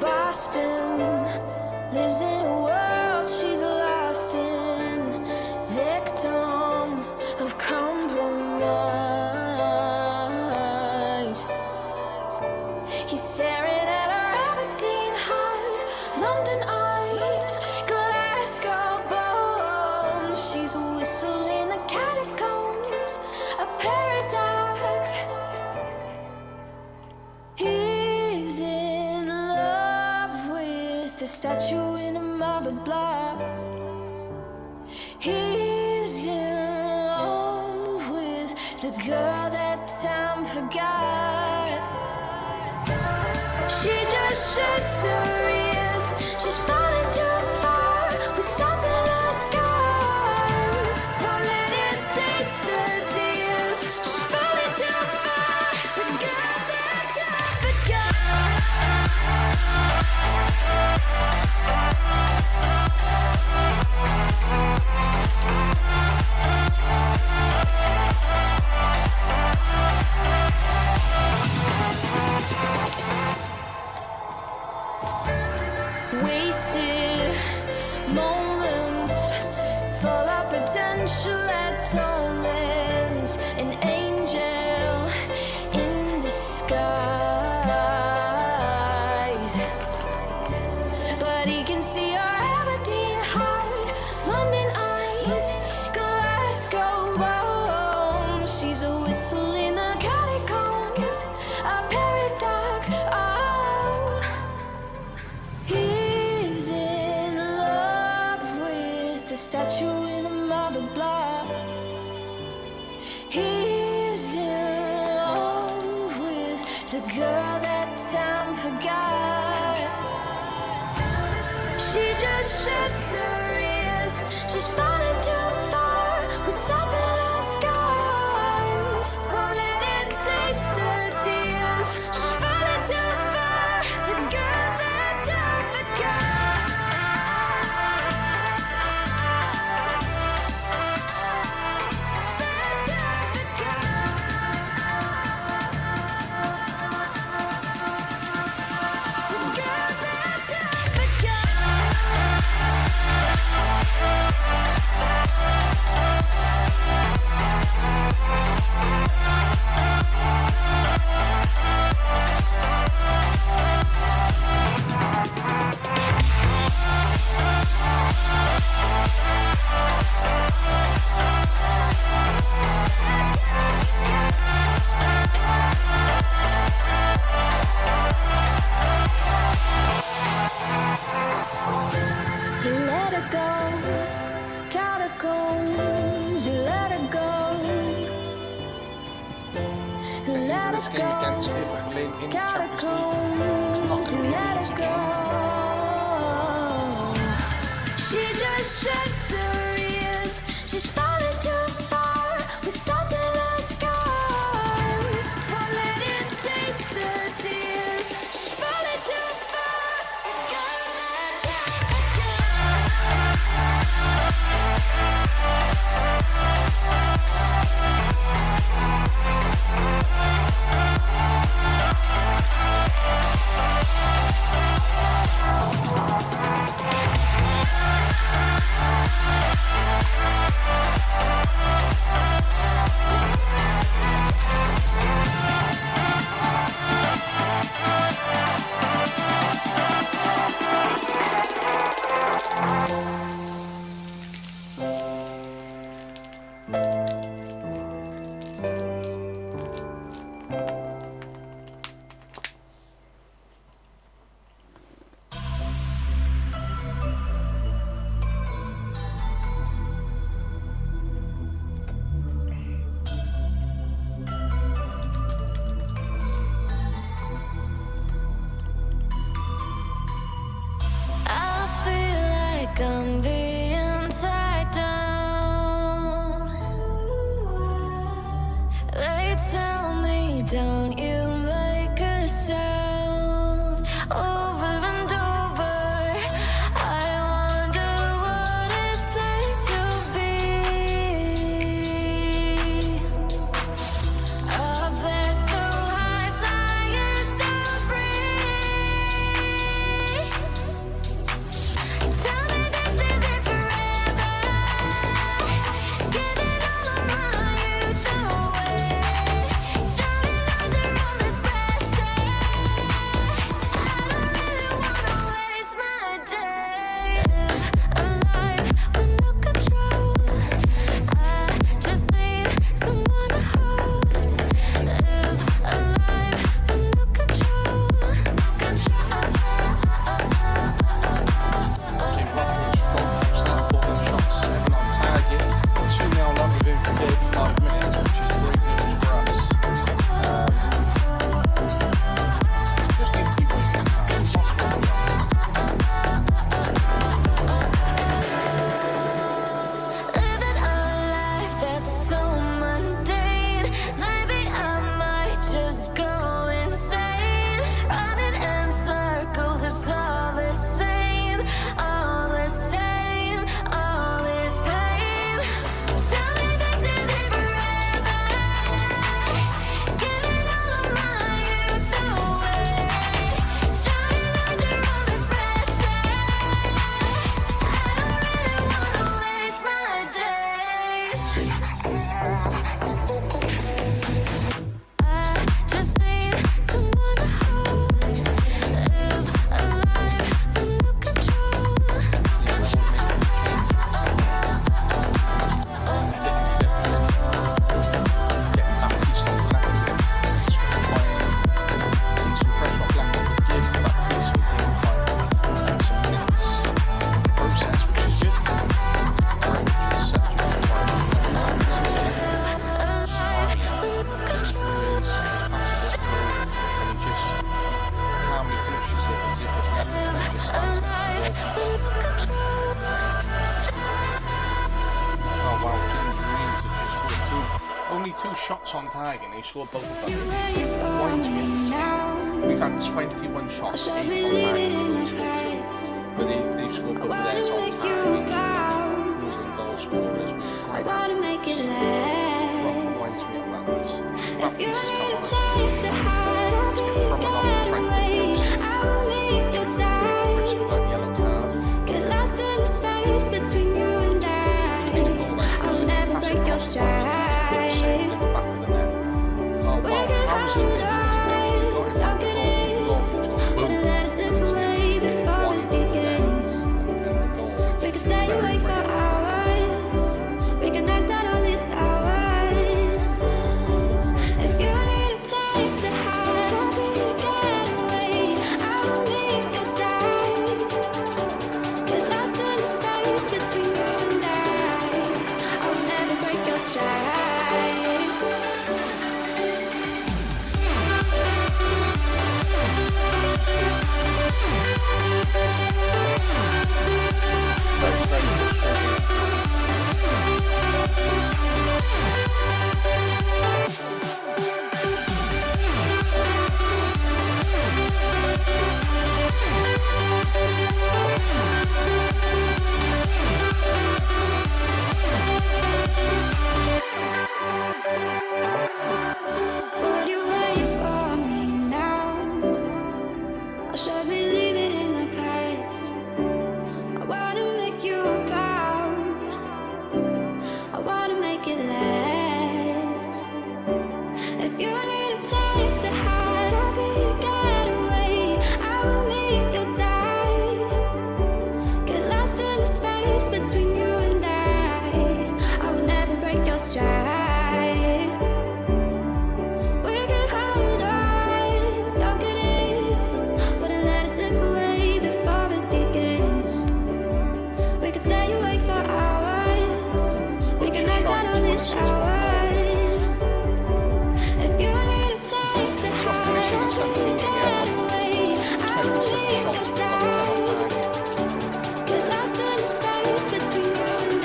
Boston, lives in a world she's lost in, victim of compromise. He's staring at her Aberdeen heart, London eyes, Glasgow bones. She's whistling the catacombs, a paradox. He's in love with the statue in a marble block. He's in love with the girl that time forgot. She just shakes her ears. She's falling too far with salt in her scars. Won't let it taste her tears. She's falling too far. The girl that time forgot. Wasted moments, full of potential atonement. An angel in disguise, but he can see her Aberdeen heart, London eyes, Glasgow bones. She's a whistle in the catacombs, a paradox. Oh, he's in love with the statue in a marble block. He's in love with the girl that time forgot. She just shuts her ears. She's falling too far with salt in her scars. Won't let it taste her tears. She's falling too far. The girl that time forgot. You let her go, catacombs. You let her go, let her Misschien je kent ze even geleden in de Champions catacombs. You League. let her go. She just shuts her ears. She's falling too far with salt in her scars. Won't let it taste her tears. She's falling too far. shots on target and he scored both of them. Winds me up. We've had 21 shots each on target in these weeks, but they've scored both of theirs on target. Proven goal scorers. I wanna make it last. Winds me up about this. If you need a place to hide, I'll be getaway. I will meet your time. That yellow card. Get lost in the space between you and I. I'll never break your stride. We can hold on, soak it in. Wouldn't let it slip away before it begins. We could stay awake for hours. We can knock down all these towers. If you need a place to hide, I'll be your getaway. I will meet your tide. Get lost in the space between you and I. I'll never break your stride. Would you wait for me now? Or should we leave it in the past? I wanna make you proud. I wanna make it last. If you need a place to hide, I'll be your getaway. I will meet your tide. Get lost in the space between you and I will never break your stride. We could hold on, soak it in. Wouldn't let it slip away before it begins. We could stay awake for hours. We can knock down all these towers. If you need a place to hide, I'll be your getaway. I will meet your tide. Get lost in the space between you and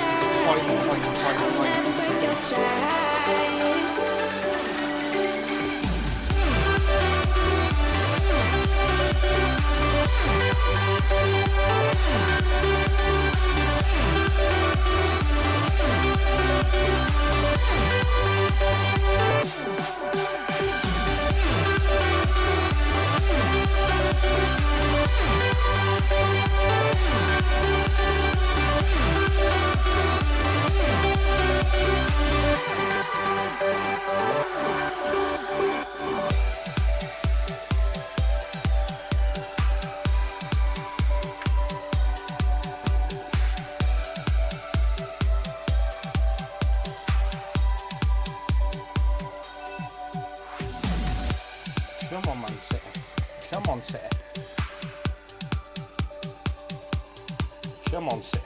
I'll never break your stride. Come on, Man City. Come on, City. Come on, City.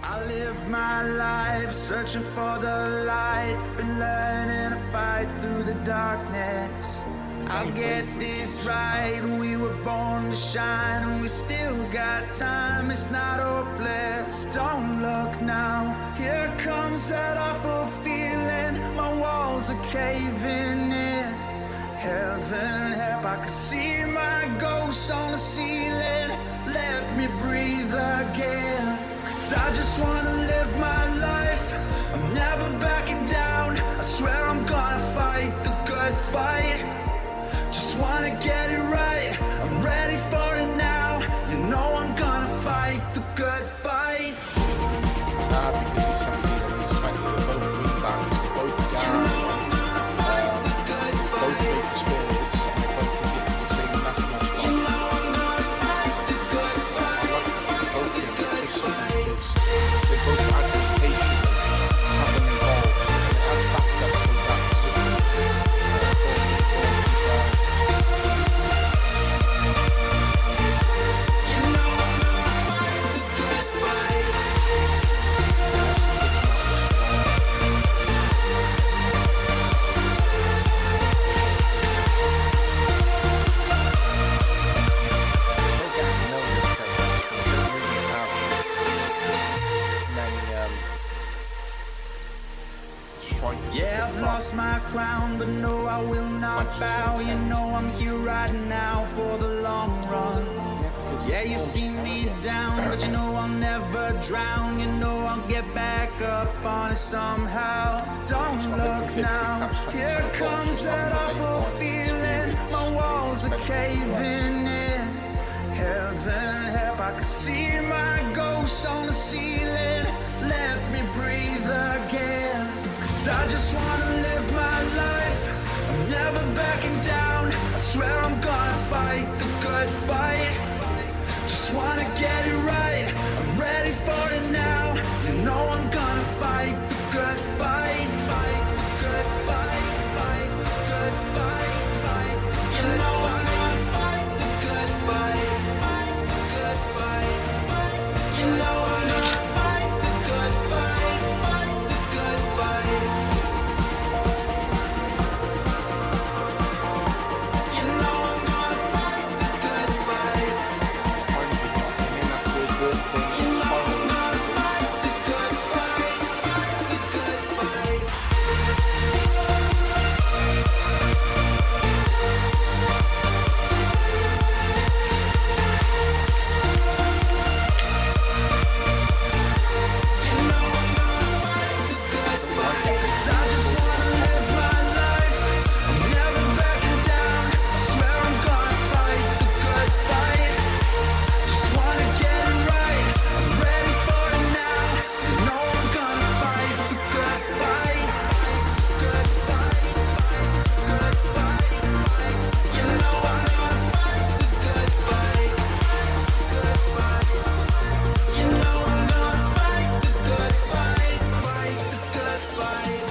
I live my life searching for the light, been learning to fight through the darkness. I'll get this right, we were born to shine and we still got time, it's not hopeless. Don't look now, here comes that awful feeling, my walls are caving in. Heaven help, I can see my ghost on the ceiling. Let me breathe again, 'cause I just wanna live my life. I'm never backing down, I swear I'm gonna fight the good fight. Just wanna get it right, I'm ready for it now. You know I'm gonna fight the good fight. It's hard because he's 17 and he's 20. They're both wing-backs, they're both You guards, know I'm gonna fight the good both fight. big Spurs, and they both compete in the same national You squad. know I'm gonna fight the good I fight. like to keep both in because they both have the patience crown, but no, I will not bow. You know I'm here right now for the long run. Yeah, you see me down, but you know I'll never drown. You know I'll get back up on it somehow. Don't look now, here comes that awful feeling. My walls are caving in. Heaven help, I can see my ghost on the ceiling. Let me breathe again, 'cause I just wanna live my life. I'm never backing down. I swear I'm gonna fight the good fight. Just wanna get it right. I'm ready for it now. You know I'm gonna fight the good fight. Fight the good fight. Fight the good fight. Fight. You know I'm gonna fight the good fight. Fight the good fight. Fight. You know I'm gonna fight the good fight. Fight the good fight. You know I'm gonna fight the good fight. You know I'm gonna fight the good fight. Fight the good fight. You know I'm gonna fight the good fight. 'Cause I just wanna live my life. I'm never backing down. I swear I'm gonna fight the good fight. Just wanna get it right. I'm ready for it now. You know I'm gonna fight the good fight. Good fight. Good fight. You know I'm gonna fight the good fight. Good fight. You know I'm gonna fight the good fight. Fight the good fight.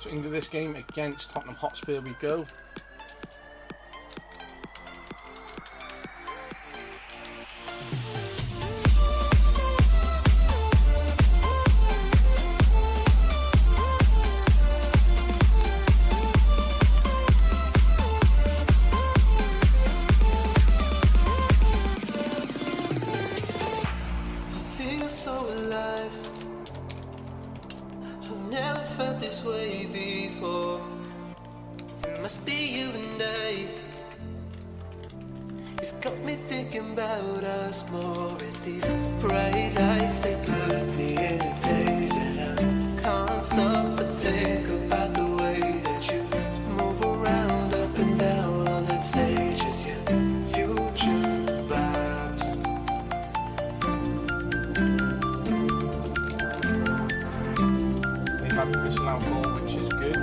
So into this game against Tottenham Hotspur we go. I feel so alive. I've never felt this way before. It must be you and I. It's got me thinking about us more. It's these bright lights that put me in a daze, and I can't stop but think about the way that you move around up and down on that stage. It's your future vibes. They've had the disallowed goal, which is good.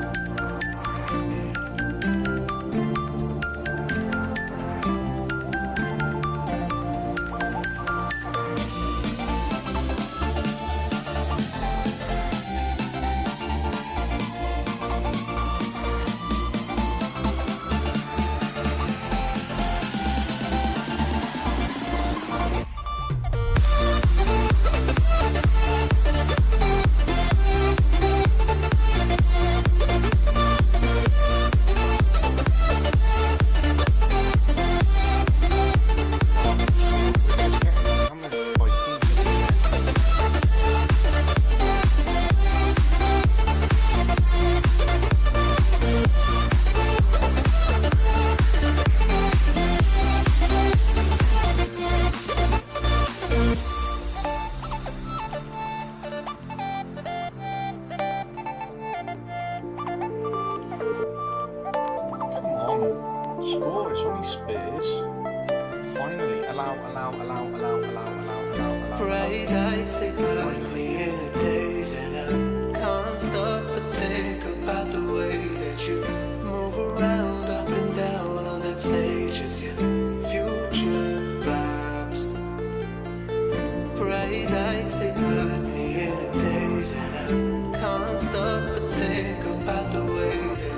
Score, it's only Spurs. Finally, allow. Bright lights, they put me in a daze, and I can't stop but think about the way that you move around up and down on that stage. It's your future vibes. Bright lights, they put me in a daze, and I can't stop but think about the way that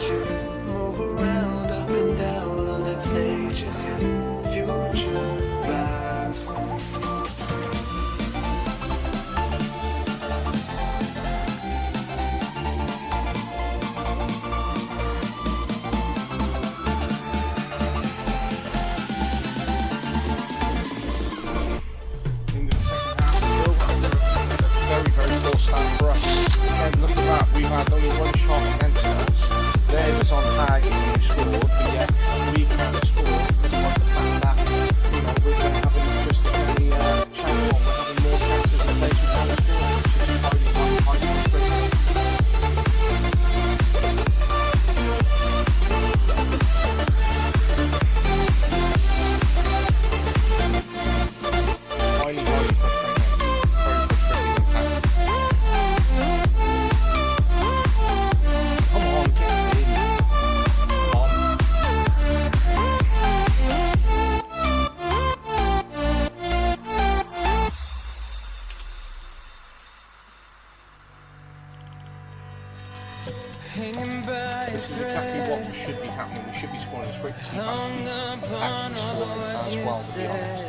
is exactly what should be happening. We should be scoring. It's great to see Backbeats actually scoring as well, to be honest.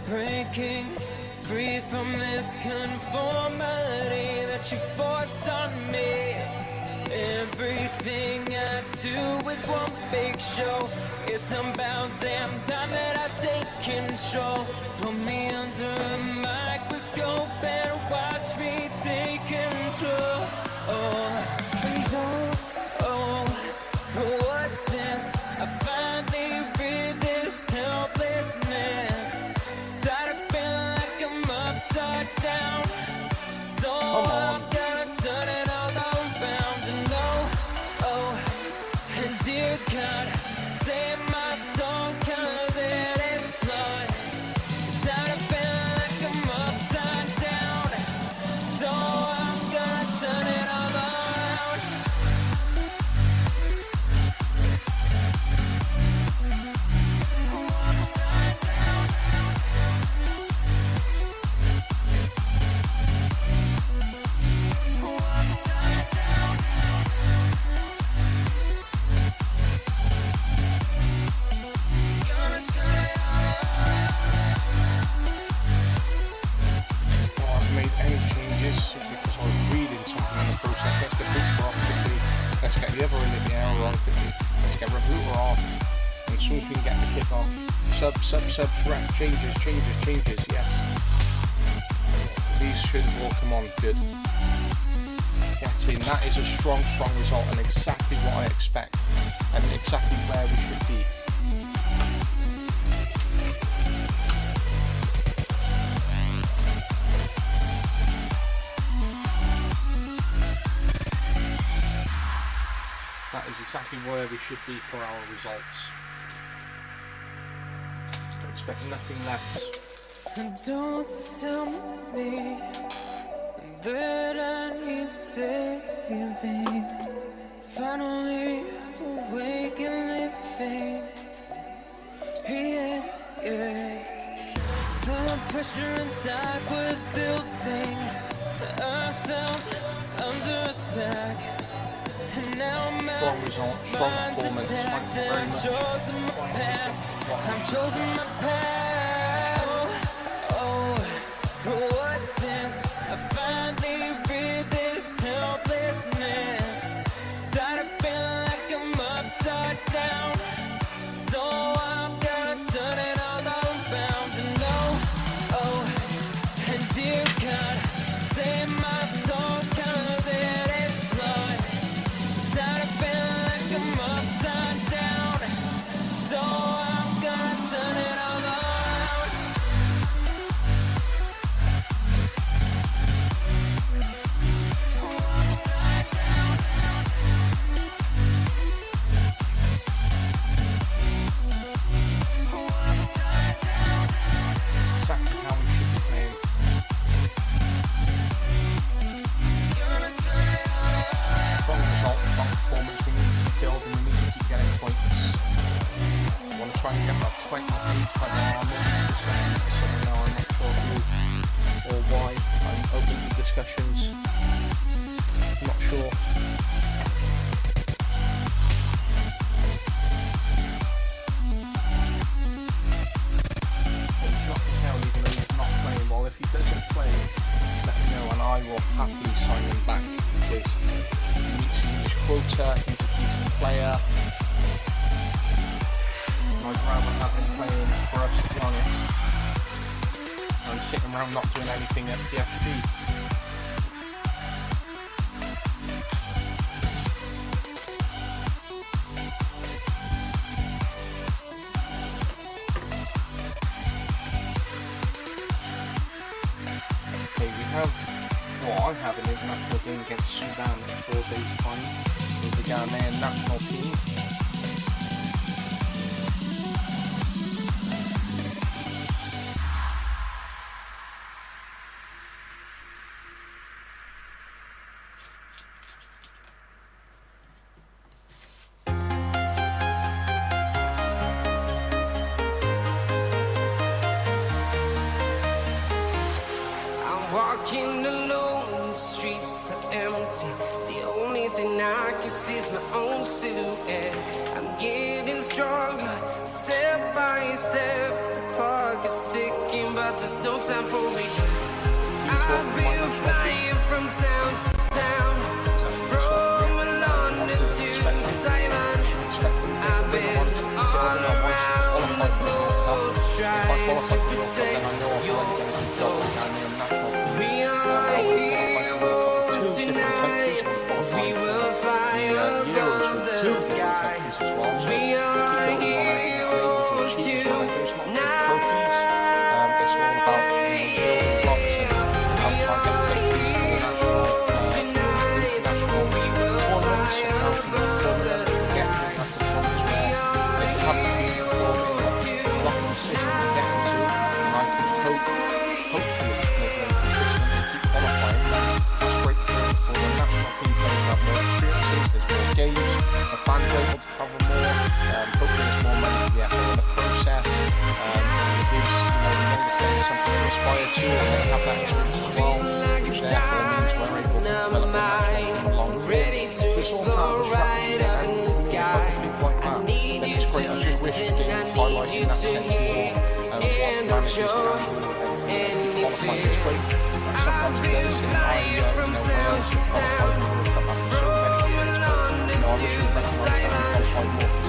Breaking free from this conformity that you force on me. Everything I do is one big show. It's about damn time that I take control. Put me under a microscope and watch me take control. What's this? I finally read this helplessness. Tired of feeling like I'm upside down. So I'm gonna turn it all around. And and dear God, save my soul, 'cause it is flawed. Tired of feeling like I'm upside down. So I'm gonna turn it all around. Made any changes because I was reading something in the process. Let's get Hooper off quickly. Let's get the other end of the arrow on quickly. Let's get Hooper off. And as soon as we can get the kick off. Sub, rep, changes, yes. These should all come on good. Get in. That is a strong result and exactly what I expect. And exactly where we should be. That is exactly where we should be for our results. I expect nothing less. Don't tell me that I need saving. Finally awake and living. Yeah. The pressure inside was building. I felt under attack. And now Strong result, strong performance. Thank you very much. I'm chosen my path. What's this? I finally read this helplessness. Tired of feeling like I'm upside down. So I'm gonna turn it all around. And and dear God, save my soul, 'cause it is flawed. Tired of feeling like I'm upside down. So I'm gonna turn it all around. Exactly how we should be playing. Strong result, strong performance. We need to keep building, we need to keep getting points. I want to try and get that 28 on our discussion with someone now. I'm not sure who or why. I'm open to discussions. I'm not sure. He's not necessarily going to not playing well. If he doesn't play, let me know and I will happily sign him back because he meets the English quota, he's a decent player. I'd rather have him playing for us, to be honest, and sitting around not doing anything at PFG. Okay, we have, well, I have an international game against Sudan in 4 days' time with the Ghanaian national team. Walking alone, the streets are empty. The only only thing I can see is my own silhouette. I'm getting stronger, step by step. The clock is ticking, but there's no time for regrets. I've been flying from town to town, from London to Taiwan. I've been all around the globe, trying to protect your soul. We are heroes tonight. We will fly above the sky. We are heroes tonight. I've been flying from town to town, from London to Taiwan.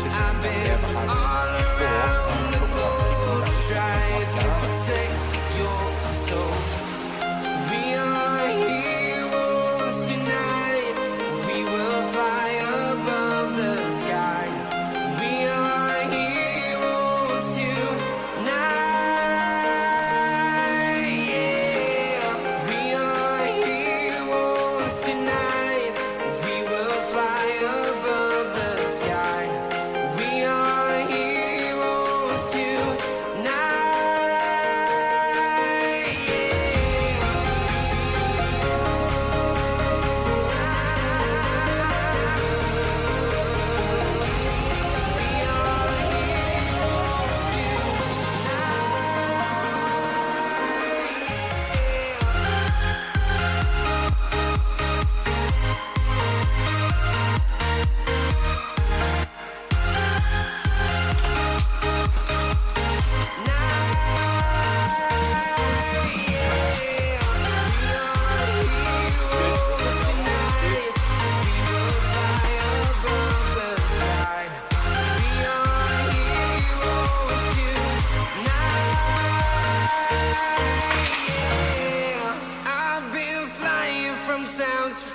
I've been all around the globe, trying to protect your soul. We are heroes tonight. We will fly above the sky. We are heroes tonight.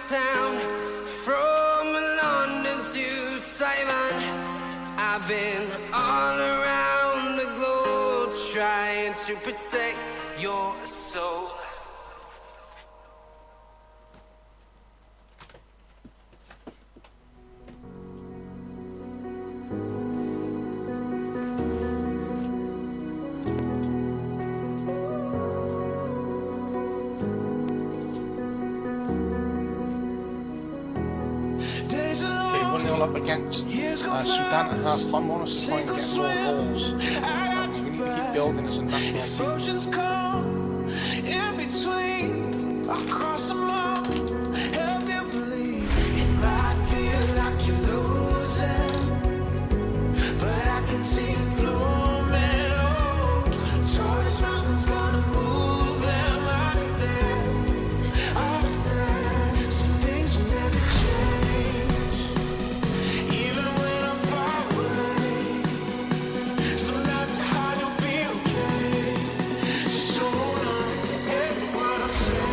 Town, from London to Taiwan. I've been all around the globe, trying to protect your soul. Up against Sudan at half time. I want us to try and get more goals. We need to keep building as a national team. Across the mall, help you believe. It might feel like you're losing, but I can see it blooming. Oh, tallest mountains gonna move them out of there, out of there. Some things will never change, even when I'm far away. Some nights are hard, you'll be okay. Just hold on to every word I say.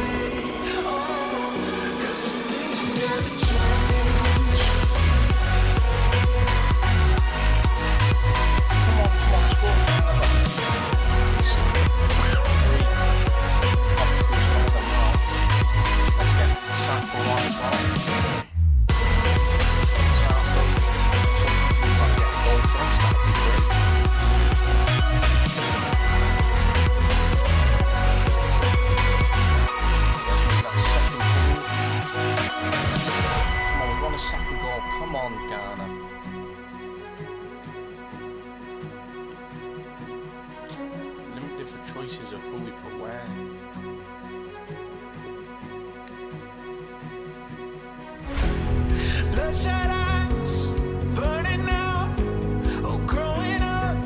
choices of who we put where. bloodshot eyes, burning out. Oh, growing up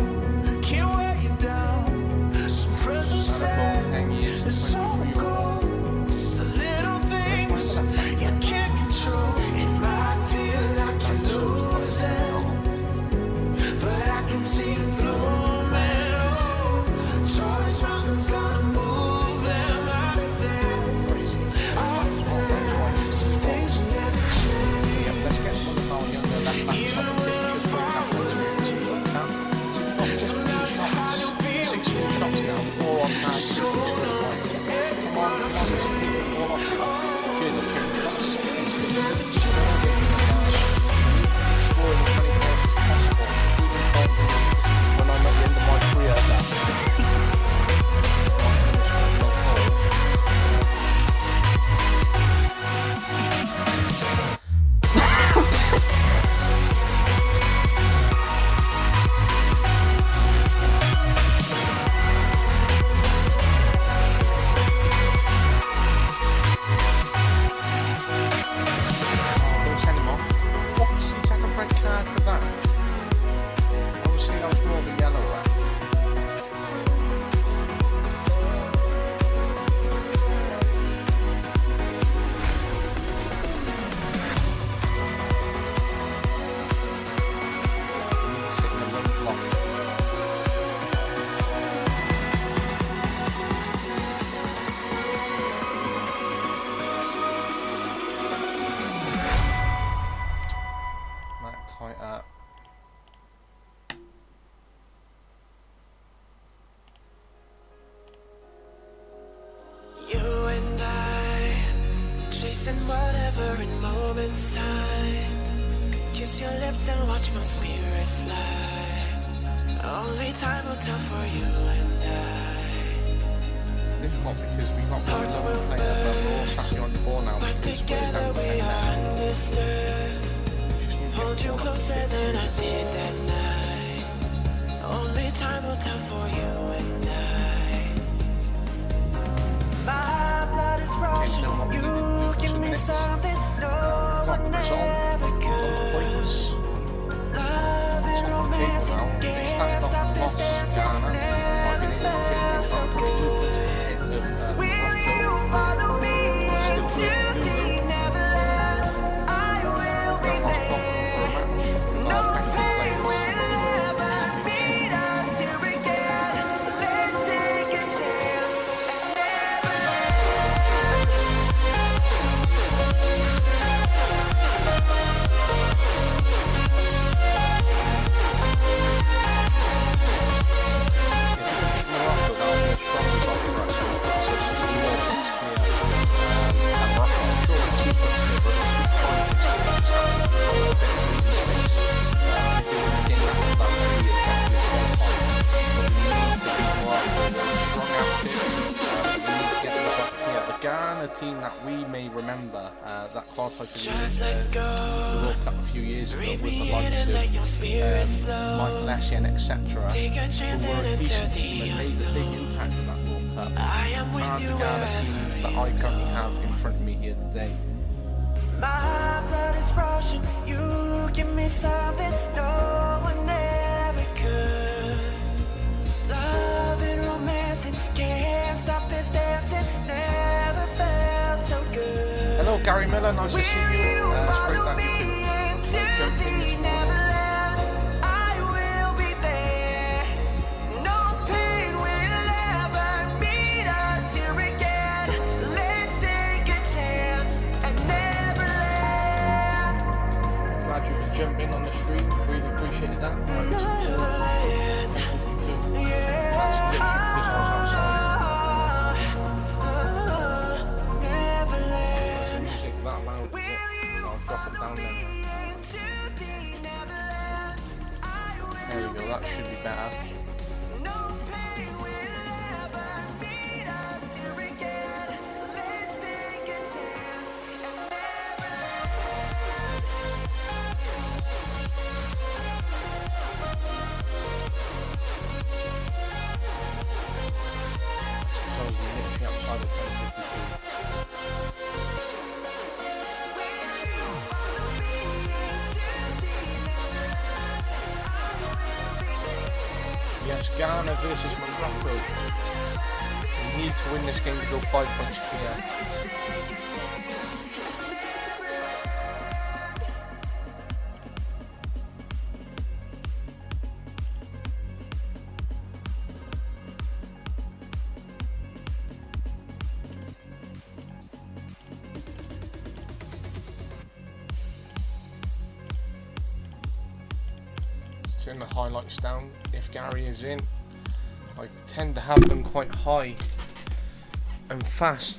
can't wear you down. Some friends will stay, 10 years and some will go. It's the little things you can't control. It might feel like you're losing, but I can see it blooming. Oh, Taurus mountains gonna move them out of there. Out there. Some things will never change. Let's get some more younger left back. Even when I'm far away, so now it's hard to be 16 shots now, 4 on target. so long to everyone I see. When I'm at the end of my career, don't send him off. What's the second red card for that? Obviously, that was more of a yellow red. Sitting in a low block. Right, tight up. You and I, chasing whatever in moments time. Kiss your lips and watch my spirit fly. Only time will tell for you and It's difficult because we got Hearts one will player, but we're all sat behind the ball now. but because we're together down we there. are undisturbed. Just need to Hold get you the ball up. closer than I did that night. Only time will tell for you and I. My blood is rushing. You give me something no one ever could. Love and romance and can't stop this dancing. Never felt so good. Will you follow me into the Neverlands? I will be there. No pain will ever meet us here again. Let's take a chance and Neverland. Ghana team that we may remember that qualified for Just the let go. World Cup a few years ago Breathe with the me in and let likes your of spirit flow. Michael Essien, etc. Take a chance who were and a enter decent team the and made a big unknown. impact for that World Cup. I am with And you the Ghana team wherever that you I currently go. have in front of me here today. My blood is rushing. You give me something no one ever could. Love and romance and can't stop this dancing. Never felt so good. Hello, Gary Miller. Nice to Will see you. you Straight follow back me into into the Neverlands? I will be there. No pain will ever meet us here again. Let's take a chance and Neverland. Glad you could jump in on the stream. Really appreciate that. Neverland. 52. Yeah. That's literally because I was outside. Neverland. Music that loud, is it? Will you I'll drop it down then. Ghana versus Morocco. We need to win this game to go 5 points clear. Turn the highlights down if Gary is in. I tend to have them quite high and fast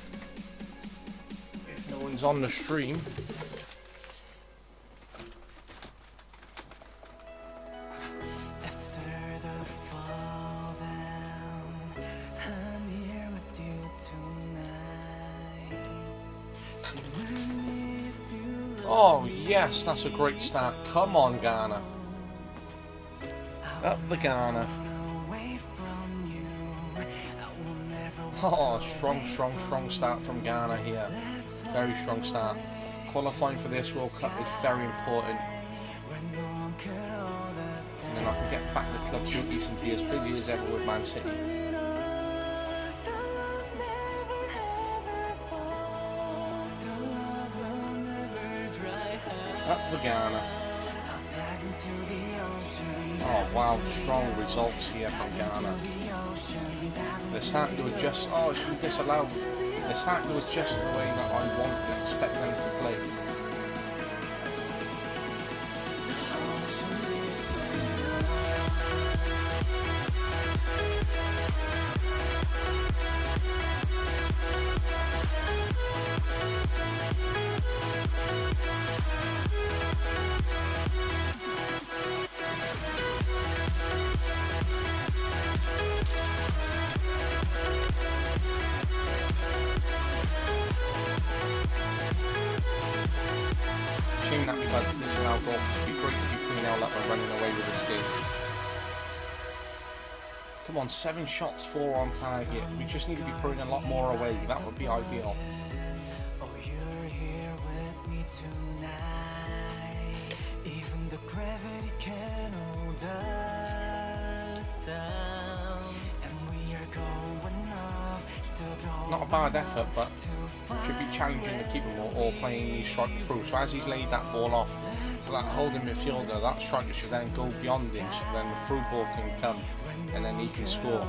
if no one's on the stream. After the fall down, I'm here with you tonight. Sing with me if you Oh yes, that's a great start. Come on, Ghana. Up the Ghana. away from you. I will never Oh, strong start from Ghana here. Very strong start. Qualifying for this World Cup is very important. when no one could hold us down. And then I can get back to club duties and be as busy as ever with Man City. Up the Ghana. Oh wow, strong results here from Ghana. They're starting to adjust. Oh, it's been disallowed. They're starting to adjust the way that I want and expect them to play. Shame that we've had disallowed goals. It'd be great to be 3-0 up and running away with this game. Come on, 7 shots, 4 on target. We just need to be throwing a lot more away. That would be ideal. Oh, you're here with me tonight. Even the gravity can hold us down. And we are going up, still going Not a bad effort, but should be challenging the keeper or playing these strikers through. So as he's laid that ball off to that holding midfielder, that striker should then go beyond him, so then the through ball can come and then he can score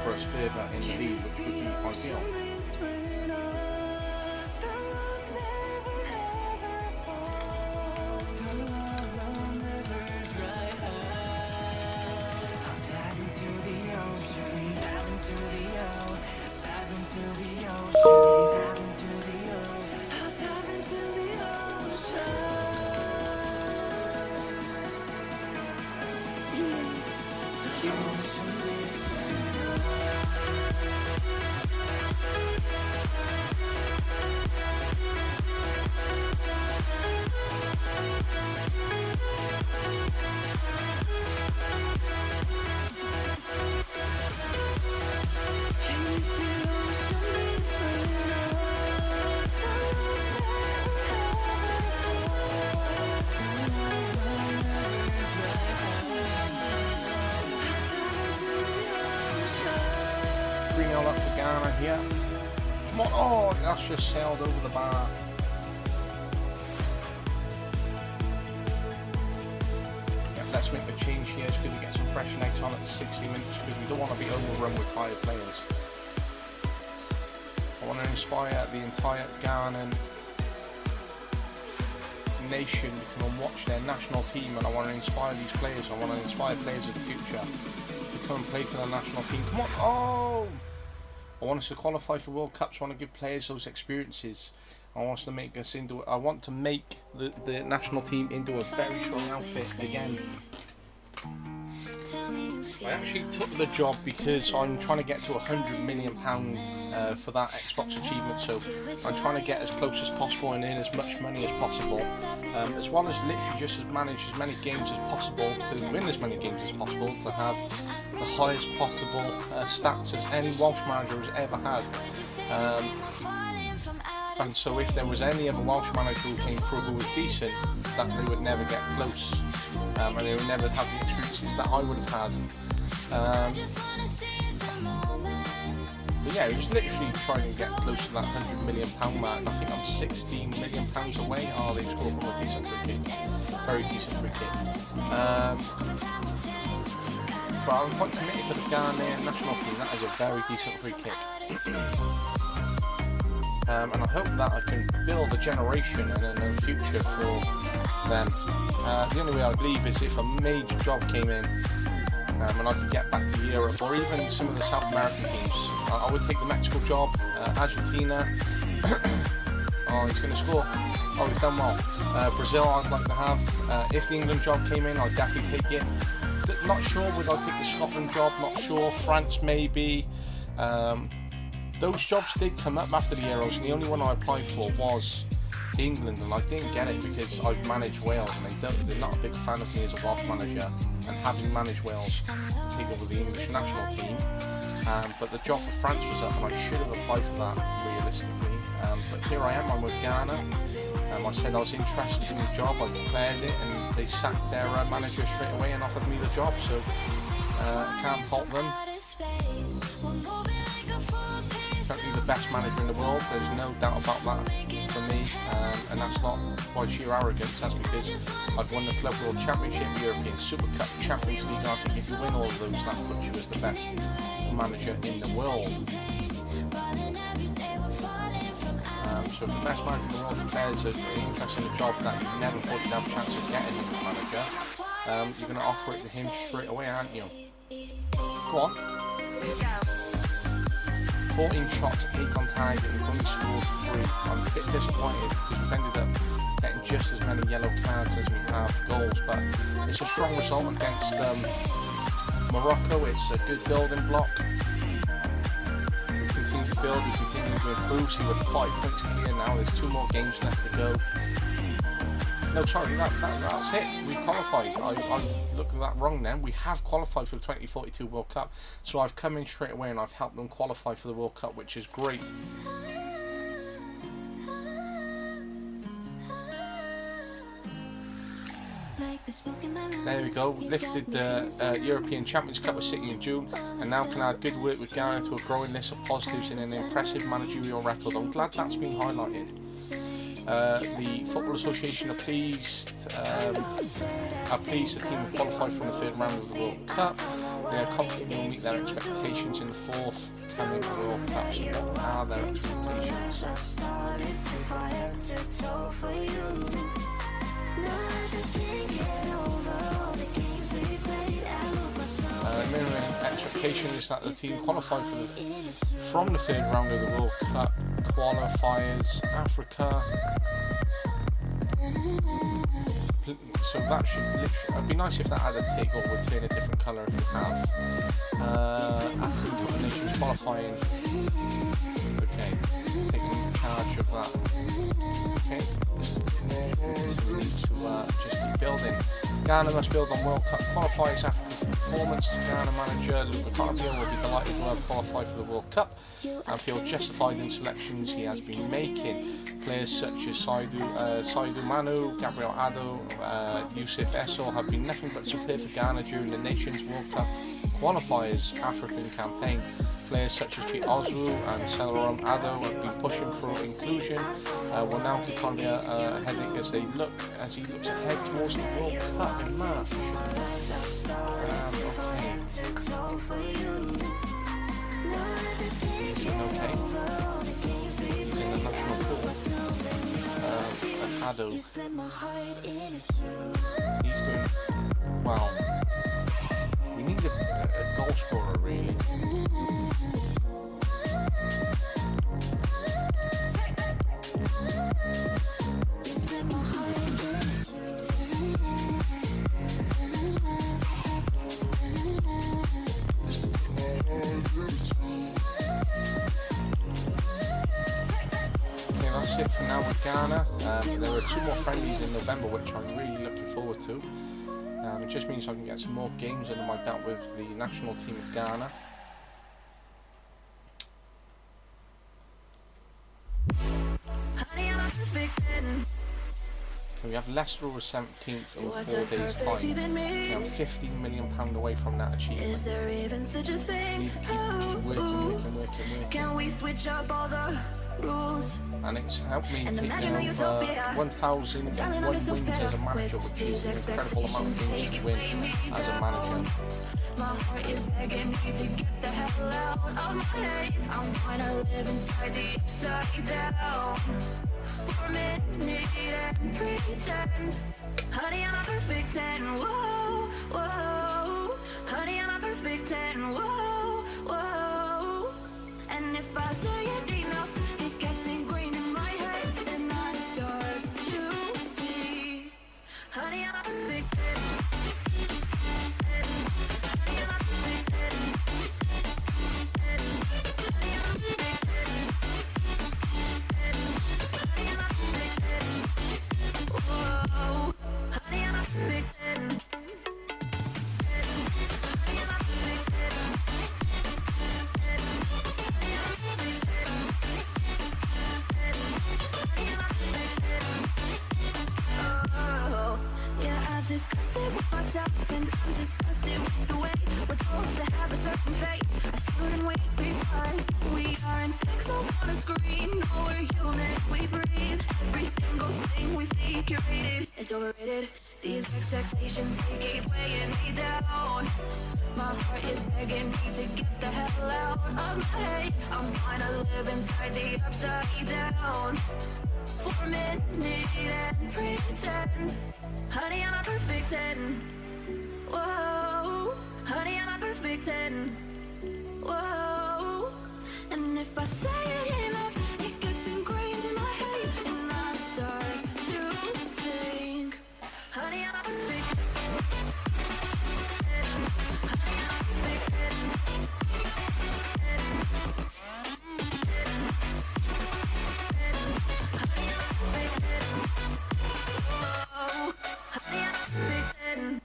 for us further in the lead, which would be ideal. Up for Ghana here. Come on, oh, that's just sailed over the bar. Yeah, let's make the change here. It's good to get some fresh legs on at 60 minutes because we don't want to be overrun with tired players. I want to inspire the entire Ghanaian nation to come and watch their national team, and I want to inspire these players. I want to inspire players of the future to come and play for the national team. Come on, oh! I want us to qualify for World Cups. I want to give players those experiences. I want us to make us into. I want to make the national team into a very strong outfit again. I actually took the job because I'm trying to get to £100 million for that Xbox achievement. So I'm trying to get as close as possible and earn as much money as possible, as well as literally just manage as many games as possible to win as many games as possible, to have the highest possible stats as any Welsh manager has ever had. And so if there was any other Welsh manager who came through who was decent, that they would never get close, and they would never have the experiences that I would have had. But yeah, it was literally trying to get close to that £100 million mark. And I think I'm £16 million away. Oh, they scored from a decent free kick. Very decent free kick. But I'm quite committed to the Ghanaian national team. That is a very decent free kick. And I hope that I can build a generation and a future for them. The only way I'd leave is if a major job came in and I could get back to Europe, or even some of the South American teams. I would take the Mexico job, Argentina. Oh, he's going to score. Oh, he's done well. Brazil I'd like to have. If the England job came in, I'd definitely take it. Not sure would I take the Scotland job, not sure. France maybe. Those jobs did come up after the Euros, and the only one I applied for was England, and I didn't get it because I've managed Wales, and they're not a big fan of me as a Welsh manager, and having managed Wales take over the English national team. But the job for France was up, and I should have applied for that realistically. But here I am, I'm with Ghana. I said I was interested in the job, I declared it, and they sacked their manager straight away and offered me the job, so I can't fault them. Certainly the best manager in the world, there's no doubt about that for me, and that's not by sheer arrogance, that's because I've won the Club World Championship, European Super Cup, Champions League. I think if you win all of those, that puts you as the best manager in the world. So if the best manager in the world declares an interest in a job that you never thought you'd have a chance of getting as a manager, you're going to offer it to him straight away, aren't you? Go on. 14 shots, 8 on target, and we've only scored 3. I'm a bit disappointed because we've ended up getting just as many yellow cards as we have goals, but it's a strong result against Morocco. It's a good building block. We continue to build, we continue to improve, so we're 5 points clear now. There's 2 more games left to go. No, sorry, that's it. We qualified. I looked at that wrong then. We have qualified for the 2042 World Cup. So I've come in straight away and I've helped them qualify for the World Cup, which is great. There we go. Lifted the European Champions Cup with City in June, and now can add good work with Ghana to a growing list of positives in an impressive managerial record. I'm glad that's been highlighted. The Football Association are pleased the team have qualified from the 3rd round of the World Cup. They are confident they will meet their expectations in the forthcoming World Cup. So what are their expectations? Minimum expectation is that the team qualified from the 3rd round of the World Cup qualifiers. Africa. So that should literally, it'd be nice if that had a tick or would turn a different colour if it have. African Cup of Nations qualifying. Okay, taking charge of that. Okay. So we need to just keep building. Ghana must build on World Cup qualifiers after performance. Ghana manager Luca Carpio will be delighted to have qualified for the World Cup and feel justified in selections he has been making. Players such as Saidu Manu, Gabriel Ado, Yusuf Essel have been nothing but superb for Ghana during the Nations World Cup qualifiers African campaign. Players such as Pete Oswu and Celeron Ado have been pushing for inclusion. Will now become a headache as he looks ahead towards the World Cup in March. Okay. He's in the national pool. Ado. He's doing well. We need a goal scorer, really. That's it for now with Ghana. There are 2 more friendlies in November, which I'm really looking forward to. It just means I can get some more games under my belt with the national team of Ghana. we have Leicester over 17th in 4 days' time. We have £15 million away from that achievement. Is there even such a thing? We need to keep working. Can we switch up all the rules? And it's helped me And take imagine a over utopia. 1,001 wins as a manager, which is an incredible amount of things to win as a manager. My heart is begging me to get the hell out of my head. I'm gonna live inside the upside down for a minute and pretend. Honey, I'm a perfect 10. Whoa, whoa. Honey, I'm a perfect 10. Whoa, whoa. And if I say it enough, it gets ingrained in my head, and I start to see. Honey, I'm a perfect 10. Disgusted with myself, and I'm disgusted with the way we're told to have a certain face. I stood and wait because we aren't pixels on a screen. No, we're human, we breathe. Every single thing we see curated, it's overrated. These expectations, they keep weighing me down. My heart is begging me to get the hell out of my head. I'm trying to live inside the upside down for a minute and pretend. Honey, I'm a perfect 10. Whoa, honey, I'm a perfect 10. Whoa, and if I say it enough, it gets ingrained in my head, and I start to think. Honey, I'm a perfect 10. Honey, I'm a perfect 10. Honey, I'm a perfect 10. Whoa. Honey, I'm a perfect 10.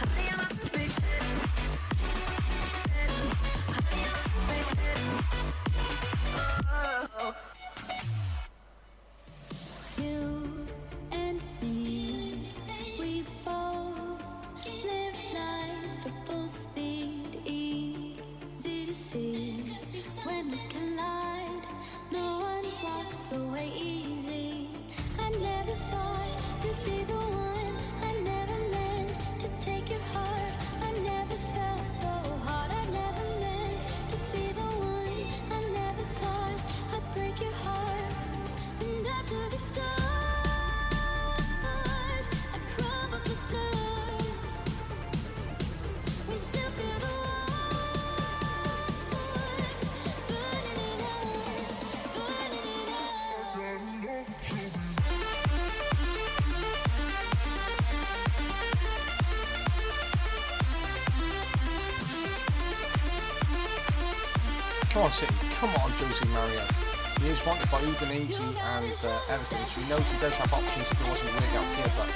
Honey, I'm a perfect 10. Honey, I'm a perfect 10. Oh. You and me, we both live life at full speed, easy to see. When we collide, no one walks away easy. I never thought you'd be the one. I never meant to take your heart. I never felt so hard. I never meant to be the one. I never thought I'd break your heart. And after the stars, I crumble to dust. We still feel the Come on, City. Come on, Jose Mario. He is wanted by Udinese and Everton, so he knows he does have options if he wasn't work out here, but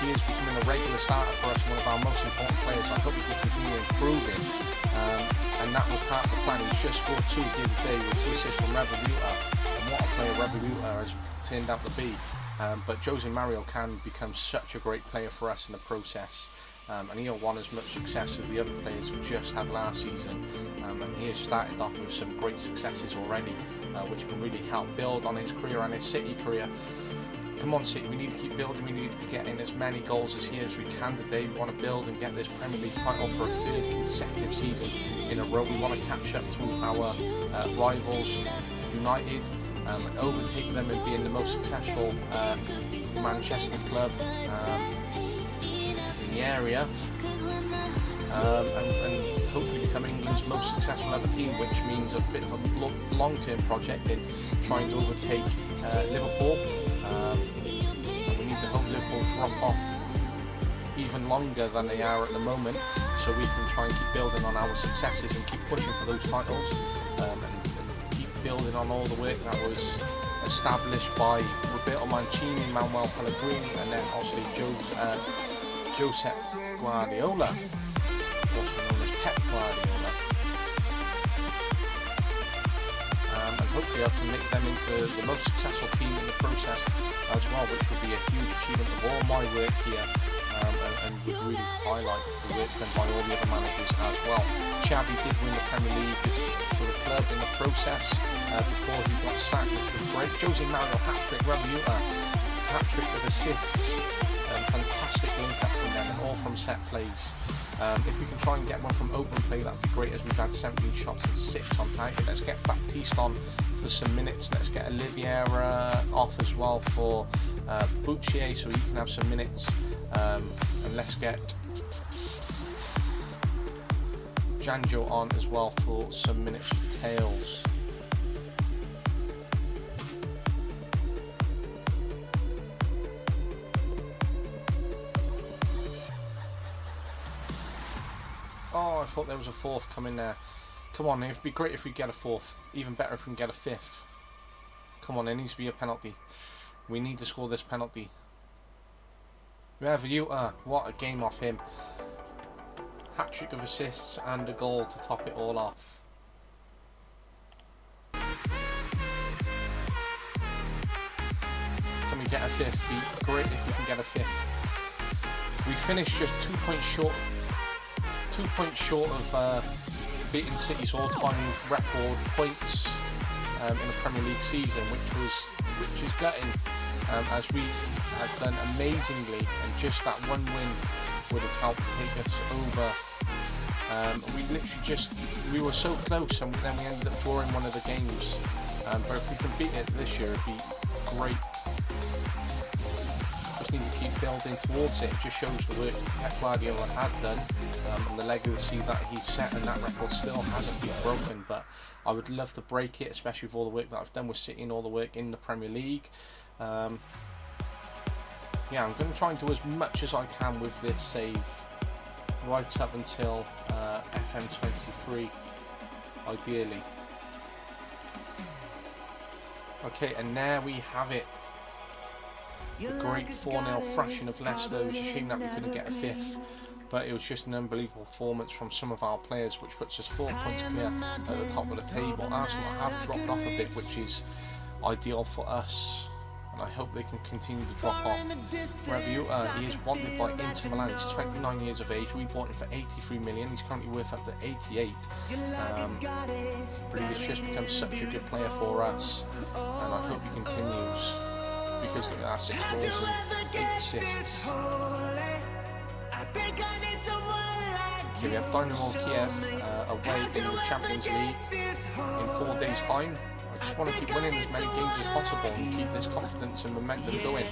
he is becoming a regular starter for us, one of our most important players. I hope he can continue improving, and that was part of the plan. He's just scored 2 here today with 2 assists from Revoluta, and what a player Revoluta has turned out to be. But Jose Mario can become such a great player for us in the process. And he'll want as much success as the other players we just had last season, and he has started off with some great successes already, which can really help build on his career and his City career. Come on, City, we need to keep building. We need to be getting as many goals as here as we can today. We want to build and get this Premier League title for a 3rd consecutive season in a row. We want to catch up to our rivals United, and overtake them and being the most successful Manchester club in the area, and hopefully become England's most successful ever team, which means a bit of a long-term project in trying to overtake Liverpool. And we need to hope Liverpool drop off even longer than they are at the moment, so we can try and keep building on our successes and keep pushing for those titles, and keep building on all the work that was established by Roberto Mancini, Manuel Pellegrini, and then obviously Josep Guardiola, also known as Pep Guardiola. And hopefully I can make them into the most successful team in the process as well, which would be a huge achievement of all my work here, and would really highlight the work done by all the other managers as well. Xavi did win the Premier League for the club in the process before he got sacked, which was great. Jose Mario hat-trick, Rabiota hat-trick of assists, fantastic link-up from them, and all from set plays. If we can try and get one from open play, that would be great, as we've had 17 shots and 6 on target. Let's get Baptiste on for some minutes. Let's get Oliveira off as well for Bouchier, so he can have some minutes. And let's get Janjo on as well for some minutes for Tails. Oh, I thought there was a fourth coming there. Come on, it'd be great if we get a fourth. Even better if we can get a fifth. Come on, there needs to be a penalty. We need to score this penalty. Rabiota, what a game off him. Hat-trick of assists and a goal to top it all off. Can we get a fifth? Be great if we can get a fifth. We finished just 2 points short. 2 points short of beating City's all-time record points in the Premier League season, which is gutting, as we had done amazingly, and just that one win would have helped take us over. We were so close, and then we ended up drawing one of the games. But if we can beat it this year, it'd be great. Just need to keep building towards it. It just shows the work Pep Guardiola had done, and the legacy that he's set, and that record still hasn't been broken. But I would love to break it, especially with all the work that I've done with City and all the work in the Premier League. Yeah, I'm going to try and do as much as I can with this save, right up until FM23, ideally. Okay, and there we have it. The great 4-0 thrashing of Leicester. It was a shame that we couldn't get a fifth, but it was just an unbelievable performance from some of our players, which puts us 4 points clear at the top of the table. Arsenal have dropped off a bit, which is ideal for us, and I hope they can continue to drop off. Rabiota, he is wanted by Inter Milan. He's 29 years of age. We bought him for 83 million. He's currently worth up to 88. But he's just become such a good player for us, and I hope he continues, because look at that, 6 goals and 8 assists. Okay, we have Dynamo Kiev away in the Champions League in 4 days' time. I just want to keep winning as many games as possible and keep this confidence and momentum going.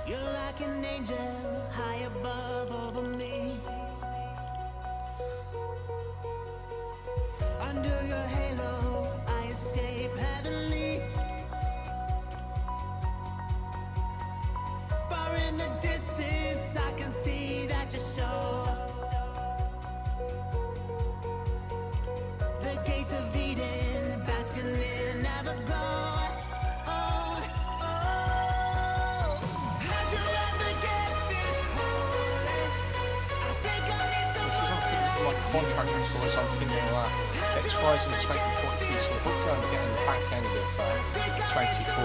You're like an angel high above over me. Under your halo, I escape heavenly. Far in the distance, I can see that you're sure. The gates of Eden, basking in Everglow. Contract renewal, as I'm thinking of that. It expires in 2043, so hopefully I'm getting the back end of 2042.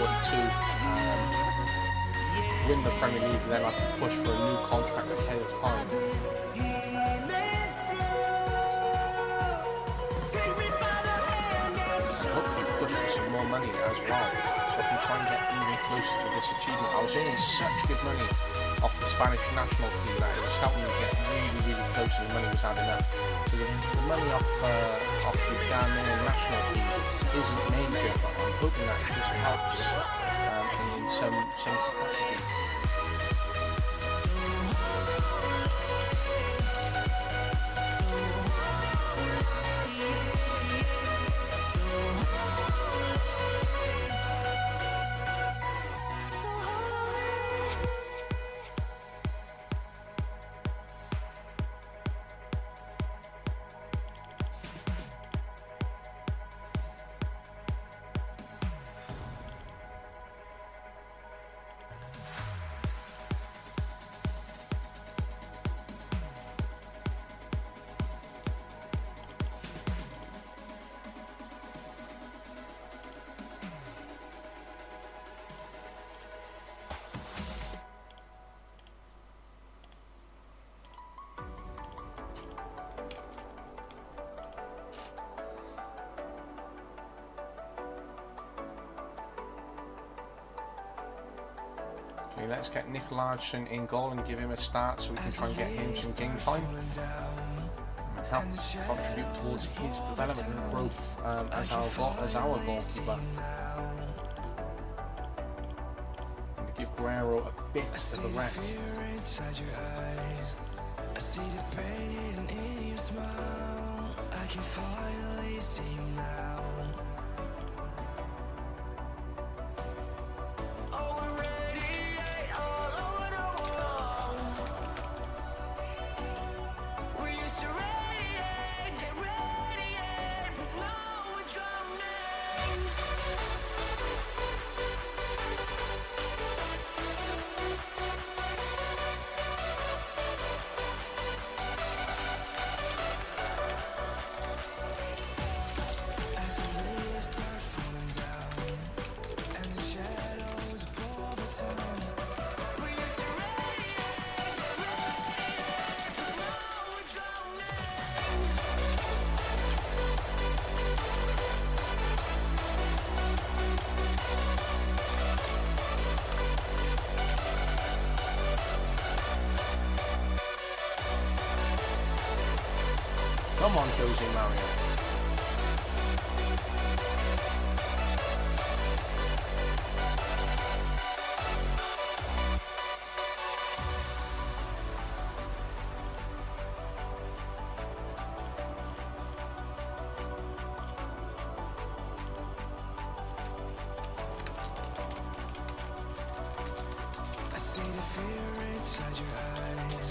win the Premier League, then I can push for a new contract ahead of time. Hopefully push for some more money as well, so I can try and get even closer to this achievement. I was earning such good money off the Spanish national team that it was helping me get really close, and the money was adding up. So the money off the Ghanaian national team isn't major, but I'm hoping that it just helps in some capacity. Okay, let's get Nick Larsson in goal and give him a start so we can try and get him some game time and help contribute towards his development and growth as our goalkeeper. And to give Guerrero a bit of a rest. I see the pain in your smile. I can finally see you now. Come on, Jose Mario. I see the fear inside your eyes.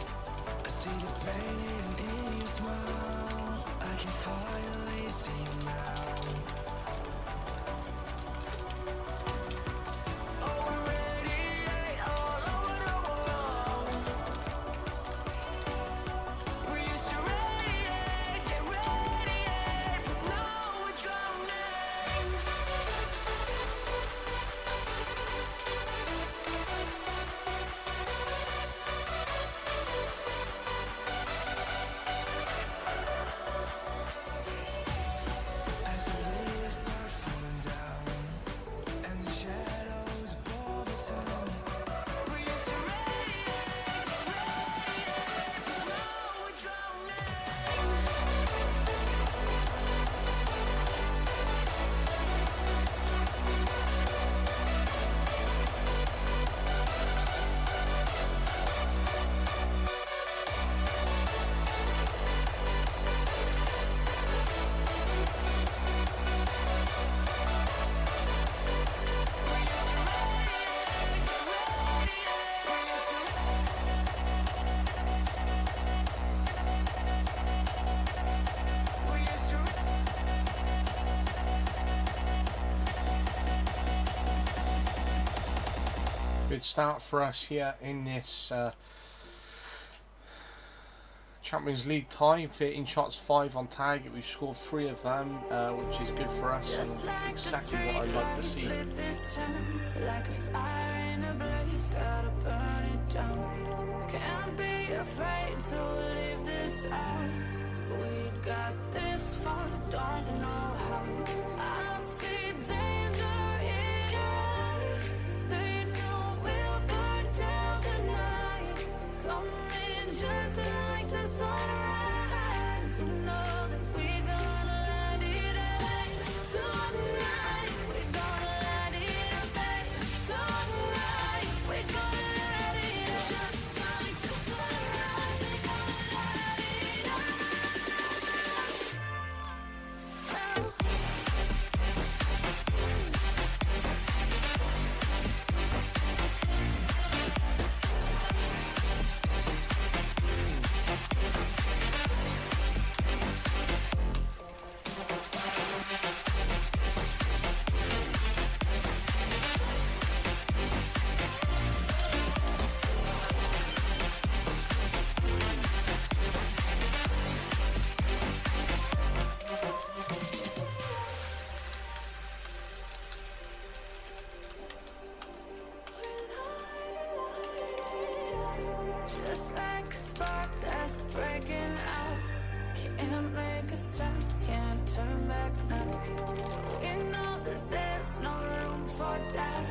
I see the pain in your smile. I can finally see you now. Good start for us here in this Champions League tie. 13 shots, 5 on target. We've scored 3 of them, which is good for us and exactly what I like to see. Like a fire in a blaze, got this far, don't know how. I see danger in your eyes. They know we'll burn down the night. Coming just like the sunrise. You know that we're gonna let it rain. Tonight, we're gonna let it rain. Tonight, we're gonna let it rain. Just like the sunrise, we're gonna let it rain. Just like a spark that's breaking out. Can't make a stop, can't turn back now. We know that there's no room for doubt.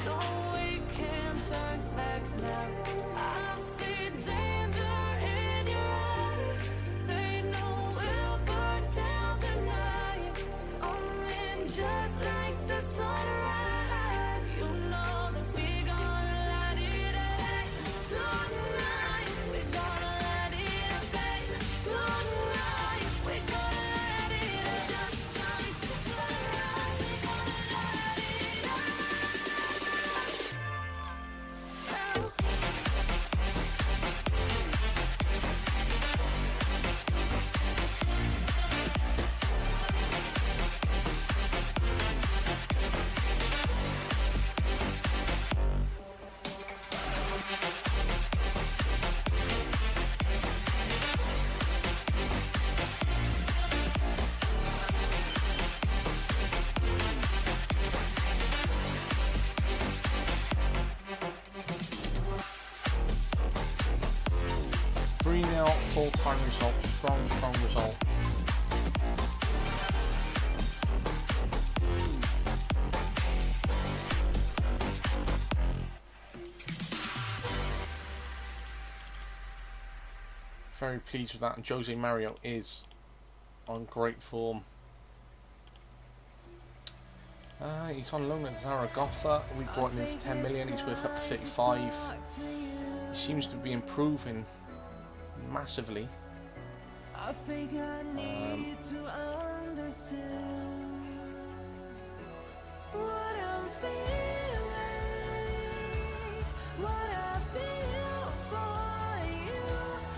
No, we can't turn back now. I see danger in your eyes. They know we'll burn down the night. Coming just like the sunrise. You know that we're gonna let it rain. Tonight, we're gonna let it rain. Tonight, we're gonna let it rain. Just like the sunrise, we're gonna let it rain. Three 0 full-time result. Strong result. Very pleased with that, and Jose Mario is on great form. He's on loan at Zaragoza. We brought him in for 10 million. He's worth up to 35. He seems to be improving massively. I think I need to understand what I'm feeling, what I feel for you.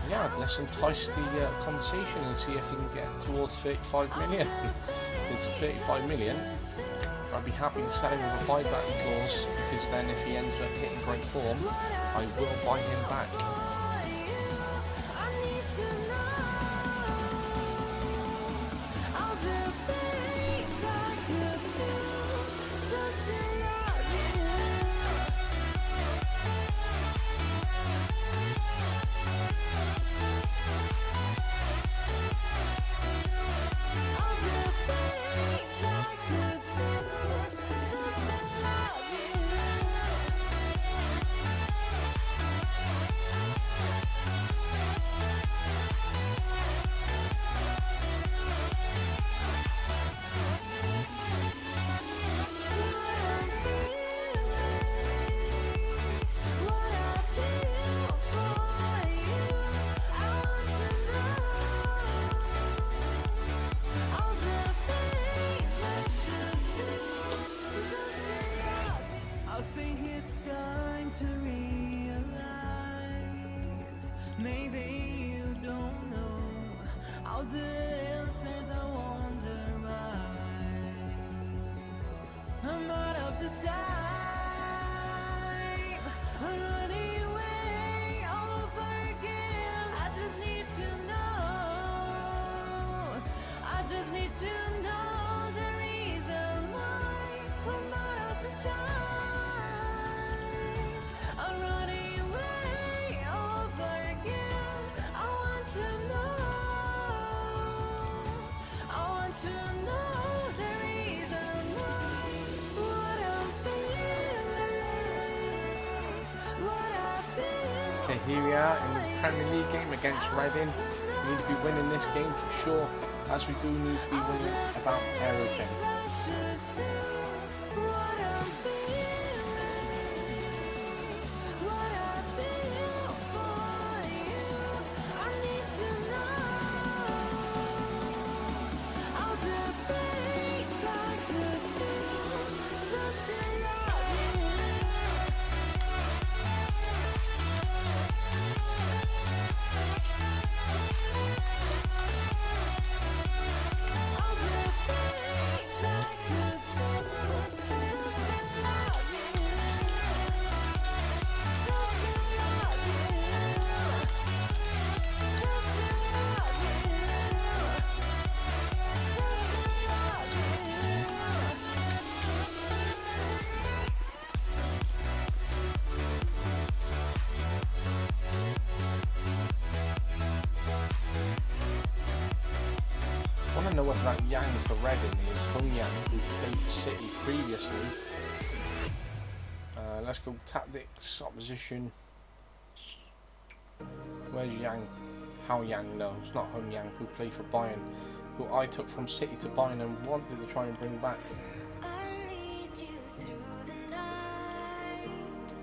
Yeah, let's entice the conversation and see if he can get towards 35 million. If it's 35 million, I'd be happy to sell him with a buyback clause, because then if he ends up hitting great form, I will buy him back. Okay, here we are in the Premier League game against Reading. We need to be winning this game for sure, as we do need to be winning about everything. I want to know whether that Yang for Reading is Hung Yang, who played for City previously. Let's go tactics, opposition. Where's Yang? Hao Yang? No, it's not Hung Yang, who played for Bayern, who I took from City to Bayern and wanted to try and bring back. I'll lead you through the night.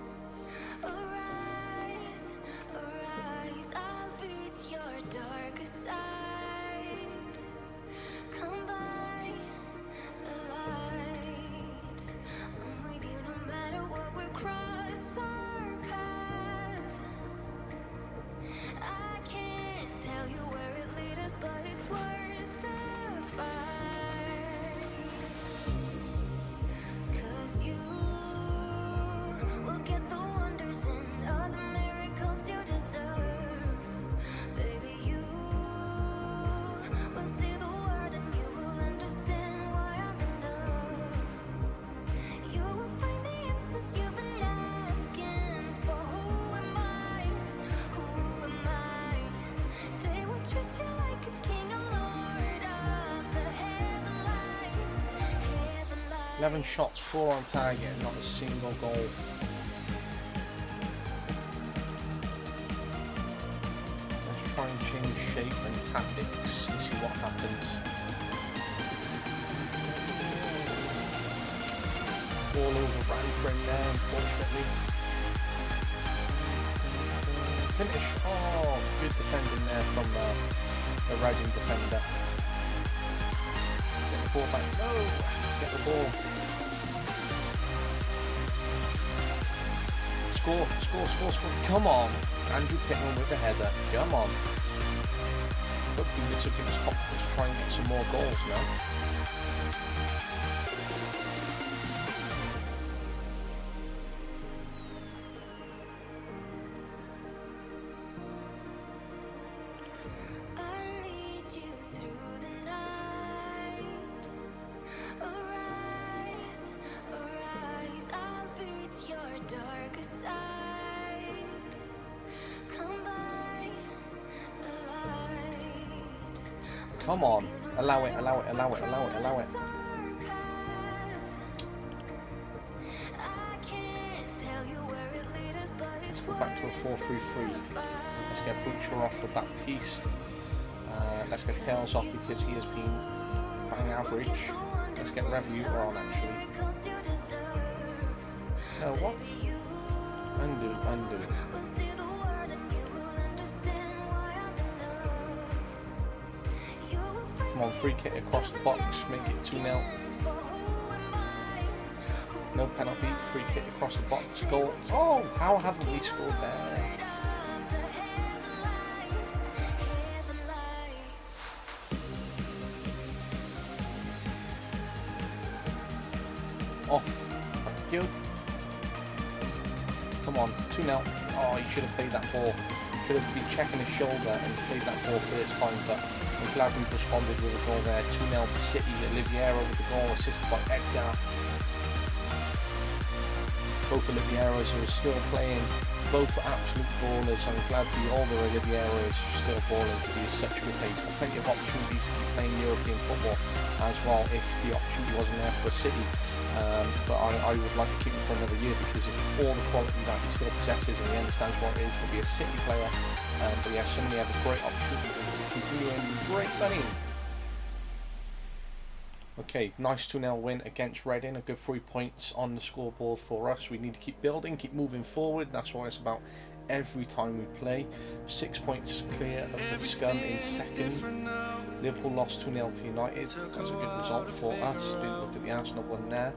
Arise, arise, I'll beat your darkest side. Come by the light. I'm with you no matter what, we'll cross our path. I can't tell you where it leads us, but it's worth the fight. 'Cause you will get the wonders and all the miracles you deserve. Baby, you will see the world and you will understand why I'm in love. You will find the answers you've been asking for. Who am I? Who am I? They will treat you like a king and lord of the heaven lights. 11 shots, 4 on target, not a single goal. Let's try and change shape and tactics and see what happens. All over Ranford there, unfortunately. Finish. Oh, good defending there from the Reading defender. Get the ball back. No! Get the ball. Score, score, score, score. Come on. Andrew Pittman with the header. Come on. Hopefully this will give us confidence to try and get some more goals now. I'll lead you through the night. Arise, arise, I'll beat your darkest side. Come by the light. Come on. Allow it, allow it, allow it, allow it, allow it. I can't tell you where it leads us, but it's Go back to a 4-3-3. Let's get Butcher off for Baptiste. Let's get Tails off because he has been bang average. Let's get Revuter on actually. No, what? Undo, undo. Come on, free kick across the box, make it 2-0. No penalty, free kick across the box, goal. Oh, how haven't we scored there? Off. Thank you. Come on, 2-0. Oh, he should have played that ball. Should have been checking his shoulder and played that ball first time, but I'm glad we've responded with a goal there. 2-0 to City. Oliviero with the goal, assisted by Edgar. Both Olivieros who are still playing, both absolute ballers. I'm glad the older Oliviero is still balling because he is such good pace. Plenty of opportunities to keep playing European football as well if the opportunity wasn't there for City. but I would like to keep him for another year because of all the quality that he still possesses and he understands what it is to be a City player. But yeah, suddenly have a great opportunity to continue earning great money. Okay, nice 2-0 win against Reading, a good 3 points on the scoreboard for us. We need to keep building, keep moving forward, that's what it's about every time we play. 6 points clear of the scum in second. Liverpool lost 2-0 to United, that's a good result for us. Didn't look at the Arsenal one there.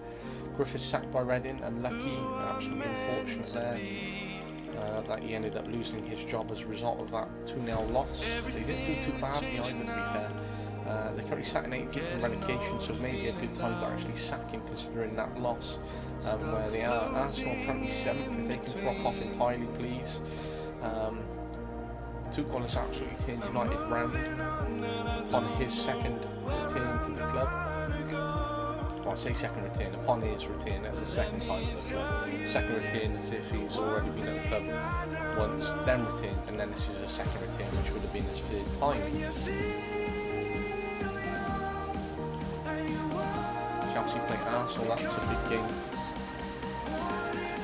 Griffiths sacked by Reading, unlucky, absolutely unfortunate there. That he ended up losing his job as a result of that 2-0 loss. They didn't do too badly either, to be fair. They're currently sat in 18th in relegation, so maybe a good time to actually sack him considering that loss. Where they are. Arsenal currently 7th, if they can drop off entirely, please. Tuchel has absolutely turned United round upon his second return to the club. Well, I say second return, upon his return at the second time to the club. Second return as if he's already been at the club once, then returned, and then this is a second return, which would have been his third time. Chelsea play Arsenal, that's a big game.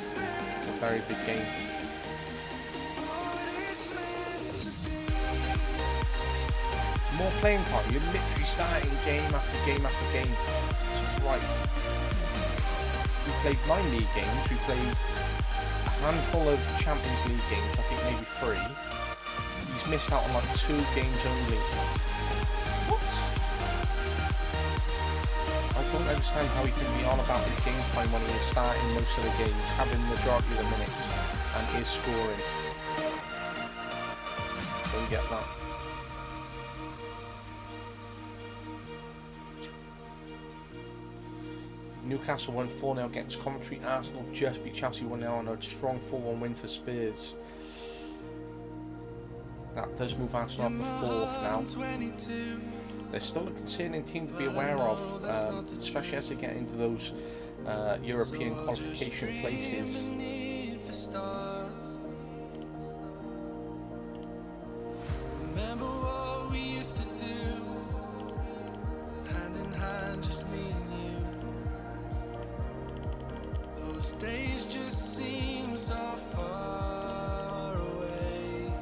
It's a very big game. More playing time, you're literally starting game after game after game. It's right. We played 9 league games, we played a handful of Champions League games, I think maybe 3. He's missed out on like 2 games only. What? I don't understand how he can be on about his game time when he is starting most of the games, having the majority of the minutes, and is scoring. Don't get that. Newcastle won 4-0 against Coventry. Arsenal just beat Chelsea 1-0 on a strong 4-1 win for Spurs. That does move Arsenal up to 4th now. They're still a concerning team to be aware of, especially as they get into those European qualification places. Remember what we used to do, hand in hand, just me and you. Those days just seem so far away.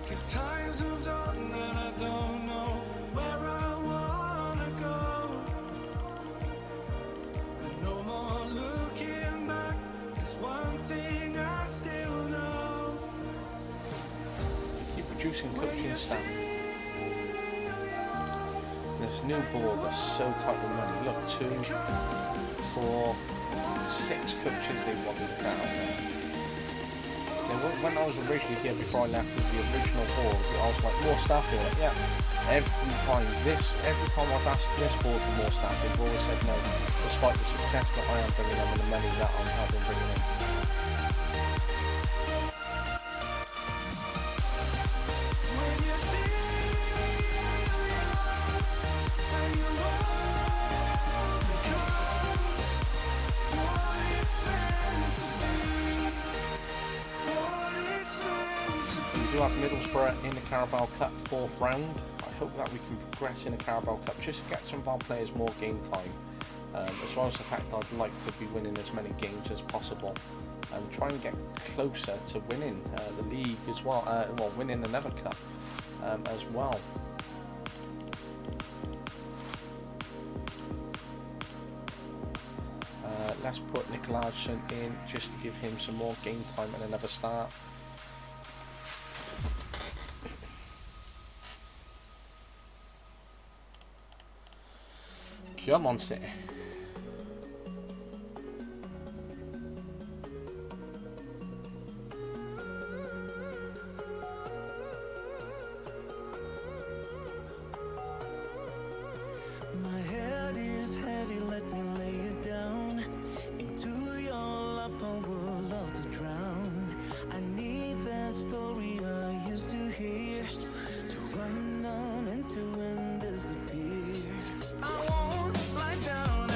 'Cause time's moved on and I don't know where I wanna go. But no more looking back, 'cause one thing I still know. Keep producing coaching staff. This new board is so tight with money. Look, 2, 4, 6 coaches they wanted down there. When I was originally here, before I left with the original board, I was like, more staff here. Like, yeah, every time I've asked this board for more staff, they've always said no, despite the success that I am bringing them and the money that I'm having bringing in. We do have Middlesbrough in the Carabao Cup 4th round. I hope that we can progress in the Carabao Cup just to get some of our players more game time, as well as the fact that I'd like to be winning as many games as possible and try and get closer to winning the league as well, winning another cup as well. Let's put Nicolaisen in just to give him some more game time and another start. Come on, City. My head is heavy, let me lay it down. Into your lap I would love to drown. I need that story I used to hear, to run on and to end disappear. I won't lie down.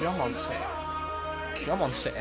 Come on, City. Come on, City.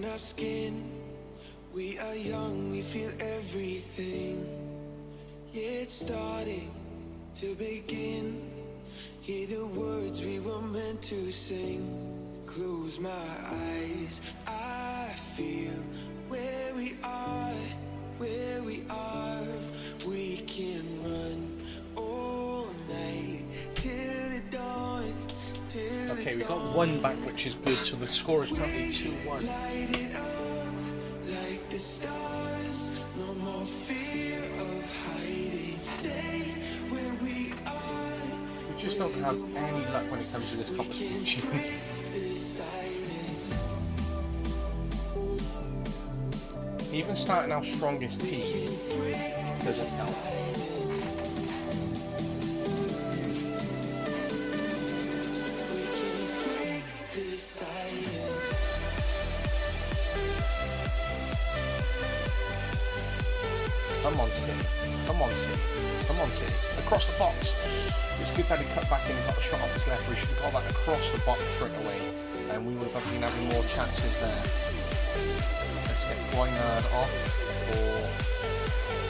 Our skin, we are young, we feel everything. Yeah, it's starting to begin. Hear the words we were meant to sing. Close my eyes, I feel where we are, where we are. We can run all night till the dawn. Okay, we got one back, which is good, so the score is currently 2-1. Like the stars, no more fear of hiding. Stay where we are. We just don't have any luck when it comes to this competition. Even starting our strongest team doesn't help. Come on, City. Come on, City. Come on, City. Across the box. It's good that he cut back in and got a shot off his left. We should have got that across the box straight away, and we would have been having more chances there. Let's get Guinard off, or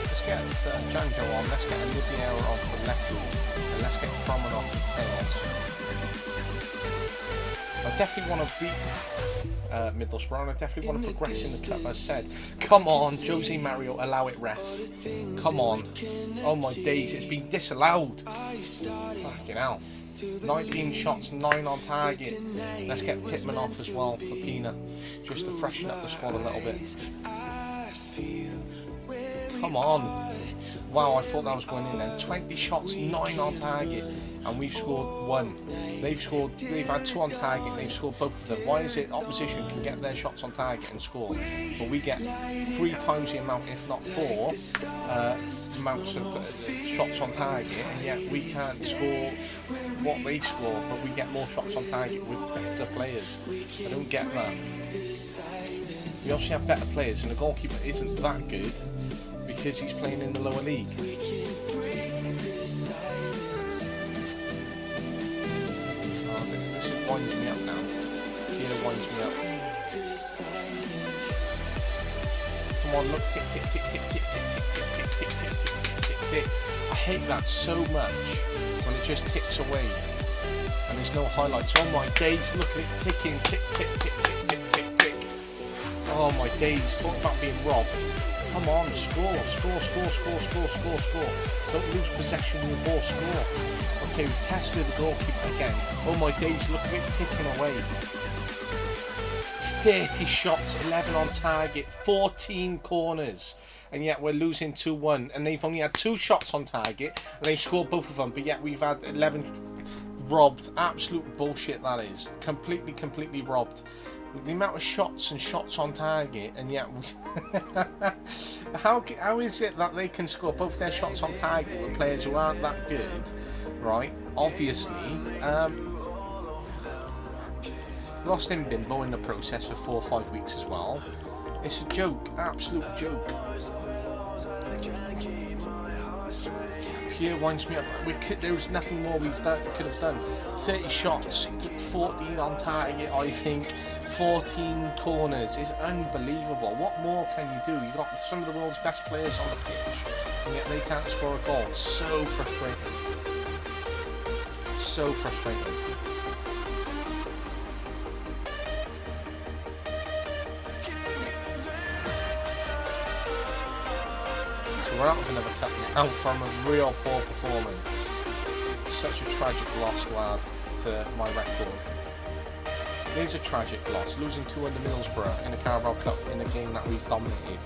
let's get Django on. Let's get Oliviera off the left, and let's get Crumman off the tails. I definitely want to beat Middlesbrough, and I definitely want to progress in the cup, as said. Come on, Jose Mario, allow it, ref. Come on. Oh my days, it's been disallowed. Fucking hell. 19 shots, 9 on target. Let's get Pittman off as well for Pina, just to freshen up the squad a little bit. Come on. Wow, I thought that was going in then. 20 shots, 9 on target, and we've scored 1. They've had 2 on target, and they've scored both of them. Why is it opposition can get their shots on target and score, but we get 3 times the amount, if not 4, amounts of shots on target, and yet we can't score what they score, but we get more shots on target with better players? I don't get that. We obviously have better players, and the goalkeeper isn't that good because he's playing in the lower league. This winds me up now. Kieran winds me up. Come on, look, tick, tick, tick, tick, tick, tick, tick, tick, hate that so much when it just ticks away and there's no highlights. Oh my days, look at it ticking, tick, tick, tick, tick, tick, tick, tick. Oh my days, talk about being robbed. Come on, score, score, score, score, score, score, score. Don't lose possession of the ball, score. Okay, we tested the goalkeeper again. Oh my days, look at it ticking away. 30 shots, 11 on target, 14 corners, and yet we're losing 2-1. And they've only had 2 shots on target, and they've scored both of them, but yet we've had 11 robbed. Absolute bullshit that is. Completely robbed. The amount of shots and shots on target, and yet we how is it that they can score both their shots on target with players who aren't that good, right? Obviously, lost in Bimbo in the process for 4 or 5 weeks as well. It's a joke, absolute joke. Pierre winds me up. There was nothing more we could have done. 30 shots, 14 on target, I think. 14 corners is unbelievable. What more can you do? You've got some of the world's best players on the pitch, and yet they can't score a goal. So frustrating. So frustrating. So we're out of another cup now from a real poor performance. Such a tragic loss to add to my record. It is a tragic loss, losing 2-1 to Middlesbrough in the Carabao Cup in a game that we've dominated.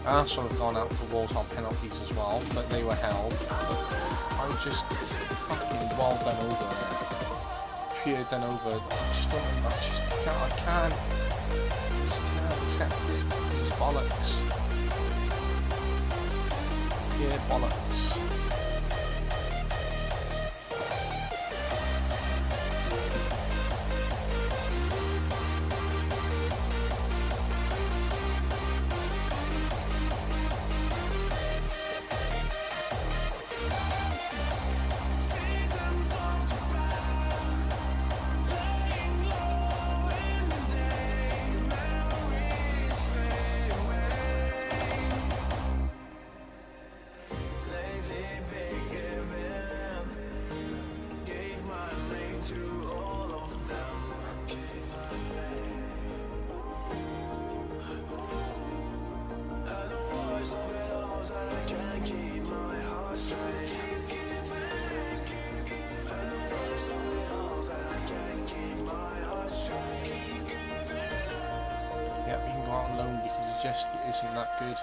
Arsenal have gone out to Wolves on penalties as well, but they were held. I'm just fucking well done over there. Pure done over. I can't accept it. It's bollocks. Pure bollocks. Yeah, we can go out on loan because he just isn't that good.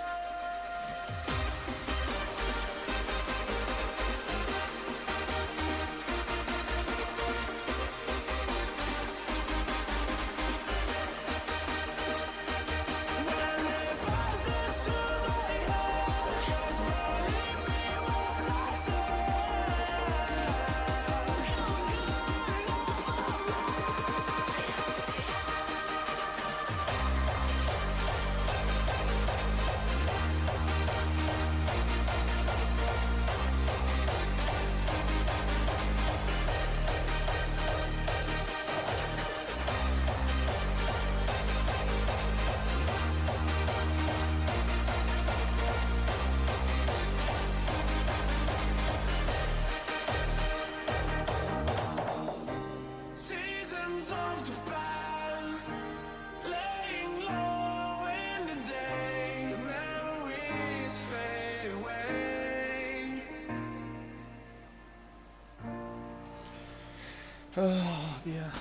Oh dear.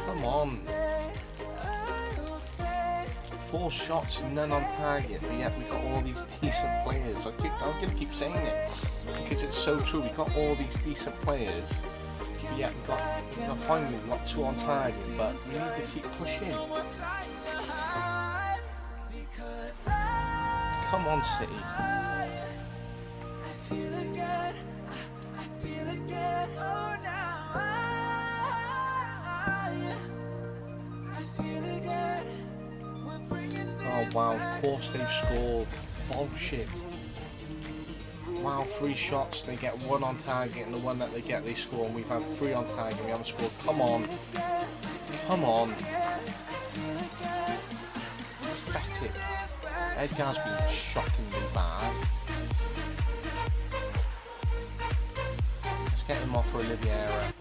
Come on. 4 shots, none on target, but yet we've got all these decent players. I'm going to keep saying it because it's so true. We've got all these decent players, but yet finally we've got 2 on target, but we need to keep pushing. Come on, City. feel again, I feel again. Oh, now I feel again. We're bringing Oh wow, of course they've scored. Bullshit. Wow, 3 shots, they get 1 on target, and the one that they get, they score, and we've had 3 on target, we haven't scored. Come on. Come on. Pathetic. Edgar's been shockingly bad. Let's get him off for Oliveira.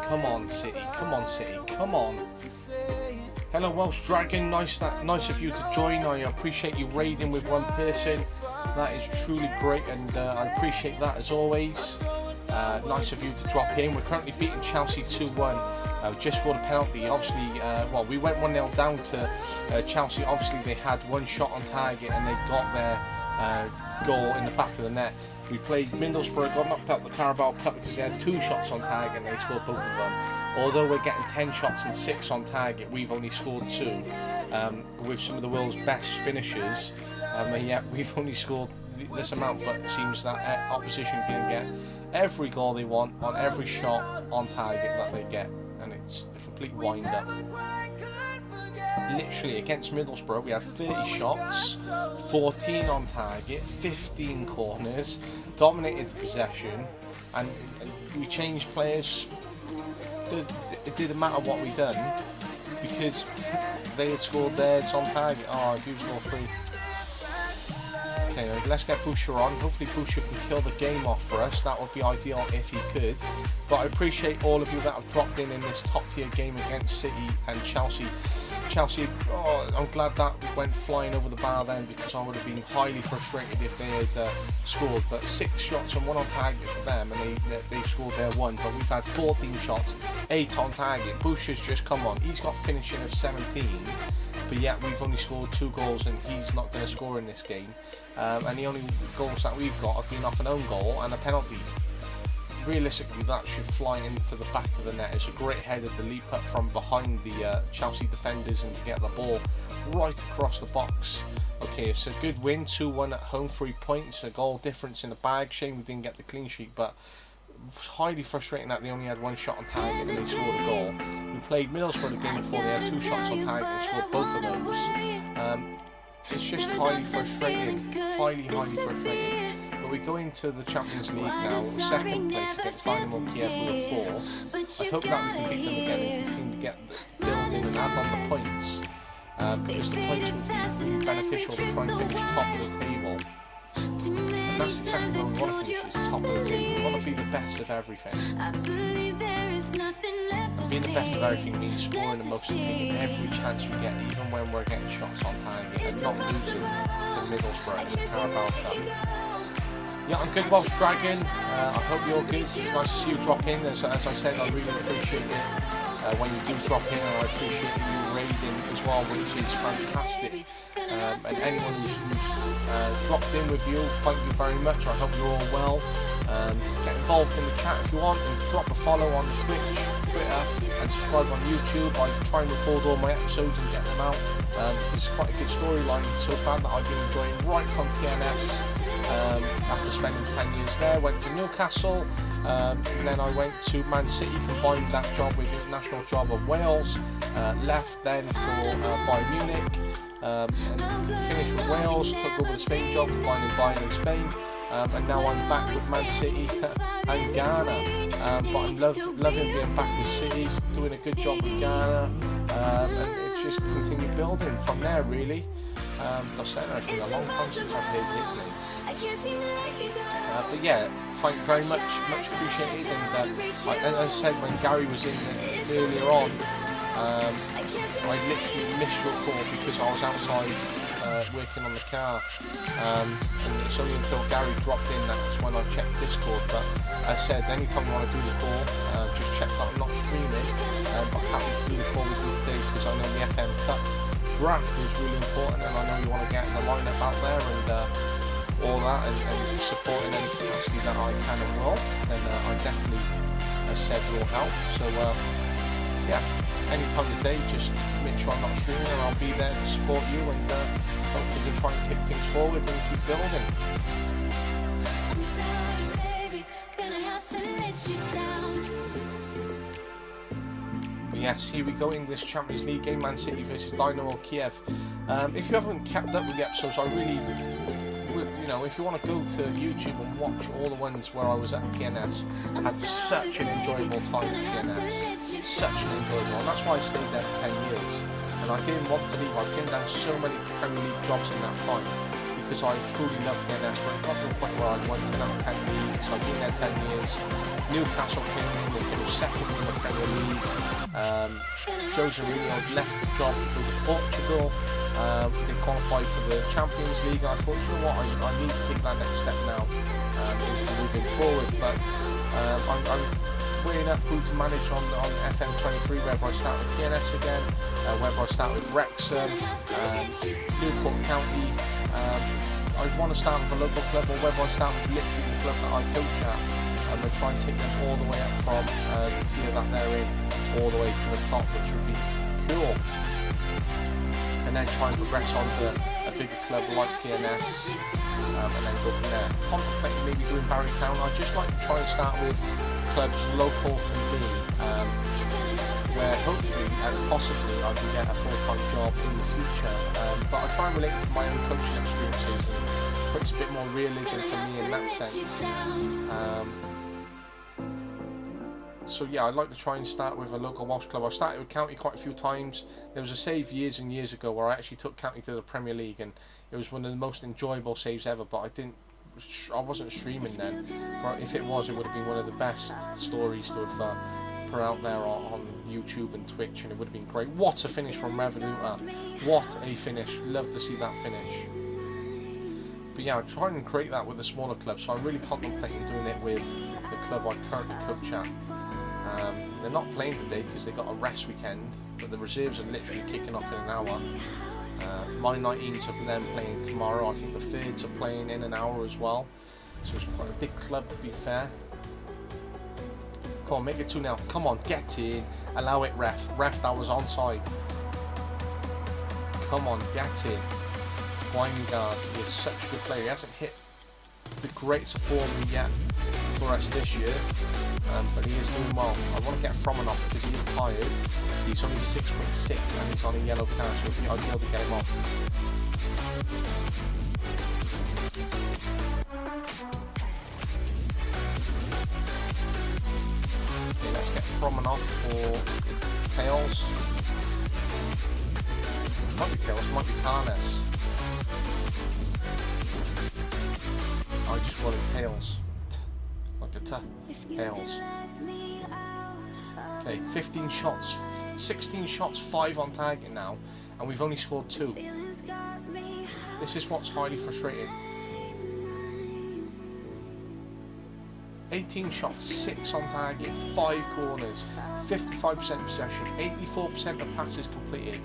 Come on, City. Come on, City. Come on. Hello, Welsh Dragon. Nice of you to join. I appreciate you raiding with 1 person. That is truly great, and I appreciate that as always. Nice of you to drop in. We're currently beating Chelsea 2-1. Just scored a penalty. Obviously, well, we went 1-0 down to Chelsea. Obviously, they had 1 shot on target, and they got their goal in the back of the net. We played Middlesbrough, got knocked out the Carabao Cup because they had 2 shots on target and they scored both of them. Although we're getting 10 shots and 6 on target, we've only scored 2. With some of the world's best finishers, and yet we've only scored this amount, but it seems that opposition can get every goal they want on every shot on target that they get, and it's a complete wind-up. Literally, against Middlesbrough, we had 30 shots, 14 on target, 15 corners, dominated the possession, and we changed players. It didn't matter what we done because they had scored theirs on target. Oh, if you score 3. Okay, let's get Boucher on. Hopefully Boucher can kill the game off for us. That would be ideal if he could. But I appreciate all of you that have dropped in this top tier game against City and Chelsea. Chelsea, oh, I'm glad that went flying over the bar then, because I would have been highly frustrated if they had scored. But 6 shots and 1 on target for them, and they scored their 1. But we've had 14 shots, 8 on target. Boucher's just come on. He's got finishing of 17, but yet we've only scored 2 goals, and he's not going to score in this game. And the only goals that we've got have been off an own goal and a penalty. Realistically, that should fly into the back of the net. It's a great header to leap up from behind the Chelsea defenders and to get the ball right across the box. Okay, it's a good win, 2-1 at home, 3 points, a goal difference in the bag. Shame we didn't get the clean sheet, but highly frustrating that they only had 1 shot on target and they scored a goal. We played Middlesbrough the game before, they had 2 shots on target and scored both of those. It's just highly frustrating, highly frustrating. But we go into the Champions League now, 2nd place against Dynamo Kiev with a 4. I hope that we can beat them again and continue to get building and add on the points, because the points will be beneficial to try and finish top of the table. And that's exactly what we want to finish, is top of the table. We want to be the best of everything. And being the best of everything means scoring the most and taking every chance we get, even when we're getting shots on target, and not losing to Middlesbrough in the Carabao Cup. Yeah, I'm good, Welsh Dragon. I hope you're good. It's nice to see you drop in. As I said, I really appreciate it when you do drop in, and I appreciate you raiding as well, which is fantastic. And anyone who's dropped in with you, thank you very much. I hope you're all well. Get involved in the chat if you want, and drop a follow on Twitch, Twitter, and subscribe on YouTube. I try and record all my episodes and get them out. It's quite a good storyline so far that I've been enjoying right from TNS. After spending 10 years there, went to Newcastle, and then I went to Man City, combined that job with the international job of Wales, left then for Bayern Munich, and finished with Wales, took over the Spain job, combined in Bayern in Spain, and now I'm back with Man City and Ghana. But I'm loving being back with City, doing a good job with Ghana, and it's just continued building from there really. I've said it's been a long time since I've heard his name. But yeah, thank you very much appreciated. And as I said, when Gary was in earlier on, I literally missed your call because I was outside working on the car. And it's only until Gary dropped in that's when I checked Discord. But as I said, anytime you want to do the call, just check that I'm not streaming. But today because I know the FM Cup draft is really important, and I know you want to get the lineup out there and all that, and supporting any capacity that I can and will, then I definitely said will help. So yeah, any time of the day, just make sure I'm not streaming, and I'll be there to support you, and hopefully we'll try and kick things forward and keep building. I'm sorry, baby, gonna have to let you down. Yes, here we go, English Champions League game, Man City versus Dynamo Kiev. If you haven't kept up with the episodes, I really, you know, if you want to go to YouTube and watch all the ones where I was at PNS, I had such an enjoyable time at PNS, such an enjoyable, and that's why I stayed there for 10 years, and I didn't want to leave. I turned down so many Premier League jobs in that time, because I truly love PNS, but it got to the point where I went to that 10 leagues, so I've been there 10 years, Newcastle came in, they finished second in the Premier League, Jose Mourinho left the job to go to Portugal, they qualified for the Champions League, and I thought, you know what, I need to take that next step now, into moving forward, but I'm weighing up who to manage on FM23, whether I start with PNS again, whether I start with Wrexham, Newport County, I want to start with a local club, or whether I start with literally the club that I coach at, and we'll try and take them all the way up from the tier that they're in, all the way to the top, which would be cool. And then try and progress on to a bigger club like PNS, and then go from there. Contemplating maybe doing Barry Town. I'd just like to try and start with clubs local to me, where hopefully and possibly I can get a full-time job in the future. But I try and relate it to my own coaching experiences and put a bit more realism for me in that sense. So yeah, I'd like to try and start with a local Welsh club. I started with County quite a few times. There was a save years and years ago where I actually took County to the Premier League, and it was one of the most enjoyable saves ever, but I wasn't streaming then. But if it was, it would have been one of the best stories to have put out there on YouTube and Twitch, and it would have been great. What a finish from Revenuta. What a finish. Love to see that finish. But yeah, I'm trying to create that with a smaller club, so I'm really contemplating doing it with the club I currently coach at. They're not playing today because they got a rest weekend, but the reserves are literally kicking off in an hour. My 19s are then playing tomorrow. I think the thirds are playing in an hour as well. So it's quite a big club, to be fair. Come on, make it 2-0. Come on, get in. Allow it, ref. Ref, that was onside. Come on, get in. Weingard is such a good player. He hasn't hit the greatest form yet for us this year, but he is doing well. I want to get Fromanov because he is tired. He's only 6'6" and he's on a yellow card, so it'd be ideal to get him off. Okay, let's get Fromanov for Tails. Might be Tails, might be Carnes. I just wanted Tails. Like a Tails. Okay, 15 shots, 16 shots, 5 on target now, and we've only scored 2. This is what's highly frustrating. 18 shots, 6 on target, 5 corners, 55% possession, 84% of passes completed.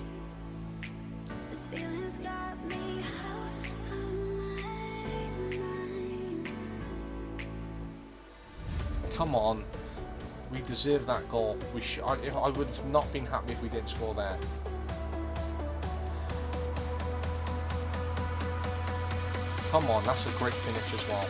Come on, we deserve that goal. I would have not been happy if we didn't score there. Come on, that's a great finish as well.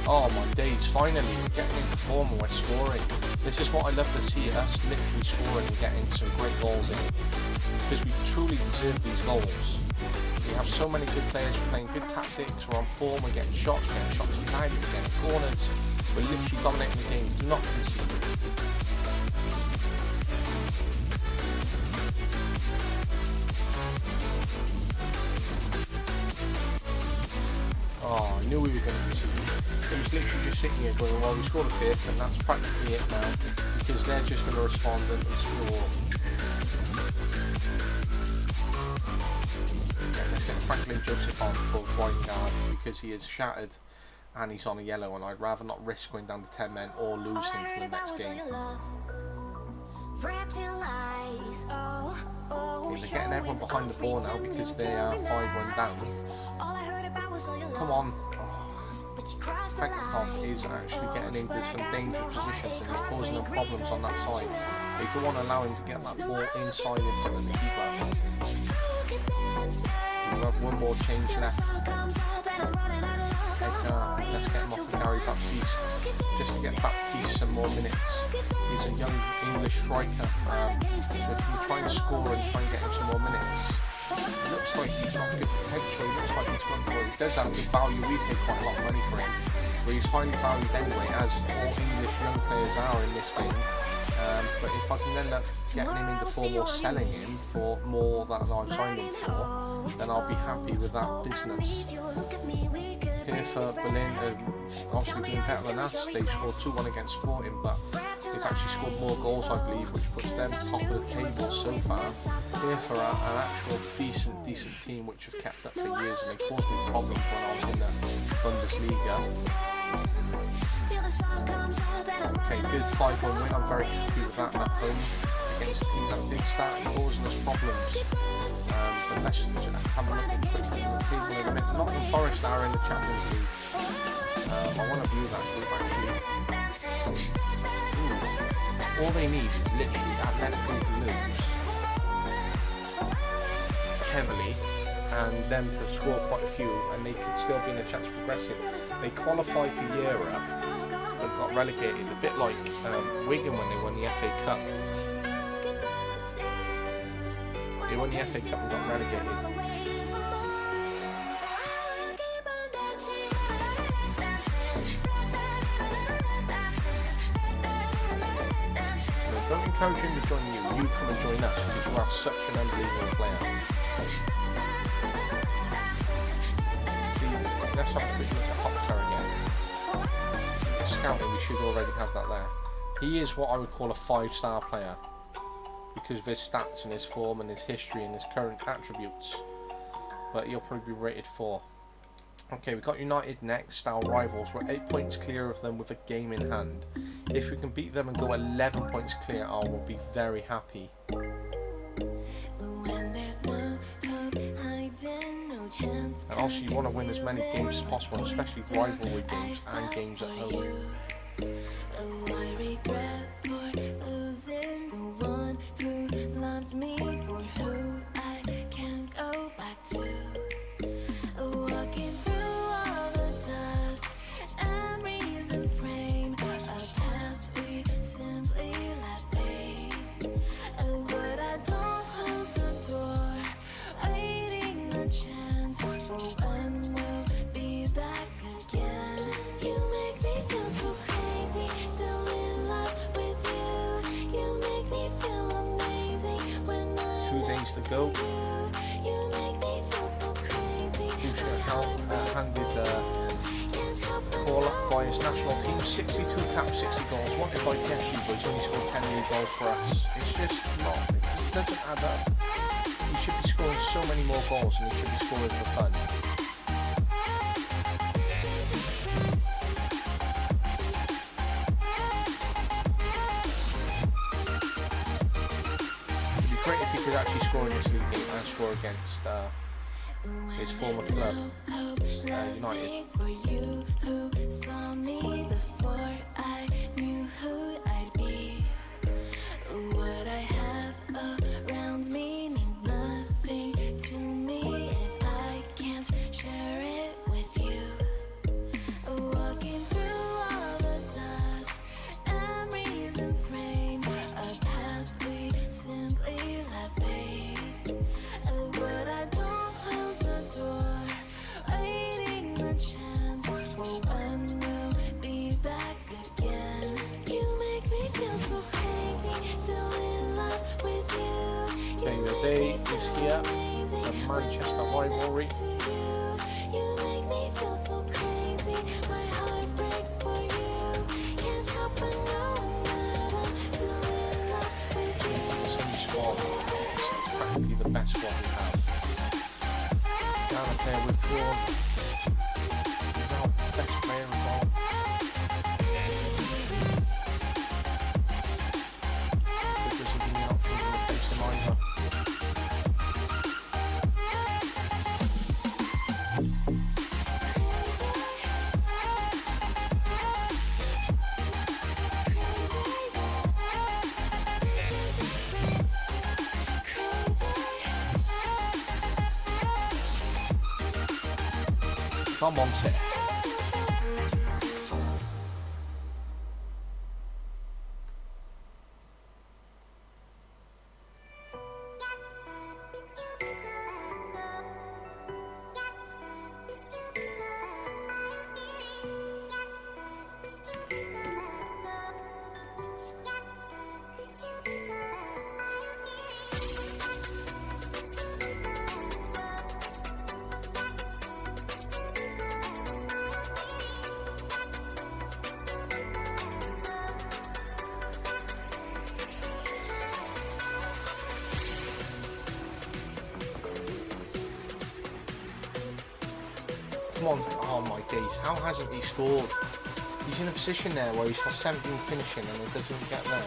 Oh my days, finally we're getting into form and we're scoring. This is what I love to see, us literally scoring and getting some great goals in. Because we truly deserve these goals. We have so many good players playing good tactics, we're on form, we're getting shots on target, we're getting corners, we're literally dominating the game. Do not concede. Oh, I knew we were going to concede. It was literally just sitting here going, well, we scored a fifth, and that's practically it now, because they're just going to respond and score. Let's get Franklin Joseph on for Weingard because he is shattered and he's on a yellow, and I'd rather not risk going down to 10 men or losing for the next game. Okay, they're getting everyone behind the ball now because they are 5-1 down. Come on. Pekakov is actually getting into some dangerous positions and he's causing them problems on that side. They don't want to allow him to get that ball inside in front of the keeper. We have one more change left. Let's get him off to Gary Baptiste just to get Baptiste some more minutes. He's a young English striker. We're trying to score and try and get him some more minutes. It looks like he's got good potential. He looks like he's got good. He does have good value. We paid quite a lot of money for him, but he's highly valued anyway, as all English young players are in this game. But if I can end up getting him into form or selling him for more than I've signed him for, then I'll be happy with that business. Here for Berlin, obviously doing better than us. They scored 2-1 against Sporting, but they've actually scored more goals, I believe, which puts them top of the table so far. Here for an actual decent team which have kept up for years, and they caused me problems when I was in the Bundesliga. Okay, good 5-1 win. I'm very happy with that at home against a team that did start causing us problems. But let's have a look at the table in a minute. Nottingham Forest are in the Champions League. I want to view that group actually. All they need is literally Atletico to lose heavily and them to score quite a few, and they could still be in a chance of progressing. They qualified for Europe but got relegated, a bit like Wigan when they won the FA Cup. They won the FA Cup and got relegated. No, don't encourage him to join you. You come and join us because you are such an unbelievable player. See, let's have a quick look at Hopter again. Scouting, we should already have that there. He is what I would call a 5-star player, because of his stats and his form and his history and his current attributes, but he'll probably be rated 4. Okay, we've got United next, our rivals. We're 8 points clear of them with a game in hand. If we can beat them and go 11 points clear, I will be very happy. And also you want to win as many games as possible, especially rivalry games and games at home. Me for who I can't go back to. Walking through all the dust, memories and frame a past we simply let fade. But I don't close the door, waiting a chance for when we'll be back again. You make me feel so crazy, still in love with you. You make me feel amazing. 2 days to go. Bushra handed call up by his national team. 62 caps, 60 goals. Wanted by Keshi, but he's only scored 10 new goals for us. It's just not. It just doesn't add up. He should be scoring so many more goals, and he should be scoring for fun. If he could actually score in this league game and score against his former club, United. What I have around me means nothing to me if I can't share it with you. Walking through all the dust, memories and frame a past we simply let fade. But I don't close the door, waiting the chance for when we'll be back again. You make me feel so crazy, still in love with you. Okay, the day is here, the Manchester rivalry. You make me feel so crazy, my heart breaks for you. Can't help but know that I'm still in love with you. Same squad. It's practically the best squad we have. Down there withdrawn. He's our best player Come on, Seth. Come on. Oh my days. How hasn't he scored? He's in a position there where he's got 17 finishing and it doesn't get there.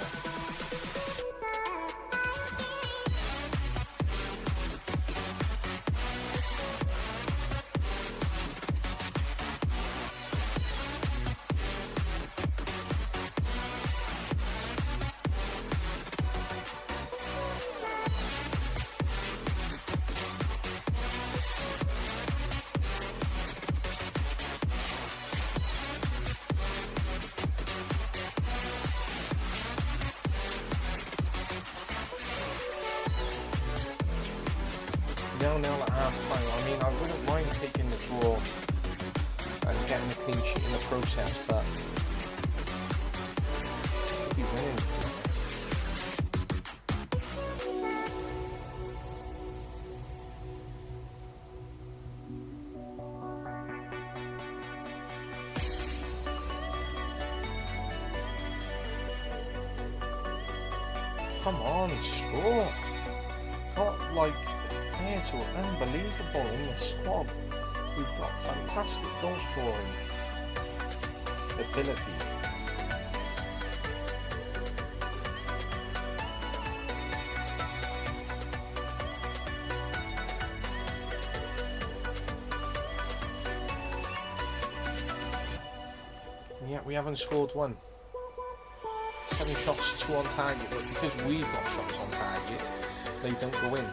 Nil-nil at half-time. I mean, I wouldn't mind taking the draw and getting a clean sheet in the process, but I'll be winning. Come on, score! Got like players who are unbelievable in the squad. We've got fantastic goal scoring ability. And yet we haven't scored one. 7 shots, 2 on target, but because we've got shots on target, they don't go in.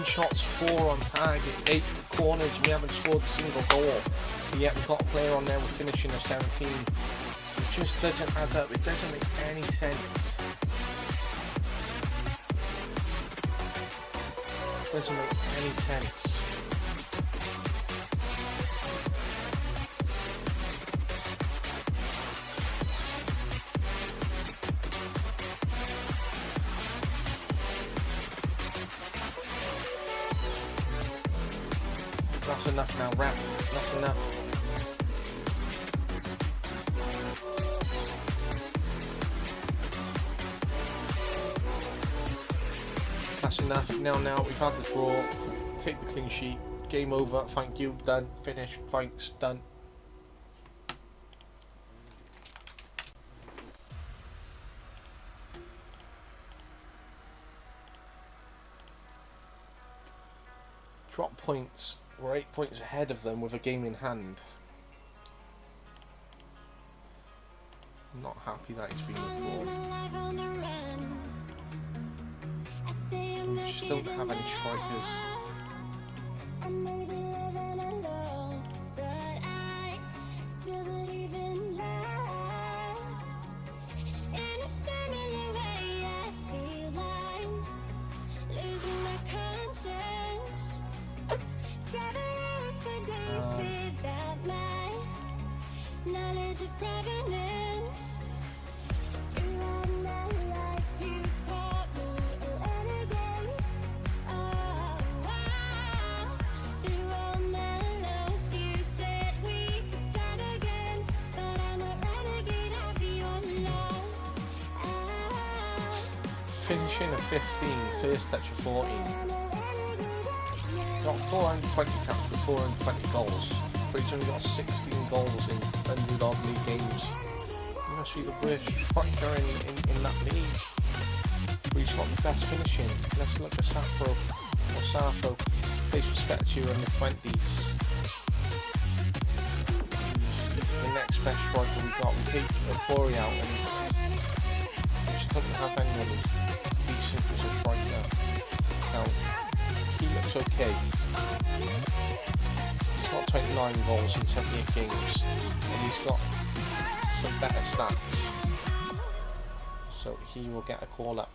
Shots, 4 on target, 8 corners, we haven't scored a single goal, and yet we've got a player on there with finishing of 17. It just doesn't add up, it doesn't make any sense. It doesn't make any sense. That's enough now, Rap. That's enough. That's enough. Now we've had the draw. Take the clean sheet. Game over. Thank you. Done. Finished. Thanks. Done. Drop points. We're 8 points ahead of them with a game in hand. I'm not happy that it's been withdrawn. We just don't have any strikers. Finishing a 15, first touch of 14. Got 420 caps with 420 goals, but he's only got 16 goals in 100 odd league games. must be the worst striker in that league. But he's got the best finishing. Let's look at Safo. Please respect to you in the 20s. He's the next best striker we got. We take Ofori out and he just doesn't have anyone who's decent as a striker. Now, he looks okay. He's got 29 goals in 78 games and he's got some better stats. So he will get a call up.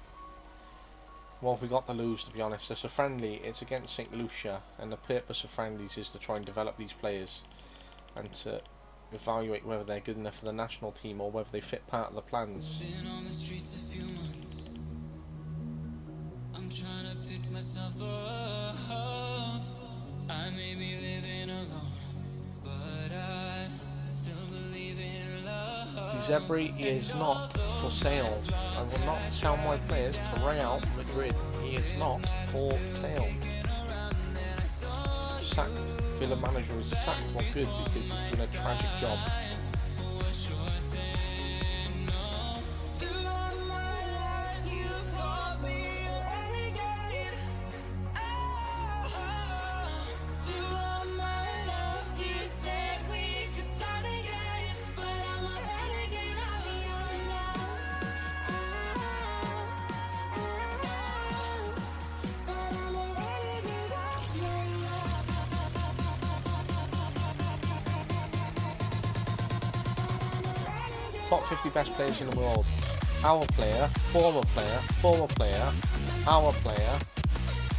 What have we got to lose, to be honest? It's a friendly, it's against St. Lucia, and the purpose of friendlies is to try and develop these players and to evaluate whether they're good enough for the national team or whether they fit part of the plans. Been on the streets a few months. I'm trying to pick myself up. I may be living alone, but I still believe in love. Zebri is not for sale. I will not sell my players to Real Madrid. He is not for sale. Sacked. Villa manager is sacked for good because he's done a tragic job. Top 50 best players in the world. Our player, former player, our player,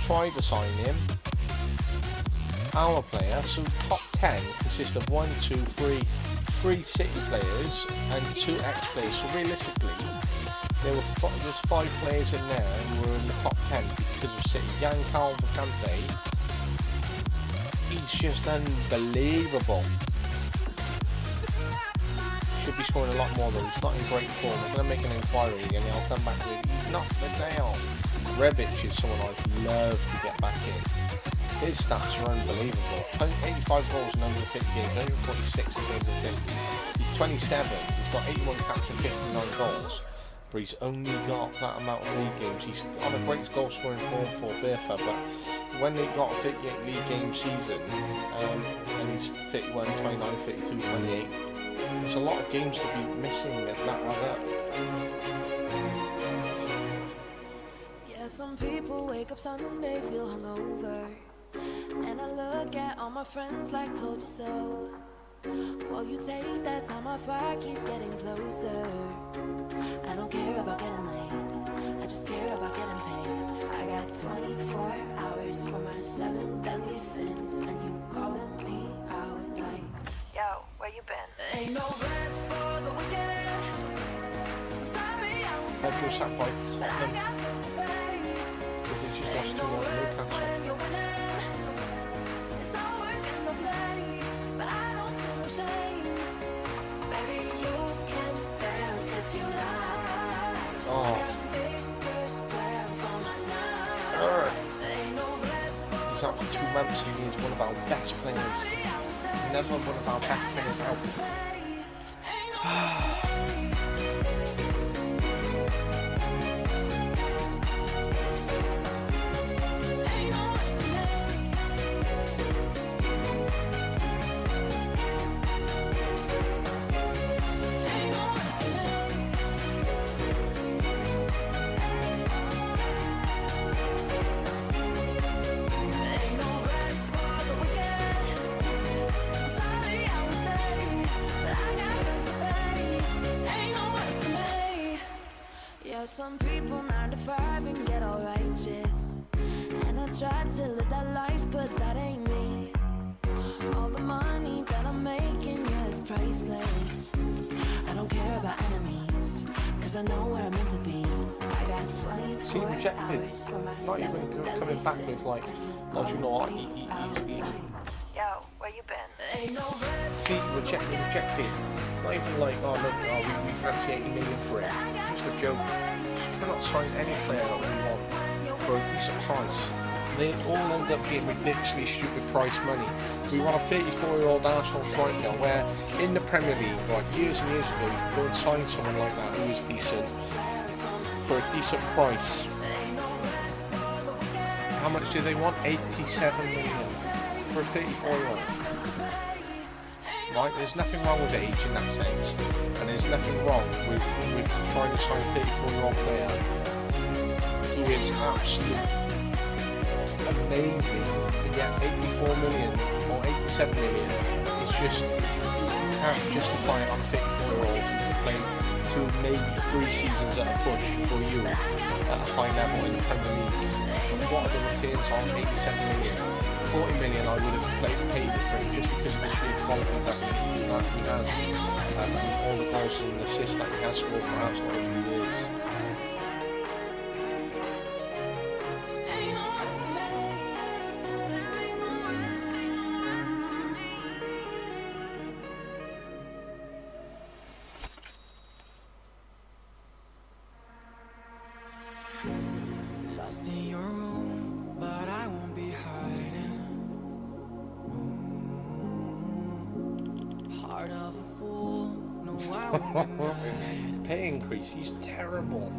tried to sign him, our player. So top 10 consists of 1, 2, 3 City players and 2 ex-players. So realistically, there's 5 players in there who were in the top 10 because of City. Jan Calvo-Cante, he's just unbelievable. Should be scoring a lot more though. He's not in great form. I'm going to make an inquiry and I'll come back with he's not for sale. Rebic is someone I'd love to get back in. His stats are unbelievable. 85 goals in 150 games, 146 in 150. He's 27. He's got 81 caps and 59 goals. But he's only got that amount of league games. He's on a great goal scoring form for Birpa, but when they got a 58 league game season and he's 31, 29, 32, 28, there's a lot of games to be missing at that add up. Yeah, some people wake up Sunday, feel hungover, and I look at all my friends like told you so. While you take that time off, I keep getting closer. I don't care about getting late, I just care about getting paid. I got 24 hours for my 7 deadly sins, and you calling me out like, yo, where you been? Ain't no rest for the weekend. Sorry, I was Pedro sat by Tottenham because he just lost to Newcastle. It's all work and no play, but I don't feel no shame. Baby, you can dance if you like. Oh. He's out for 2 months and he's one of our best players. Never one of our best players out. Some people 9 to 5 and get all righteous, and I try to live that life, but that ain't me. All the money that I'm making, yeah, it's priceless. I don't care about enemies, cause I know where I'm meant to be. I got 24 See, rejected. hours for my Not even coming back with like, oh, do you know what? He's yo, where you been? Ain't no rest. See, rejected. Not even like, oh look, we fancy 80 million for it. Just a joke. You cannot sign any player that we want for a decent price. they all end up being ridiculously stupid price money. We want a 34-year-old Arsenal striker where in the Premier League, like years and years ago, you could go and sign someone like that who was decent for a decent price. How much do they want? 87 million for a 34-year-old. Right, there's nothing wrong with age in that sense, and there's nothing wrong with trying to sign a 34-year-old player who is absolutely amazing to get 84 million or 87 million. It's just, you can't justify it on 54-year-old to play to maybe 3 seasons at a push for you at a high level in the Premier League. And what are the returns on 87 million? 40 million I would have paid it for just because of the sheer quality that he has, all the goals and assists that he has scored for Arsenal over the years. Lost in your room, but I won't be hiding. Heart of a fool, no, I won't be lying. Pay increase, he's terrible.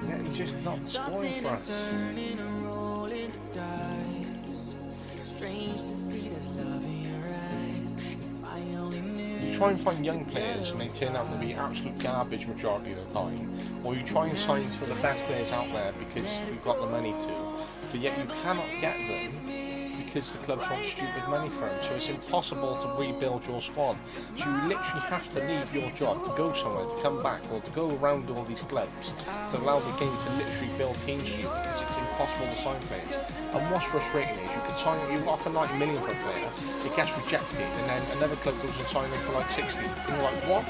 Yeah, he's just not scoring for us. Turning and rolling the dice. Strange to see there's love in your eyes. If I only knew. You try and find young players and they turn out to be absolute garbage majority of the time, or you try and sign for the best players out there because you've got the money to, but yet you cannot get them because the clubs want stupid money for them, so it's impossible to rebuild your squad. So you literally have to leave your job to go somewhere, to come back, or to go around all these clubs to allow the game to literally build teams for you, because it's impossible to sign players. And what's frustrating is you offer 90 million for a player, it gets rejected, and then another club goes and signs it for like 60. And you're like, what?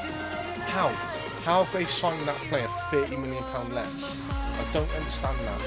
How? How have they signed that player for £30 million less? I don't understand that.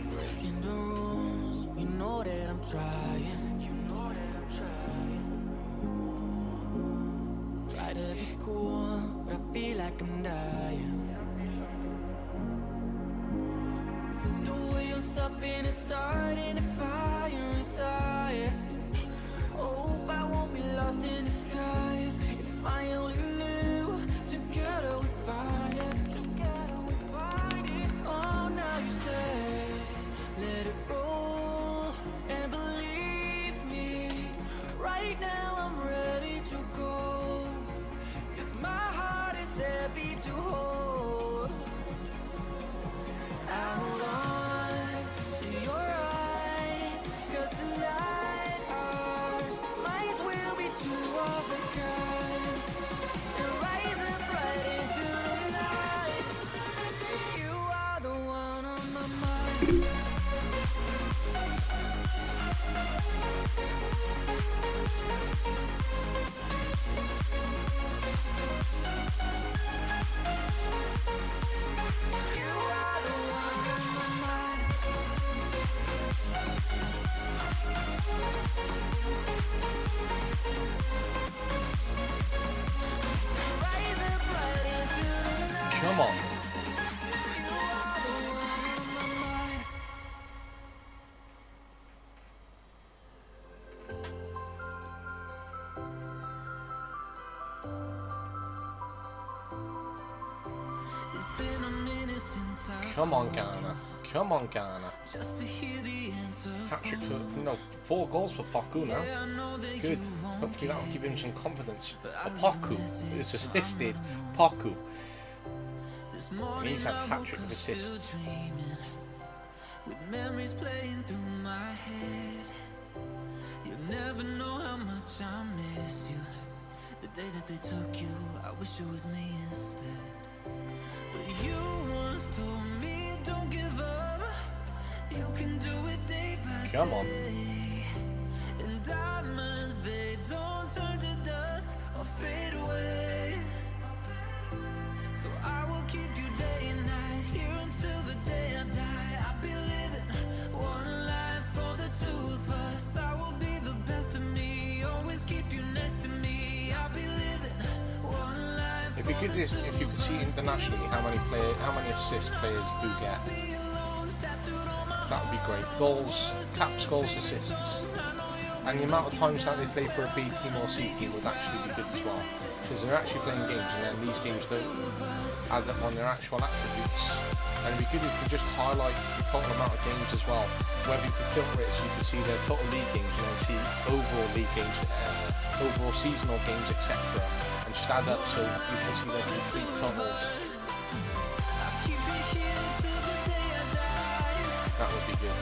Breaking the rules, you know that I'm trying. You know that I'm trying. Try to be cool, but I feel like I'm dying. The way I'm stopping is starting a fire inside. Hope I won't be lost in the skies. If I only knew, together we find it. Together we find it. Oh, now you say, let it roll, and believe me, right now I'm ready to go, 'cause my heart is heavy to hold. I hold on to your eyes, 'cause tonight our minds will be two of a kind, and rising bright into the night, 'cause you are the one on my mind. You are the one on my mind. Rising bright into the night. Come on. It's been a minute since I Come on, Ghana. Come on, Ghana. just to hear the answer. Hat-trick for, no, 4 goals for Poku now. Good. Hopefully that'll give him some confidence. Poku is assisted. Poku. This And morning he's had I hat-trick woke of up still assists. dreaming, with memories playing through my head. You'll never know how much I miss you. The day that they took you, I wish it was me instead. But you once told me don't Come on. And diamonds, they don't turn to dust or fade away. So I will keep you day and night, here until the day I die. I'll be living one life for the two of us. I will be the best of me, always keep you next to me. I'll be living one life. If you could see internationally how many assists players do get, that would be great. Goals, caps, goals, assists, and the amount of times that they play for a B team or C team would actually be good as well, because they're actually playing games, and then these games don't add up on their actual attributes. And it'd be good if you could just highlight the total amount of games as well, whether you could filter it so you can see their total league games and then see overall league games, overall seasonal games, etc., and just add up so you can see their complete totals. That would be good.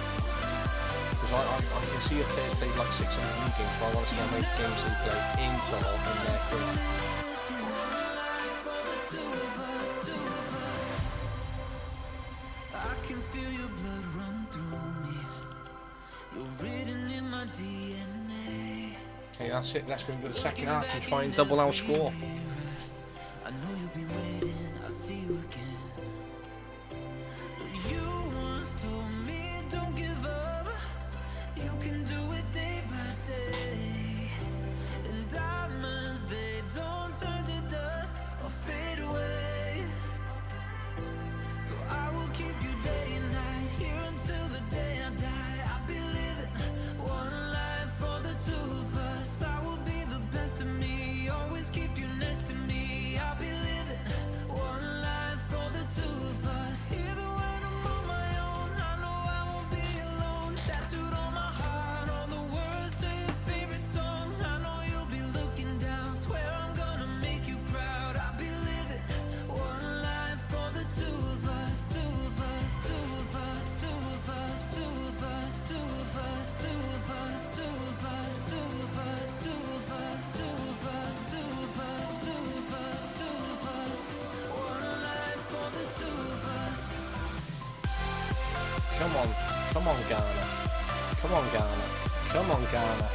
Because I can see if they played like 600 league games, but I want to see how many games they play in total in their team. I can feel your blood run through me. You're written in my DNA. Okay, that's it. Let's go into the second half and try and double our score. I know you'll be waiting. I'll see you again. But you once told me don't give up. You can do it day by day. And diamonds, they don't turn to dust or fade away. So I will keep you day and night, here until the day I die. I'll be living one life for the two of us. I will be the best of me, always keep you next to me. I'll be living one life for the two of us. Even when I'm on my own, I know I won't be alone. Tattooed on my heart, all the words to your favorite song. I know you'll be looking down, swear I'm gonna make you proud. I'll be living one life for the two of us. Two of us, two of us, two of us, two of us, two of us, two of us, two of us, two of us, two of us, two of us, two of us, two of us, two of us. One life for the two of us. Come on, Ghana. Come on, Ghana. Come on, Ghana.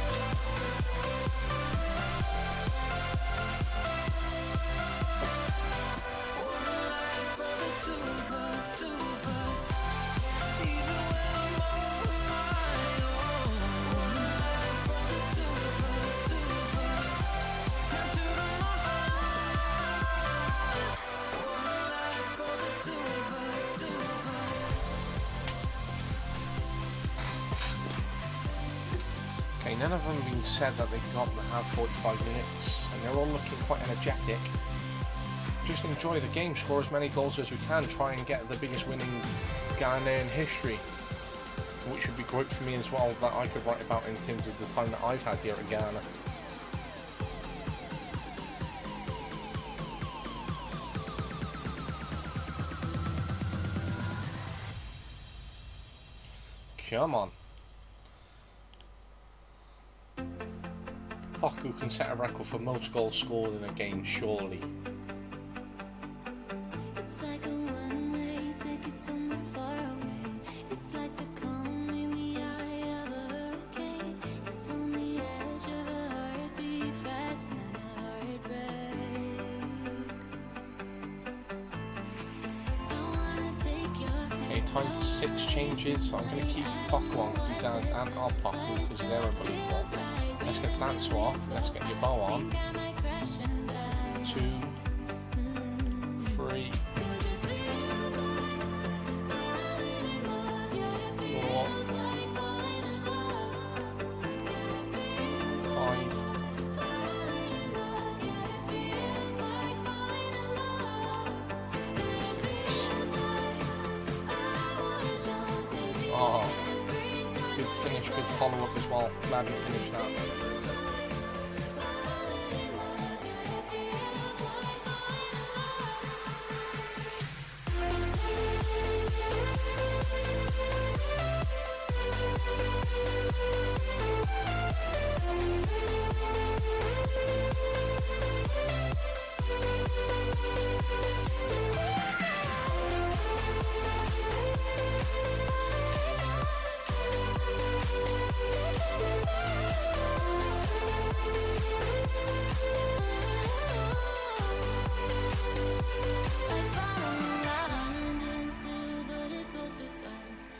Okay, none of them have been said that they've got to have 45 minutes, and they're all looking quite energetic. Just enjoy the game, score as many goals as we can, try and get the biggest winning Ghanaian history, which would be great for me as well, that I could write about in terms of the time that I've had here at Ghana. Come on. Poku can set a record for most goals scored in a game, surely. It's like a one-way ticket somewhere far away. It's like the calm in the eye of a hurricane. It's on the edge of a heartbeat, fast and a heartbreak. I wanna take your hand. Okay, time for 6 changes. So I'm going to keep Poku on because he's and our Poku because they're unbelievable. Let's get Danso off. Let's get your bow on. 2, 3, 4, 5. Oh, good finish, good follow up as well. Glad we finished that.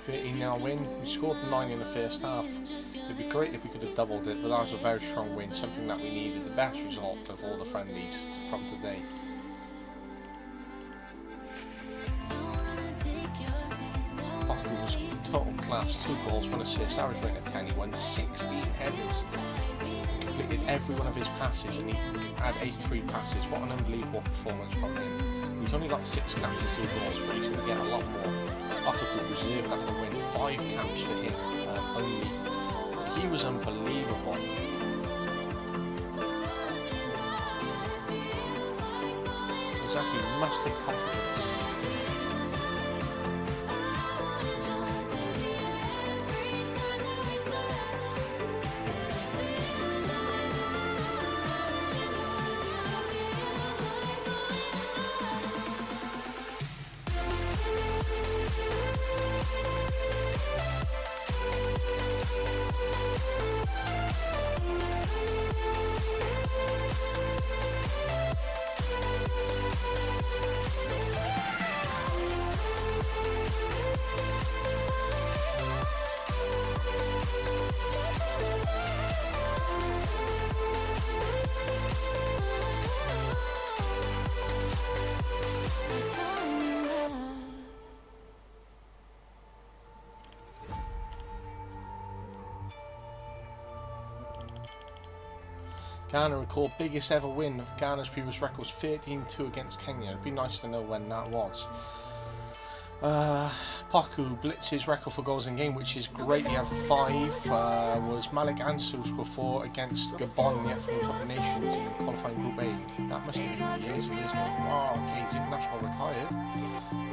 13-0 win. We scored 9 in the first half. It'd be great if we could have doubled it, but that was a very strong win, something that we needed, the best result of all the friendlies from today. Baku was total class, 2 goals, 1 assist, average rate of 10, he won 16 headers. Completed every one of his passes and he had 83 passes. What an unbelievable performance from him. He's only got 6 caps and 2 goals, but he's going to get a lot more. Baku reserved that to win, 5 caps for him only. He was unbelievable. Exactly, we must take confidence. Ghana record biggest ever win of Ghana's previous record was 13-2 against Kenya. It'd be nice to know when that was. Baku blitzed his record for goals in game, which is great. He had 5. Was Malik Ansel scored 4 against Gabon in the African Cup of Nations in qualifying Group A. That must have been years and years ago. Oh, okay, he's international retired.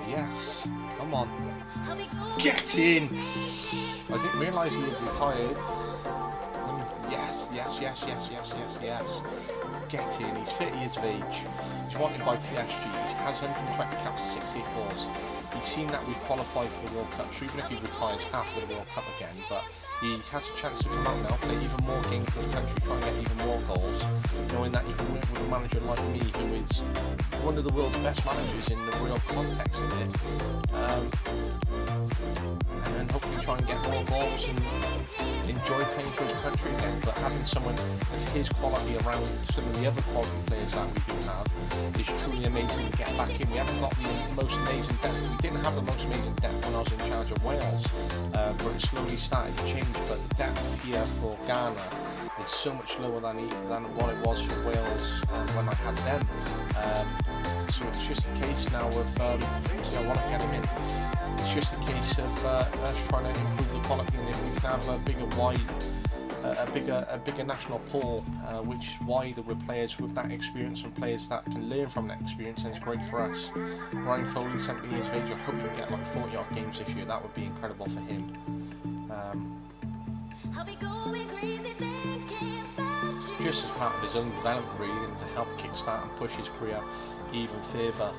Yes, come on, get in. I didn't realise he was retired. Yes. Get in. He's 30 years of age. He's wanted by PSG. He has 120 caps, 68 goals. He's seen that we've qualified for the World Cup, so even if he retires after the World Cup again, but he has a chance to come out now, play even more games for the country, try and get even more goals, knowing that he can work with a manager like me, who is one of the world's best managers in the real context of it, and hopefully try and get more goals and enjoy playing for his country again. But having someone of his quality around some of the other quality players that we do have is truly amazing to get back in. We haven't got the most amazing depth. We didn't have the most amazing depth when I was in charge of Wales, but it slowly started to change. But the depth here for Ghana is so much lower than what it was for Wales when I had them. So it's just a case now of I want to get him in. It's just a case of us trying to improve the quality, and if we can have a bigger national pool, which is wider with players with that experience and players that can learn from that experience, then it's great for us. Brian Foley, 17 years of age, I hope he can get like 40-odd games this year. That would be incredible for him. Just as part of his own development, really, and to help kickstart and push his career even further.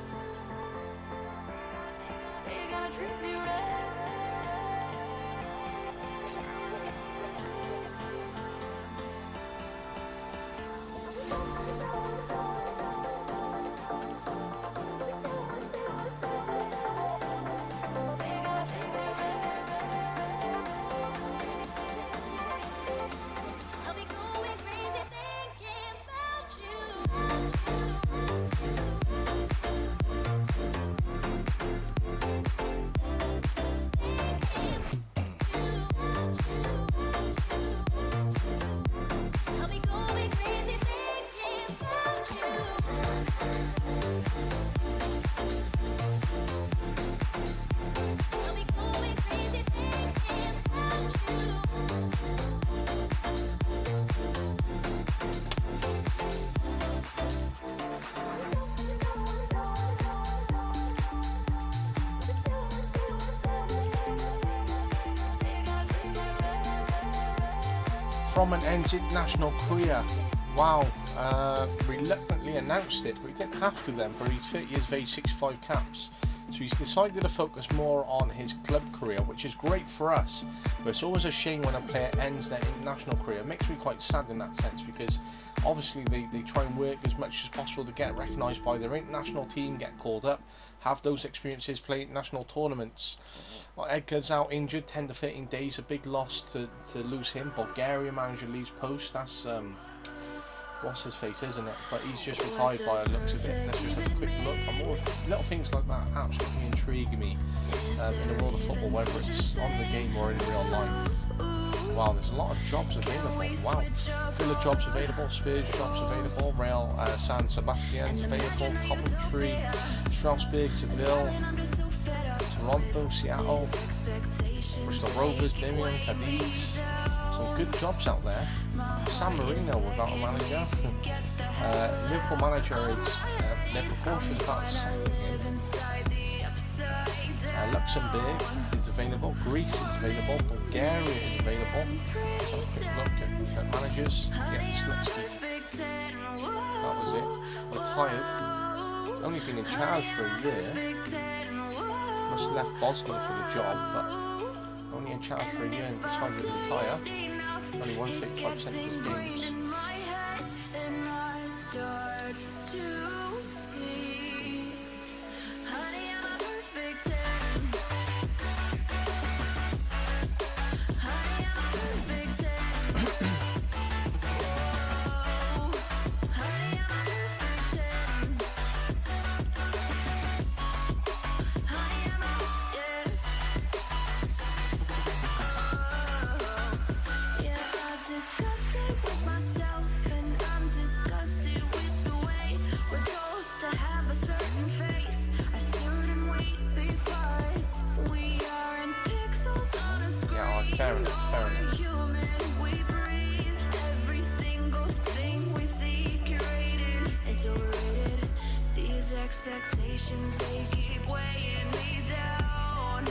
From an ends international career. Wow, reluctantly announced it, but he didn't have to then, but he's 30 years of age, 65 caps. So he's decided to focus more on his club career, which is great for us. But it's always a shame when a player ends their international career. It makes me quite sad in that sense, because obviously they try and work as much as possible to get recognised by their international team, get called up, have those experiences, play national tournaments. Well, Edgar's out injured, 10 to 13 days, a big loss to lose him. Bulgaria manager leaves post. That's what's his face, isn't it? But he's just retired by the looks of it. Let's just have a quick look. Little things like that absolutely intrigue me in the world of football, whether it's on the game or in real life. Wow, there's a lot of jobs available. Wow, Villa jobs available, Spurs jobs available, Real San Sebastian's available, Coventry, Strasbourg, Seville, Toronto, Seattle, Bristol Rovers, Birmingham, Cadiz. Some good jobs out there. San Marino without a manager. Liverpool manager is they're cautious about Luxembourg is available, Greece is available, Bulgaria is available. So look at managers. Yeah, Sletsky. That was it. Retired. Only been in charge for a year. Must have left Bosnia for the job, but only in charge for a year and decided to retire. Only won 55% of his games. Fair enough, fair enough. These expectations, they keep weighing me down.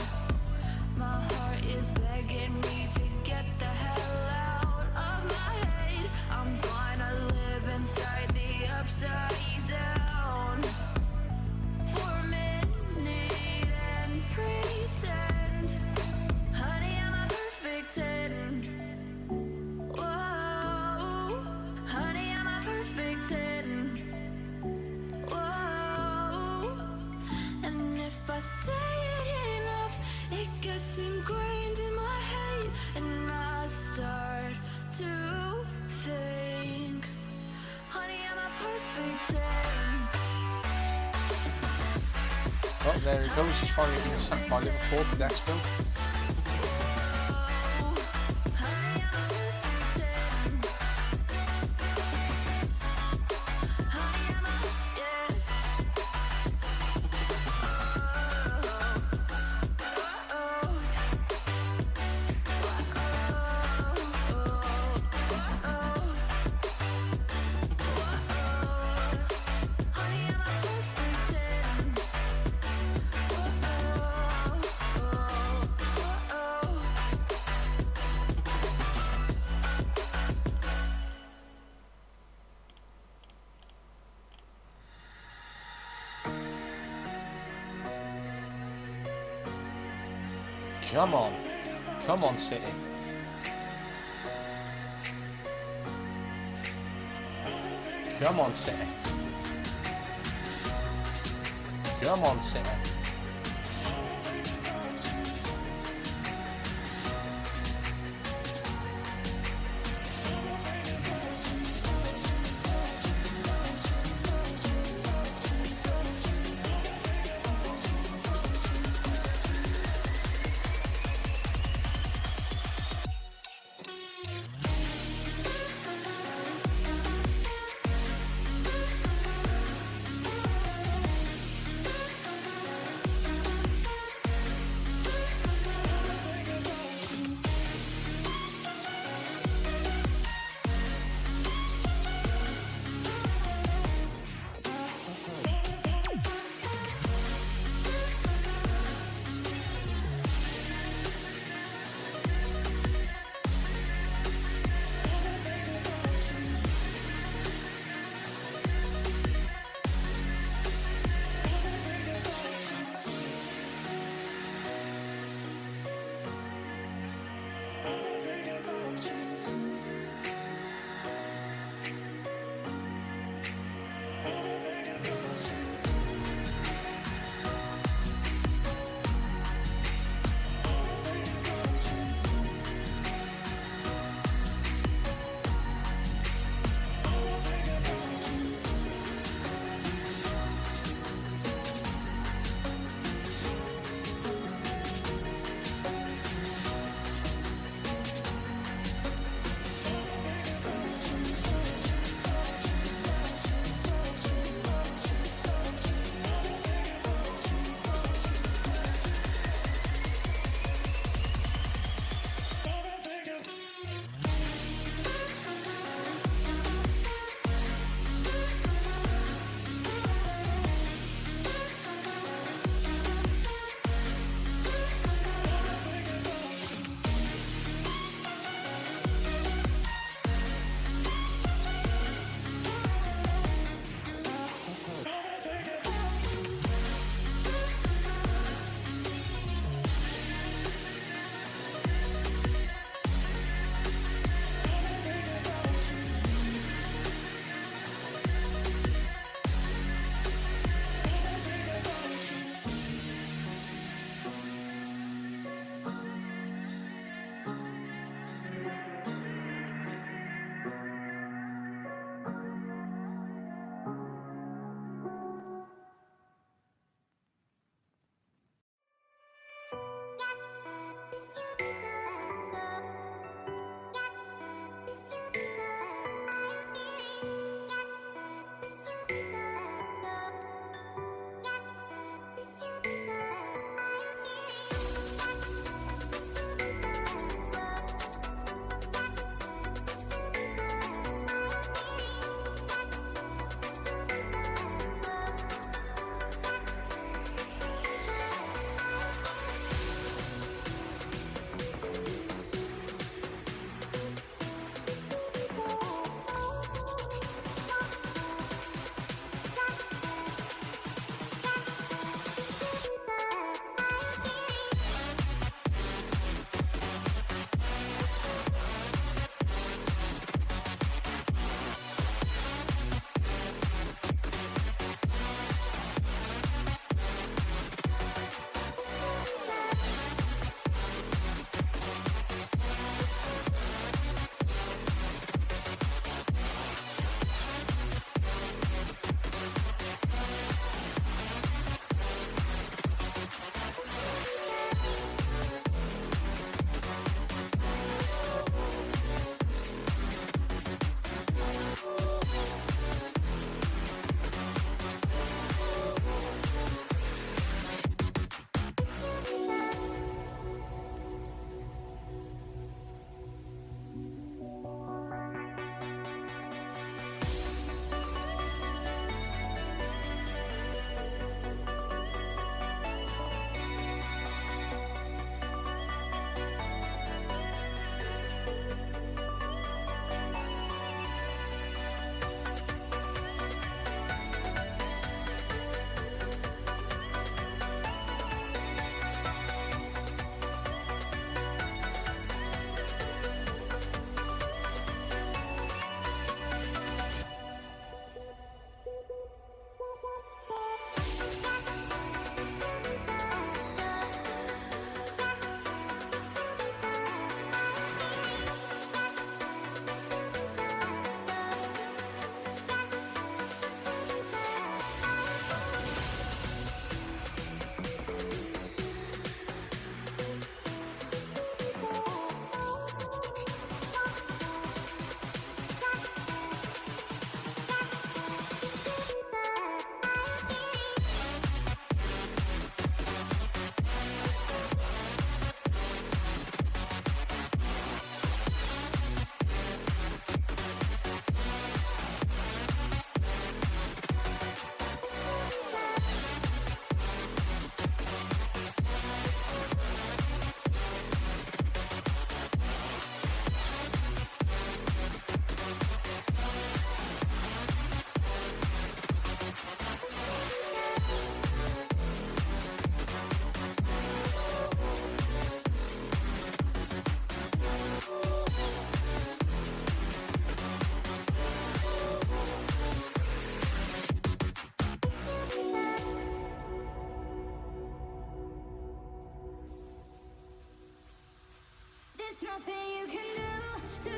My heart is begging me to get the hell out of my head. I'm gonna live inside the upside down for a minute and pretend, honey, I'm a perfect 10. Whoa, honey, I'm a perfect 10. Whoa, and if I say it enough, it gets ingrained in my head, and I start to think, honey, I'm a perfect 10. Well, there he goes. He's finally been sacked by Liverpool to Desco. Come on, City. Come on, City. Come on, City.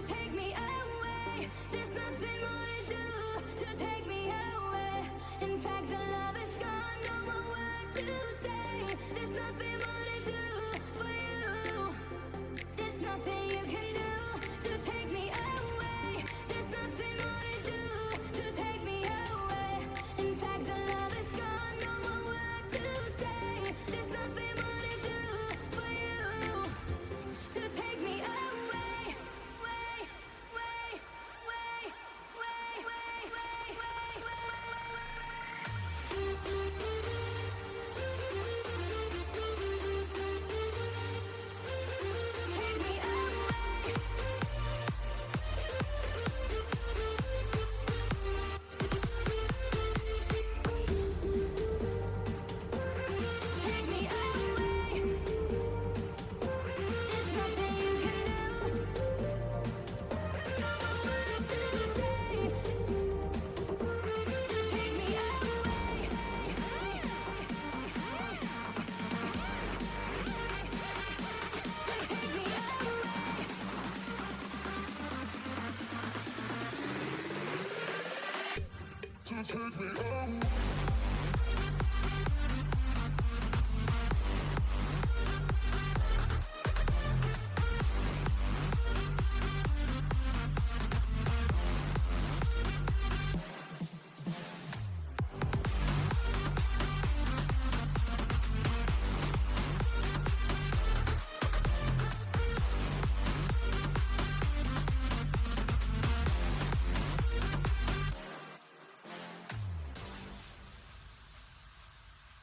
take me away. There's nothing more to do to take me away. In fact, the love is gone, no more word to say. There's nothing more to do for you. There's nothing you can do to take me away. There's nothing more to do to take me away. In fact, the love is gone, no more word to say. There's nothing more to do for you to take me away. Take me away. Take me away. There's nothing you can do. No more words to say to take me away. To take me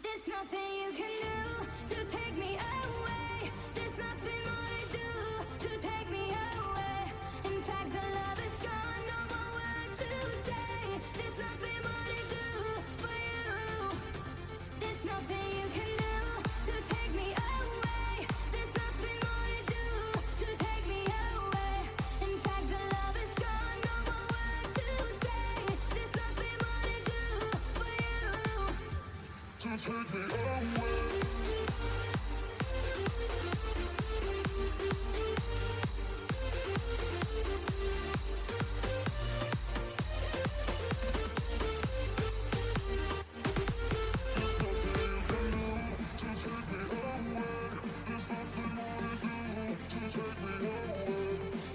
There's nothing you can do to take me away. There's nothing more to do to take me away. In fact, the love is gone, no more word to say. There's nothing more to do for you. There's nothing you can do to take me away. There's nothing more to do to take me away. In fact, the love is gone, no more word to say. There's nothing more to do for you. Take me away.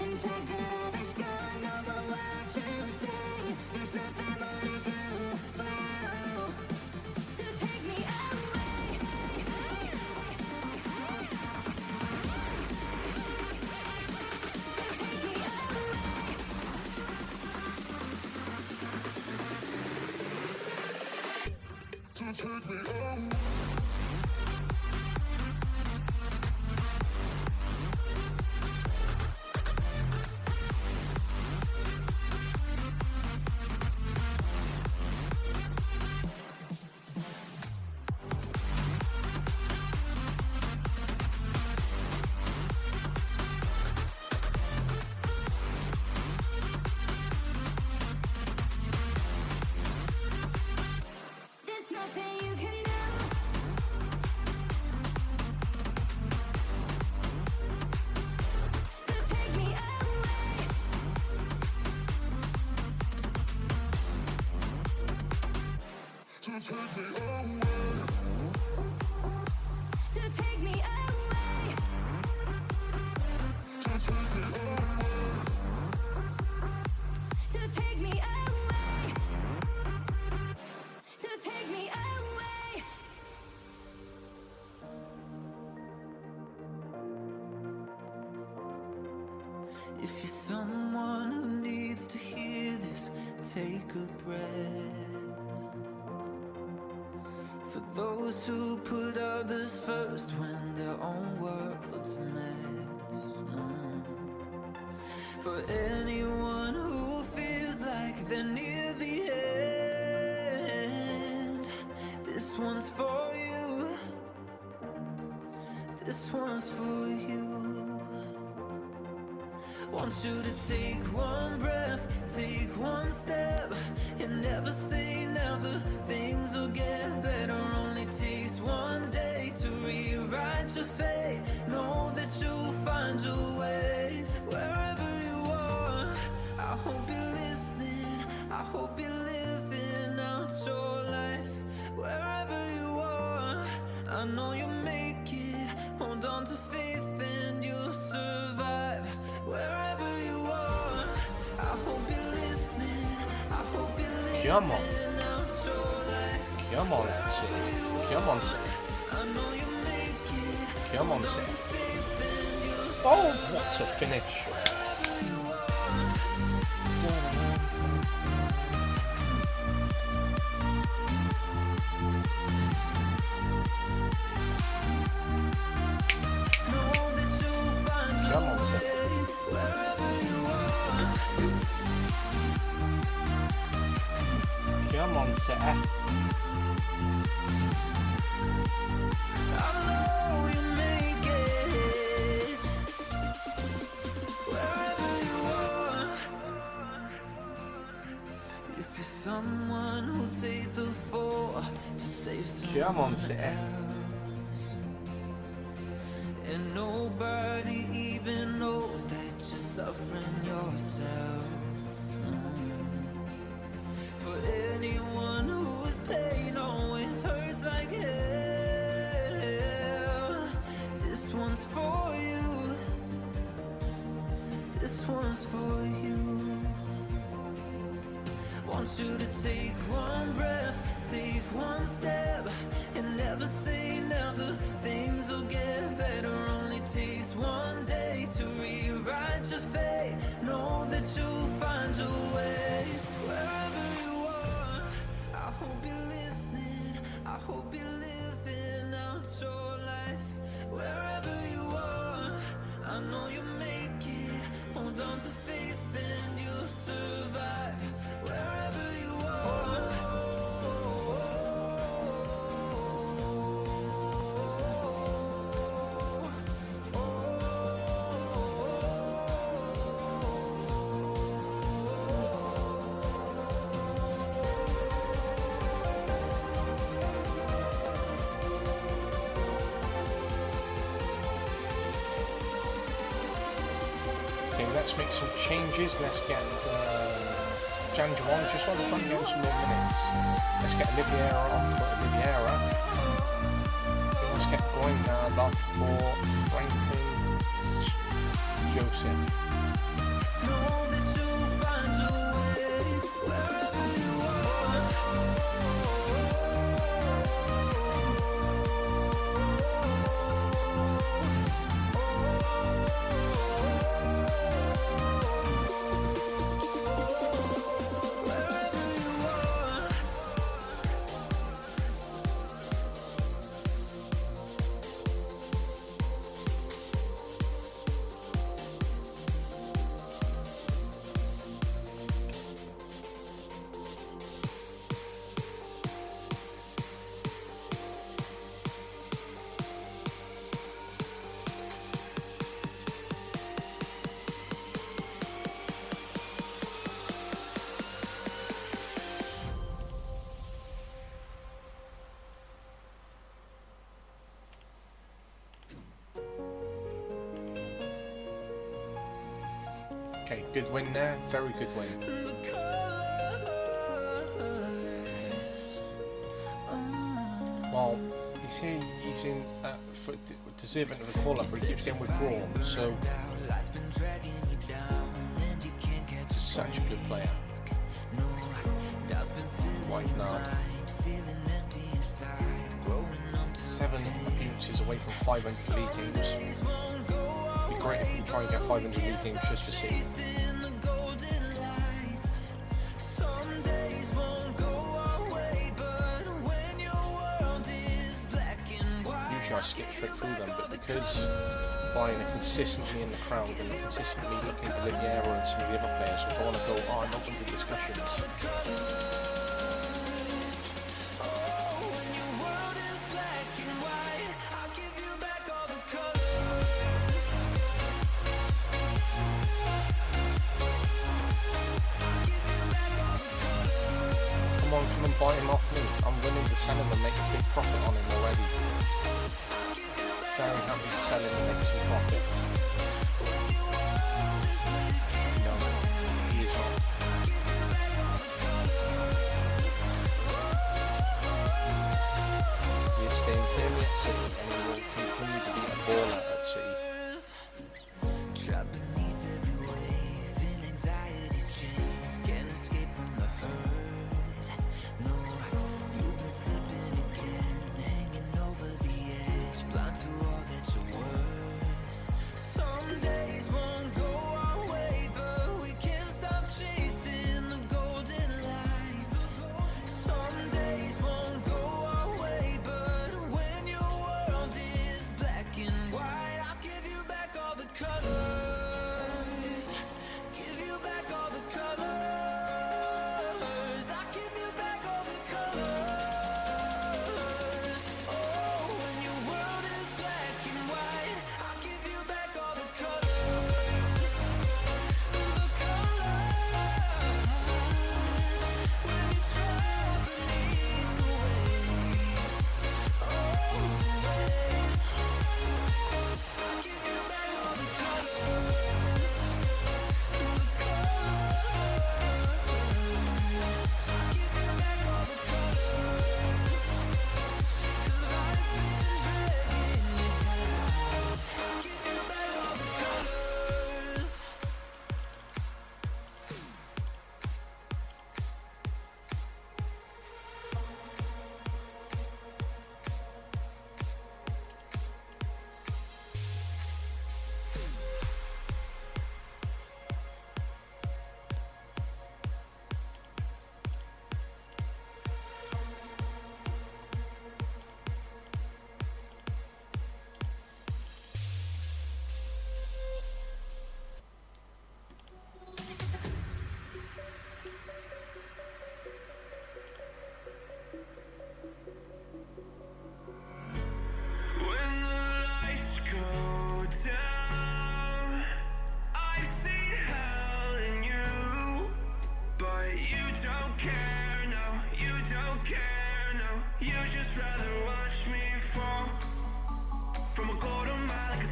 In fact, the love is gone, no more word to say. There's nothing more to do for you to take me away. To take me away. Take me away. There's nothing you can do. To take me away. To take me away. To take me away. To take me away. To take me away. To take me away. If you're someone who needs to hear this, take a breath. For those who put others first when their own world's a mess. For anyone who feels like they're near the end, this one's for you. This one's for you. Want you to take one breath, take one step, and never say never. Things will get better. Only takes one day to rewrite your fate. Know that you'll find your way wherever you are. hold on to faith and you'll survive. Wherever you are, I hope you're listening. I hope you're listening. Come on. Come on, City. Come on, City. Come on, City. Oh, what a finish. Come on, City. Come on, City. Someone who'll take the fall to save someone Come on, City. else. And nobody even knows that you're suffering yourself. For anyone whose pain always hurts like hell, this one's for you. This one's for you. Want you to take one breath, take one step, and never say never. Things will get better. Only takes one day to rewrite your fate. Know that you'll find your way. Wherever you are, I hope you're listening. I hope you're living out your life. Wherever you are, I know you'll make it. Hold on to faith and you'll survive. Wherever you are. Okay, let's make some changes. Let's get Janjuan just on the front, give him some more minutes. Let's get Oliveira on, put Oliveira. Let's get Goingard off for Franklin Joseph. Okay, good win there. Very good win. Well, he's in for deserving of a call up, but he keeps getting withdrawn. So such a good player. White Nard. 7 appearances away from 500 league games. It'd be great if we try and get 500 league games just for City. Usually I skip straight through them, but because Bayern are consistently in the crowd and consistently looking for Oliveira and some of the other players, so I want to go, I'm open to discussions. Come and buy him off me. I'm willing to sell him and make a big profit on him already. Very happy to sell him and make some profit. No, he is not. He is staying firmly at City and he will continue to be a ball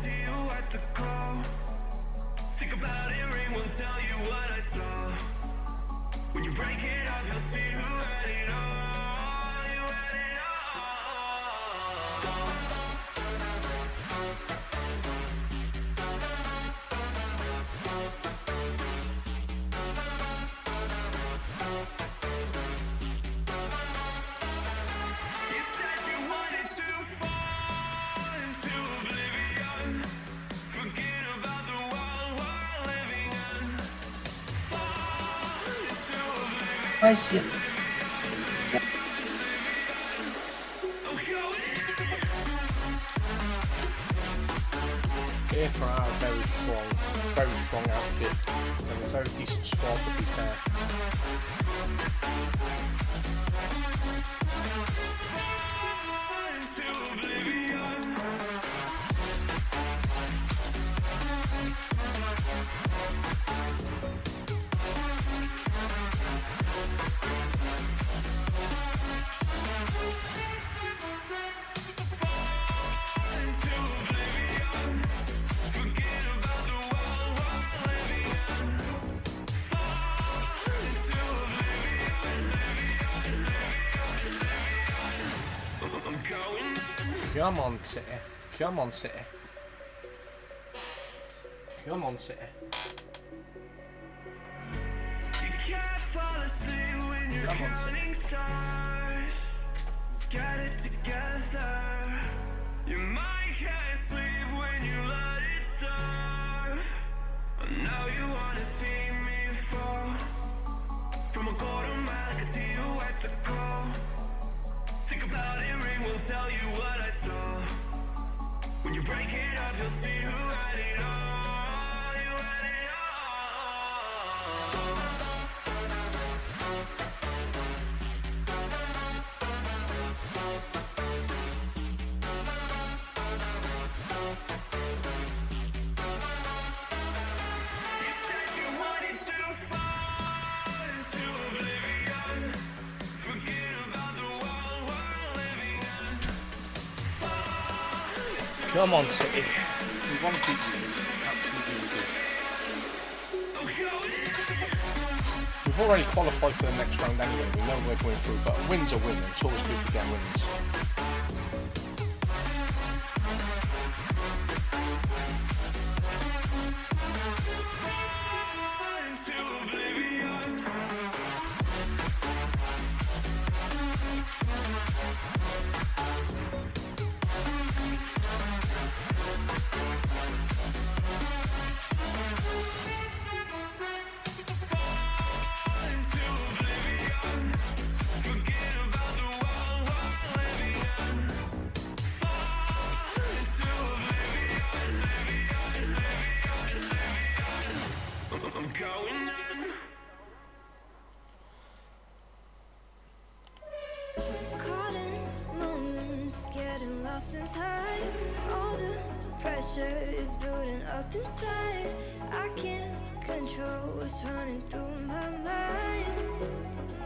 see you at the call. Think about it, ring won't tell you what I saw. When you break it off, you'll see who had it all. You had it all. You said you wanted to fall into oblivion. Forget about the world we're living in. Fall into oblivion. Ay shit. Here for our very strong outfit, and a very decent squad to be fair. Into oblivion. Into oblivion. Forget about the world we're living in. Fall into oblivion. I'm going in. Come on, City. Come on, City. Come on, City. You can't fall asleep when you're Come on, counting stars. Get it together. Your mind can't sleep when you let it serve. And now you wanna see me fall. From a quarter mile, I can see you at the call. Think about it, ring won't tell you what I saw. When you break it up, you'll see who had it all. You had it all. You said you wanted to fall into oblivion. Forget about the world we're living in. Fall into Come on, City. We want to beat you. Absolutely we do. We've already qualified for the next round anyway. We know we're going through, but a win's a win. It's always good to get wins. into oblivion. Into oblivion. Forget about the world we're living in. Fall into oblivion. I'm going in. Caught in moments, getting lost in time. All the pressure is building up inside. I can't control what's running through my mind.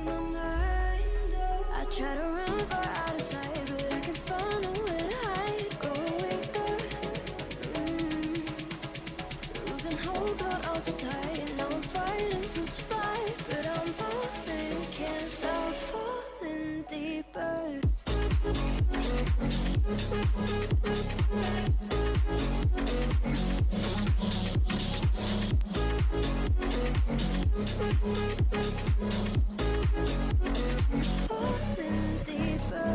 My mind, oh. I try to run for out of sight, but I can find nowhere to hide. Go wake up, losing hope, held on so tight. Now I'm fighting to survive, but I'm falling, can't stop falling deeper. Falling deeper.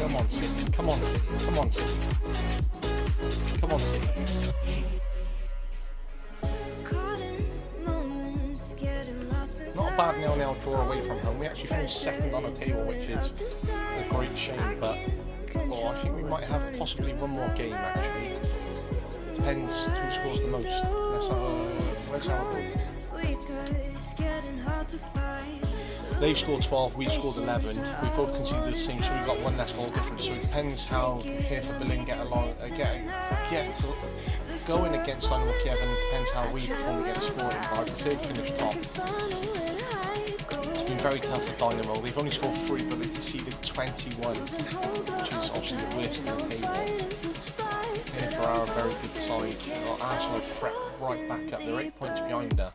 Come on, City. Come on, City. Come on, City. Come on, City. Caught in moments, getting lost in Not a bad 0-0 draw away from home. We actually finished second on the table, which is a great shame, but I think we might have possibly one more game actually. Depends who scores the most. Let's have a look. They've scored 12, we've scored 11. We both conceded the same, so we've got one less goal difference. So it depends how Kiev and Berlin get going against Dynamo Kiev, and it depends how we perform against Sporting. But I prefer to finish top. very tough for Dynamo. They've only scored 3, but they've conceded 21, which is obviously the worst in the table. Therefore, are a very good side. Arsenal threat right back up. They're 8 points behind her.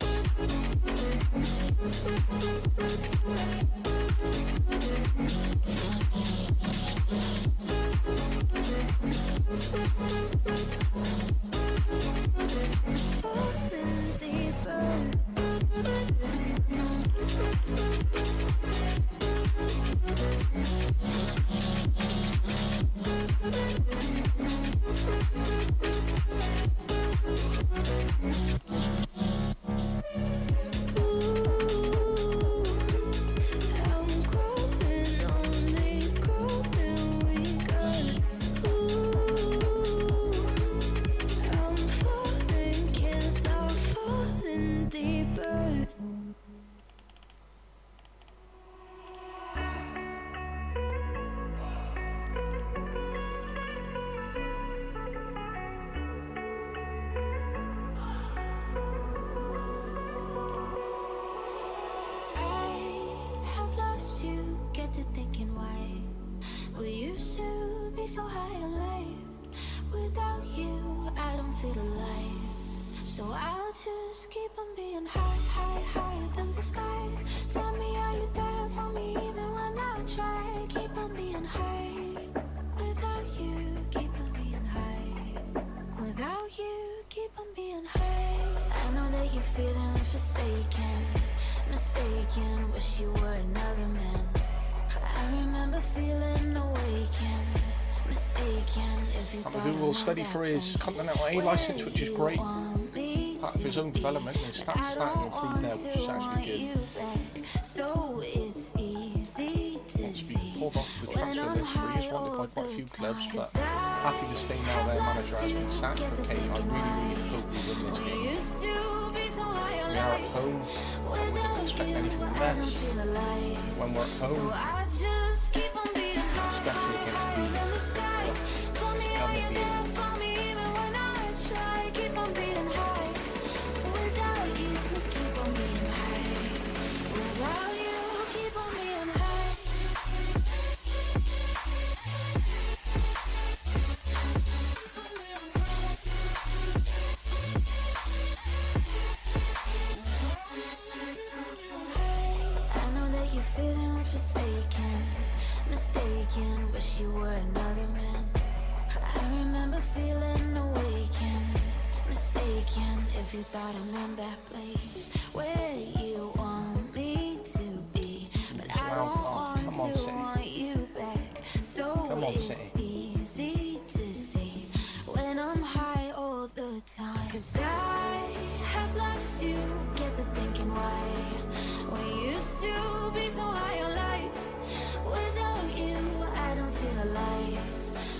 So high in life, without you, I don't feel alive. So I'll just keep on being high, high, higher than the sky. Tell me, are you there for me even when I try? Keep on being high, without you, keep on being high. Without you, keep on being high. I know that you're feeling forsaken, mistaken, wish you were another man. I remember feeling awakened. Amadou will study for his Continental A license, which is great. Part of his own development, his stats are starting to improve there, which is actually good. Wants to be pulled off the transfer list, where he is wanted by quite a few clubs, but happy to stay now. Their manager has been sacked. Okay, I really hope we win this game. We are at home, and we don't expect anything less when we're at home, especially against these. Feeling forsaken, mistaken, wish you were another man. I remember feeling awakened, mistaken, if you thought I'm in that place where you want me to be, but I don't want to want you back. So it's easy to see when I'm high all the time, 'cause I have lost you, get to thinking why we used to be so high on life. Without you, I don't feel alive.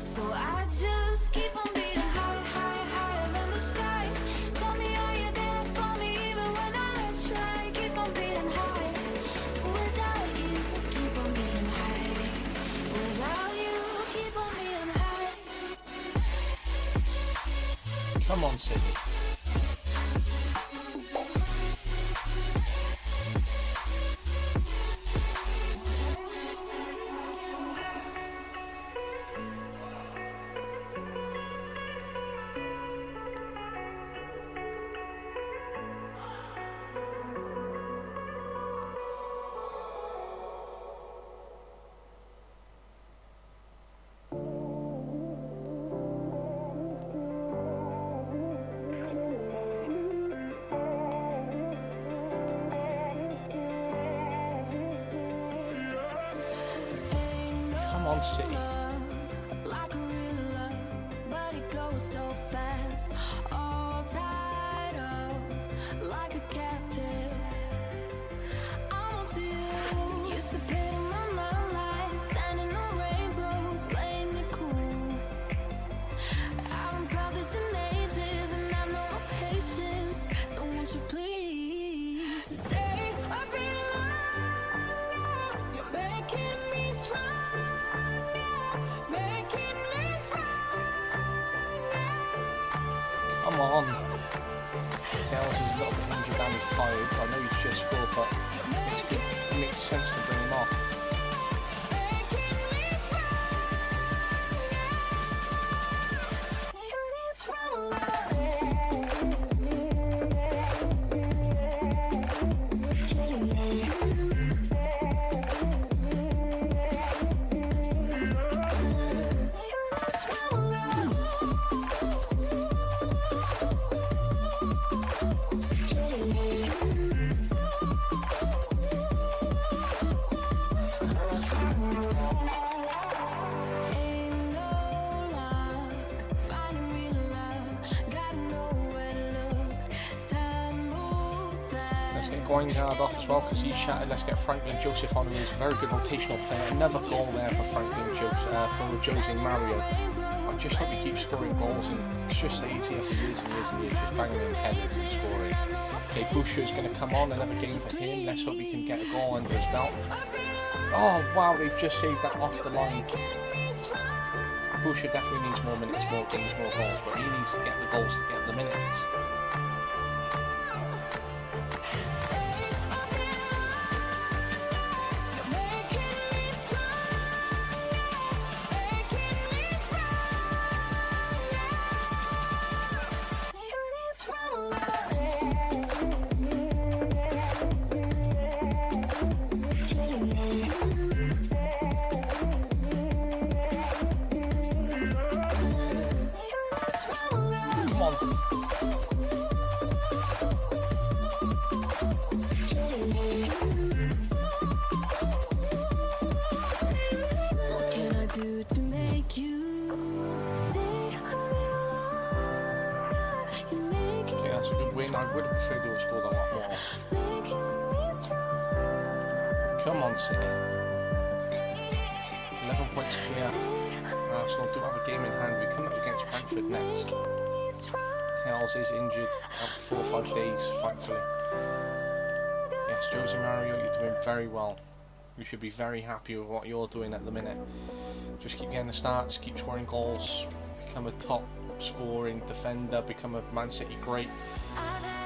So I just keep on being high, high, higher than the sky. Tell me, are you there for me even when I try? Keep on being high. Without you, keep on being high. Without you, keep on being high. Come on, Sydney. On City. Like a real love, but it goes so fast. All tied up, like a captive. I'm on to you. Used to pay my mind like standing on rainbows, playing it cool. I haven't felt this in ages, and I know my patience. So won't you please stay a bit longer? You're making me strong. Come on. Tails is not 100 and he's tired. I know he's just scored, but it's good mix sense to bring him off. Guard off as well because he's shattered. Let's get Franklin Joseph on, who's a very good rotational player. Another goal there for Franklin Joseph, for Jose Mario. I just hope he keeps scoring goals, and it's just easier for years and years and years, just banging in headers and scoring. Okay, Boucher's going to come on, another game for him. Let's hope he can get a goal under his belt. Oh wow, they've just saved that off the line. Boucher definitely needs more minutes, more games, more goals, but he needs to get the goals to get the minutes. I would have preferred to have scored a lot more. Come on, City. 11 points clear. Arsenal do have a game in hand. We come up against Brentford next. Tails is injured out for 4 or 5 days, thankfully. Yes, Jose Mario, you're doing very well. You should be very happy with what you're doing at the minute. Just keep getting the starts, keep scoring goals, become a top scoring defender, become a Man City great.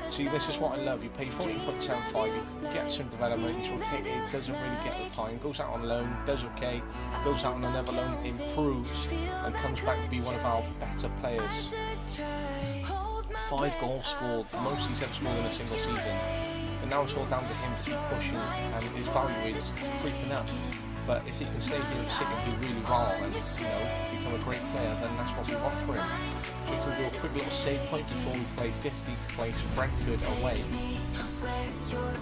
See, this is what I love. You pay 40.75, you get some development, he's rotated, doesn't really get the time, goes out on loan, does okay, goes out on another loan, improves, and comes back to be one of our better players. 5 goals scored, the most he's ever scored in a single season. And now it's all down to him to keep pushing, and his value is creeping up. But if he can stay here at City and do really well and, become a great player, then that's what we want for him. We can do a quick little save point before we play 15th place Brentford away.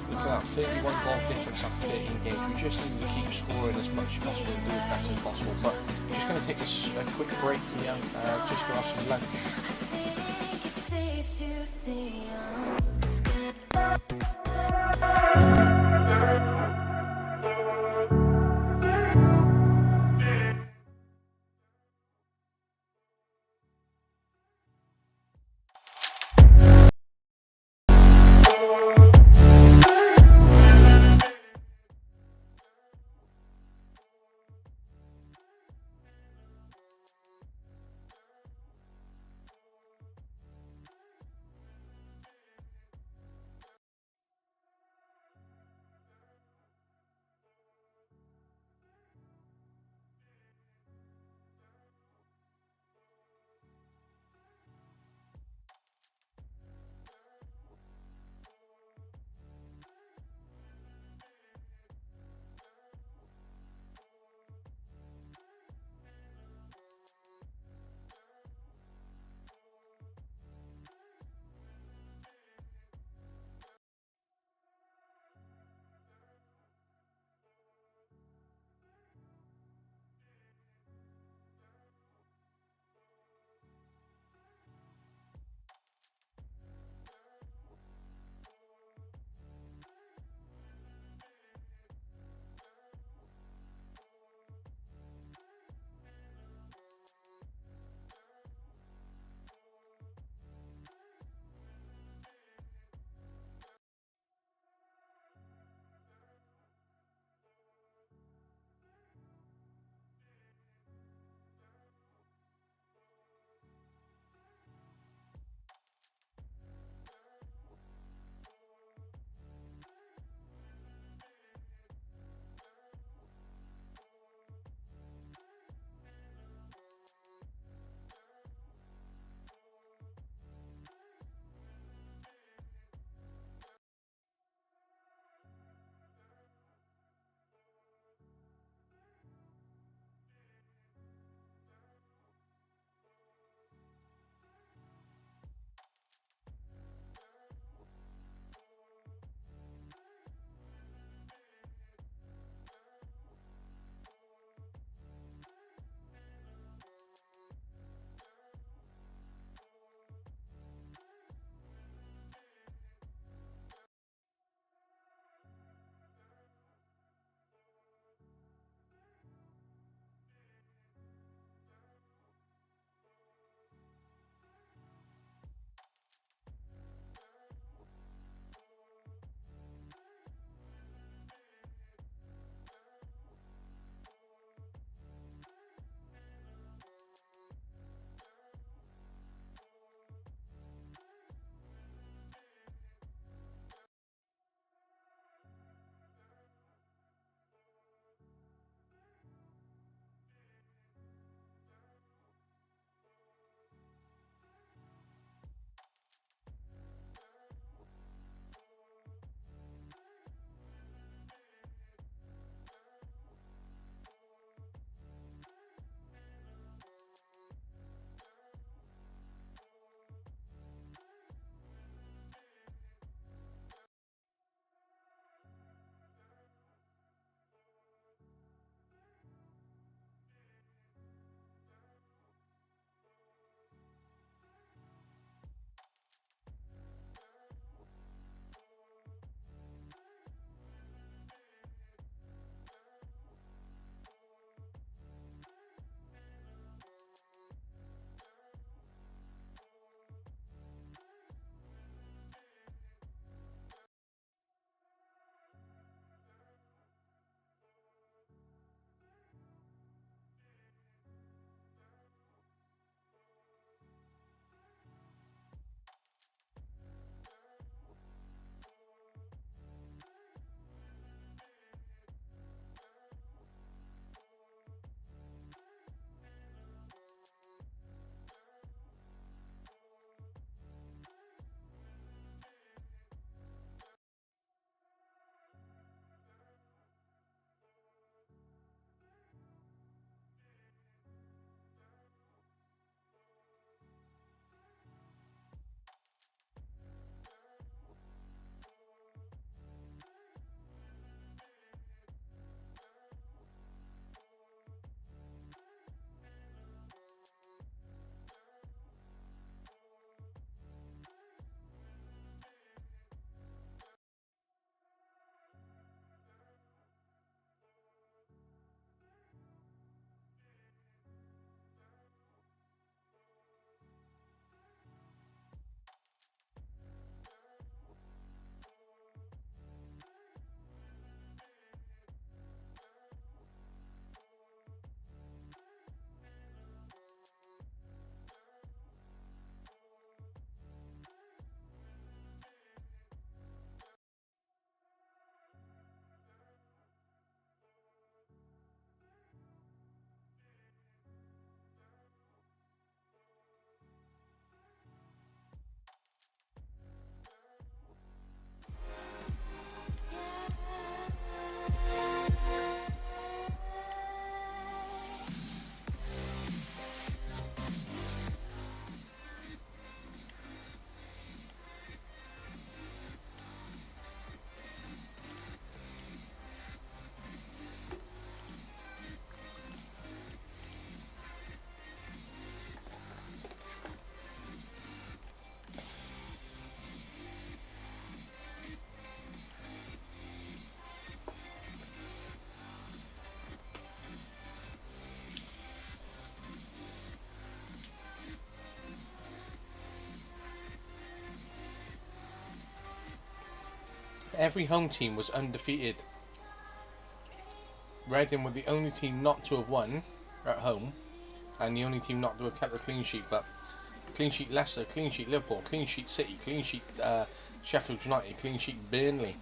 Look at that, 31 goal difference after 13 games. We just need to keep scoring as much as possible and do as best as possible. But I'm just going to take a quick break here, just to have some lunch. Every home team was undefeated. Reading were the only team not to have won at home, and the only team not to have kept a clean sheet. But clean sheet Leicester, clean sheet Liverpool, clean sheet City, clean sheet Sheffield United, clean sheet Burnley.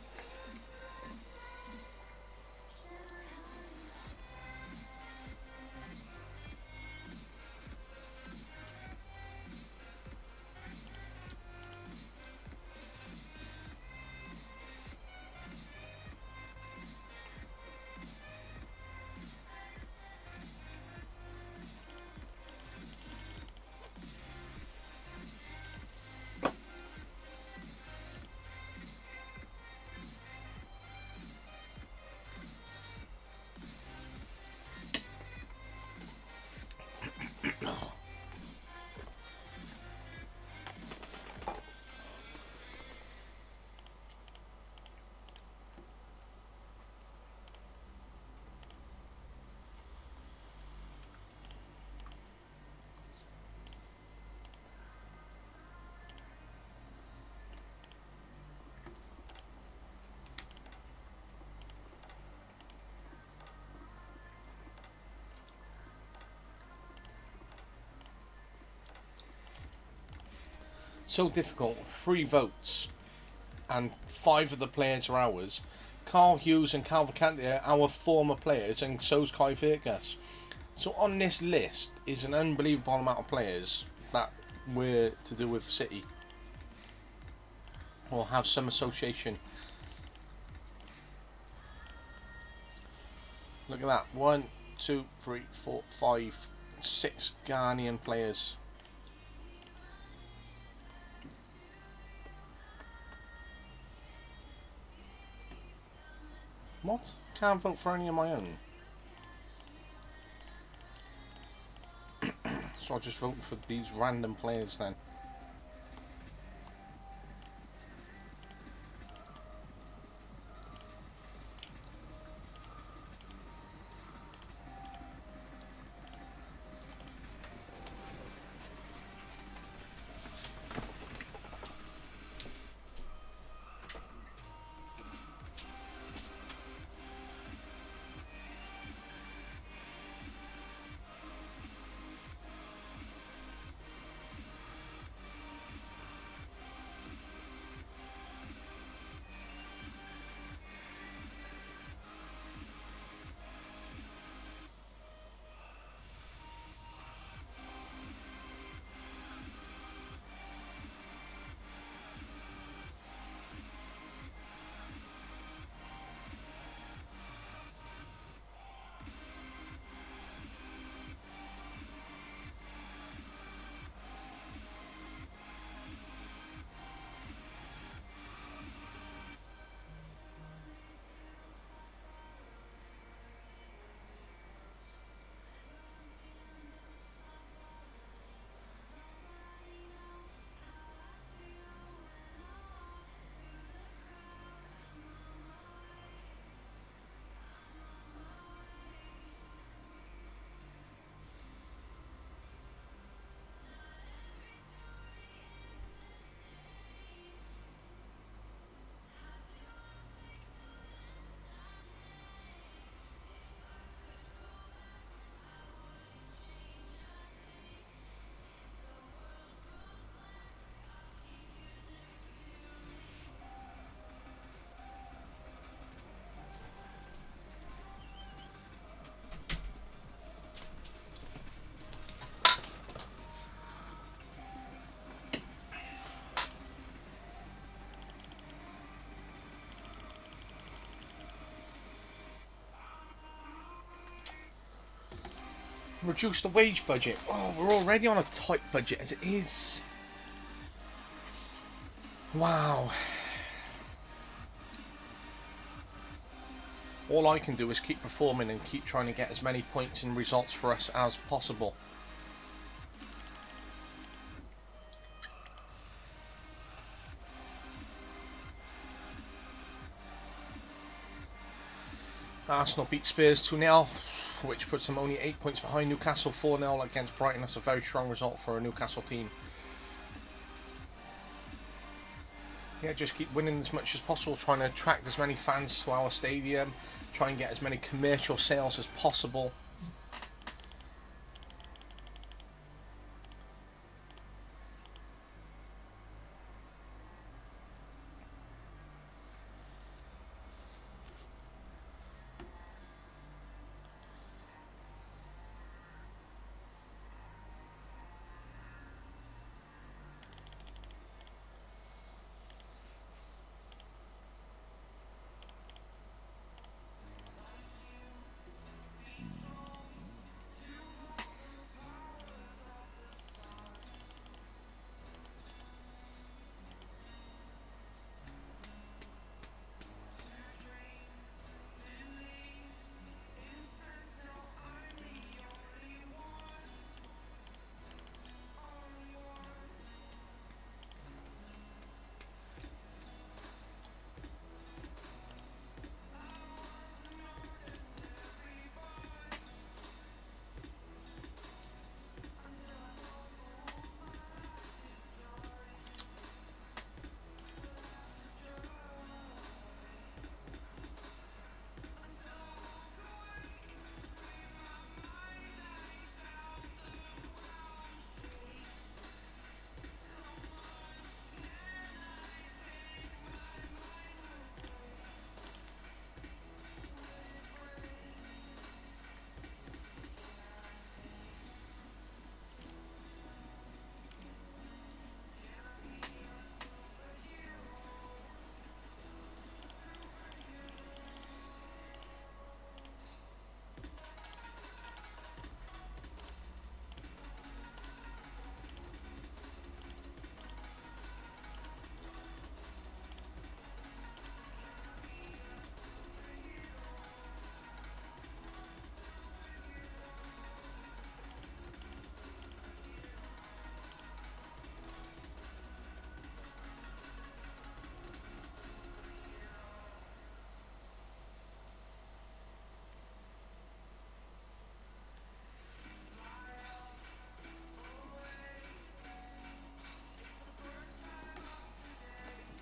So difficult. 3 votes, and 5 of the players are ours. Carl Hughes and Calvert-Cantey are our former players, and so's Kai Fergus. So on this list is an unbelievable amount of players that were to do with City, or have some association. Look at that. 1, 2, 3, 4, 5, 6 Ghanaian players. What? Can't vote for any of my own. So I'll just vote for these random players then. Reduce the wage budget. Oh, we're already on a tight budget as it is. Wow. All I can do is keep performing and keep trying to get as many points and results for us as possible. Arsenal beat Spurs 2-0, which puts them only 8 points behind Newcastle 4-0 against Brighton. That's a very strong result for a Newcastle team. Yeah, just keep winning as much as possible, trying to attract as many fans to our stadium, try and get as many commercial sales as possible.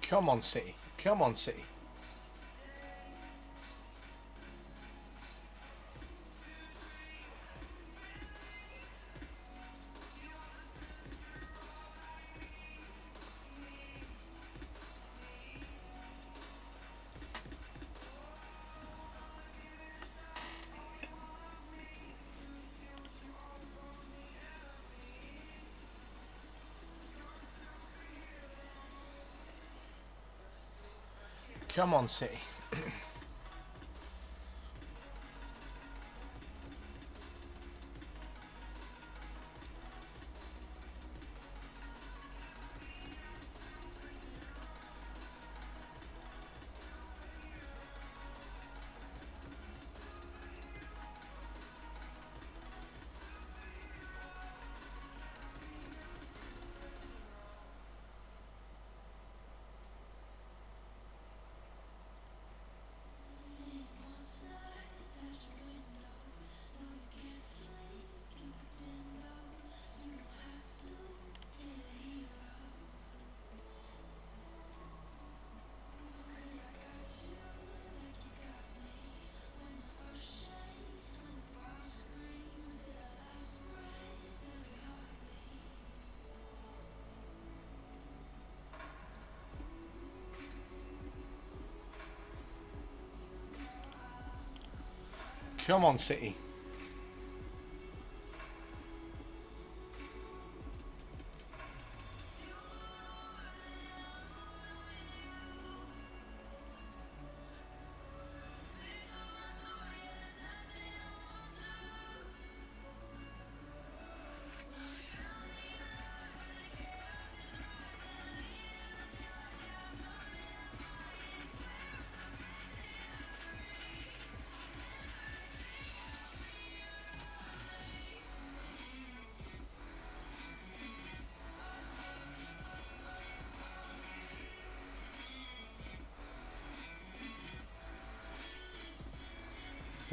Come on, City. Come on, City. Come on, City. Come on, City.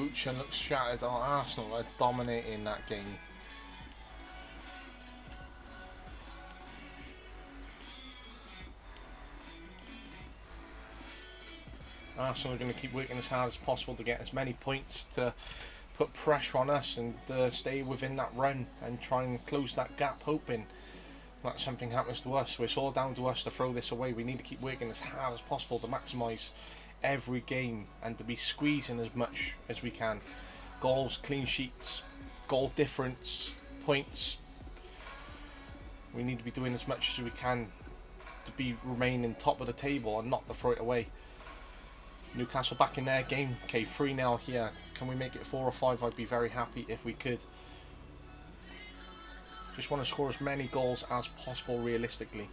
Bucha looks shattered on Arsenal. They're dominating that game. Arsenal are going to keep working as hard as possible to get as many points to put pressure on us and stay within that run and try and close that gap, hoping that something happens to us. So it's all down to us to throw this away. We need to keep working as hard as possible to maximise every game and to be squeezing as much as we can. Goals, clean sheets, goal difference, points. We need to be doing as much as we can to be remaining top of the table and not to throw it away. Newcastle back in their game. Okay, 3-0 here. Can we make it 4 or 5? I'd be very happy if we could. Just want to score as many goals as possible realistically.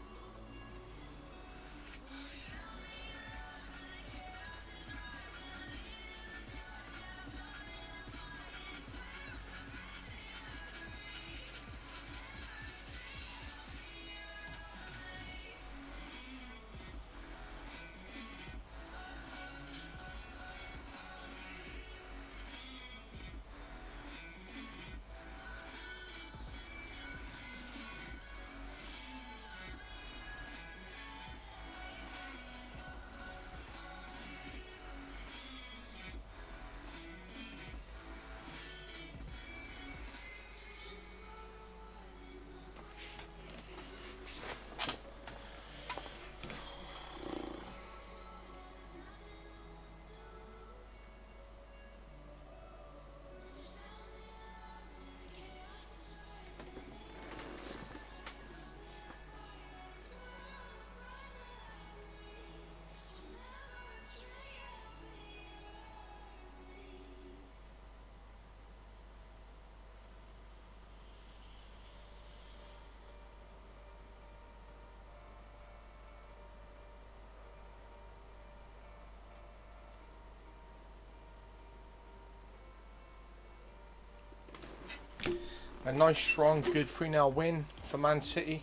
A nice, strong, good 3-0 win for Man City.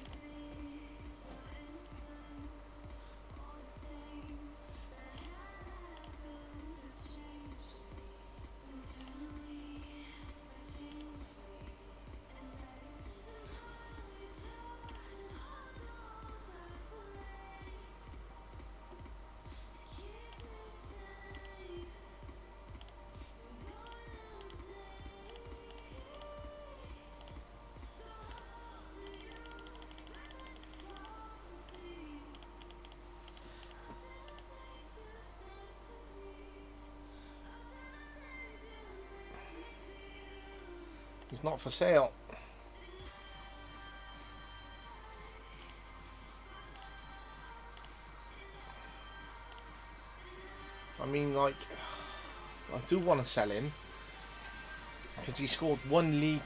He's not for sale. I mean, like, I do want to sell him because he scored one league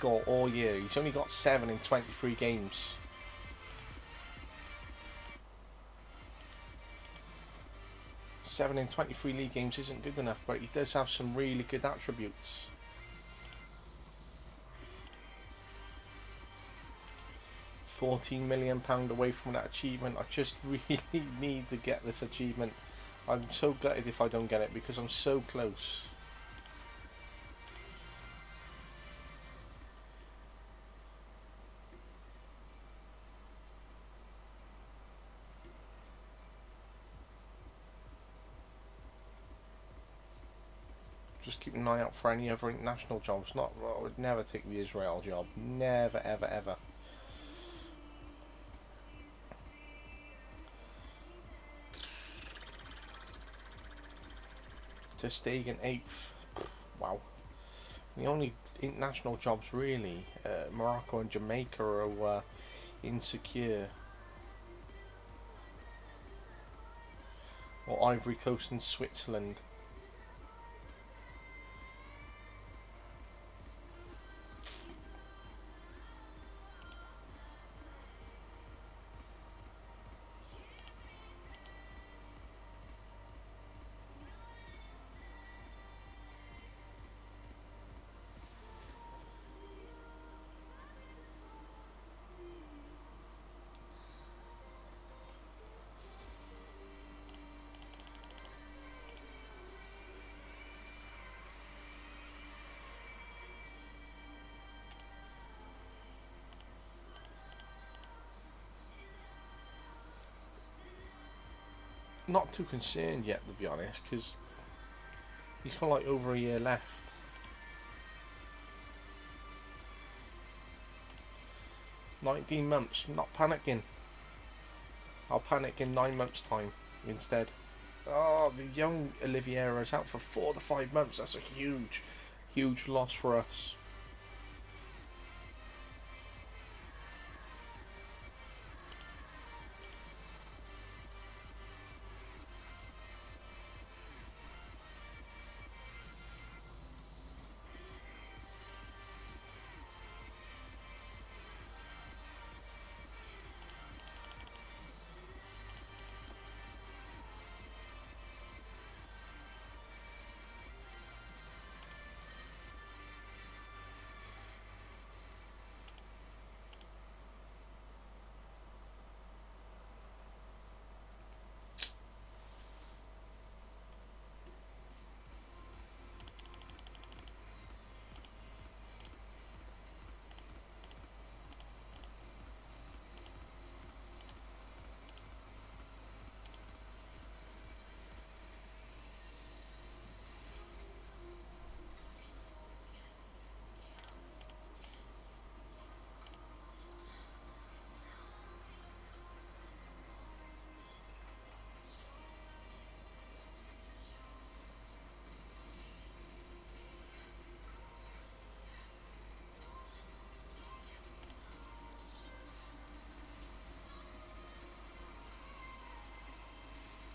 goal all year. He's only got 7 in 23 games. Seven in 23 league games isn't good enough, but he does have some really good attributes. £14 million away from that achievement. I just really need to get this achievement. I'm so gutted if I don't get it because I'm so close. Just keep an eye out for any other international jobs. I would never take the Israel job. Never, ever, ever. Ter Stegen 8th. Wow. The only international jobs really, Morocco and Jamaica are insecure. Or Ivory Coast and Switzerland. not too concerned yet, to be honest, because he's got like over a year left. "19 months, I'm not panicking. I'll panic in 9 months' time instead." Oh, the young Oliveira is out for 4 to 5 months. That's a huge, huge loss for us.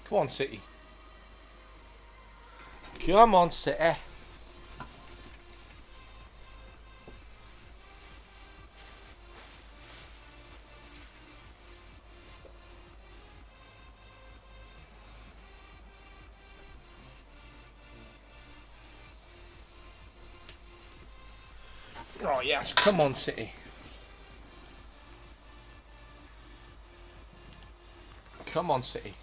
Come on, City. Come on, City. Oh, yes. Come on, City. Come on, City.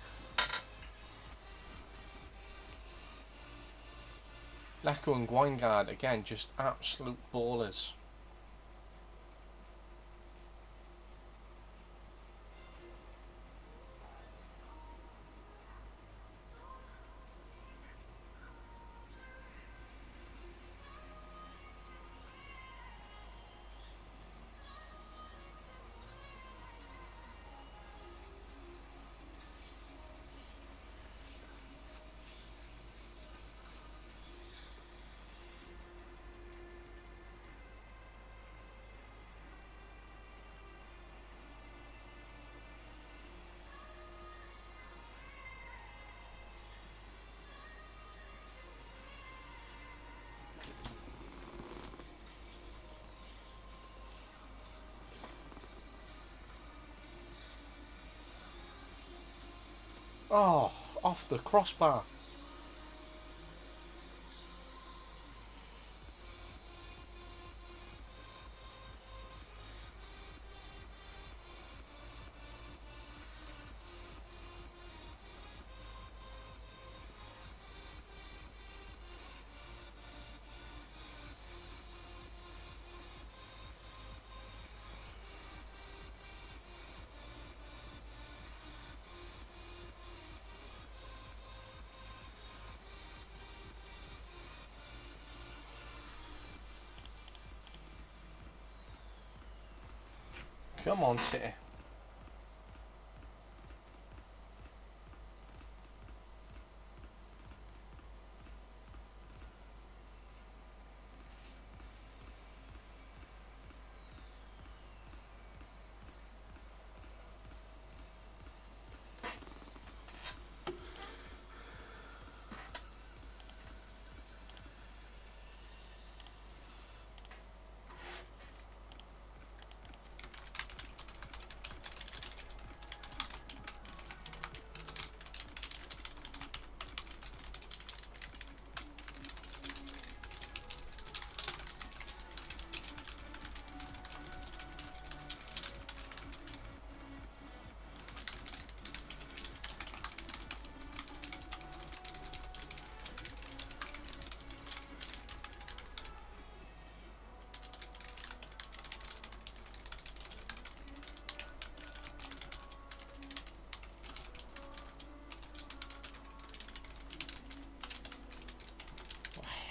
Leko and Guingard, again, just absolute ballers. Oh, off the crossbar. Come on, City.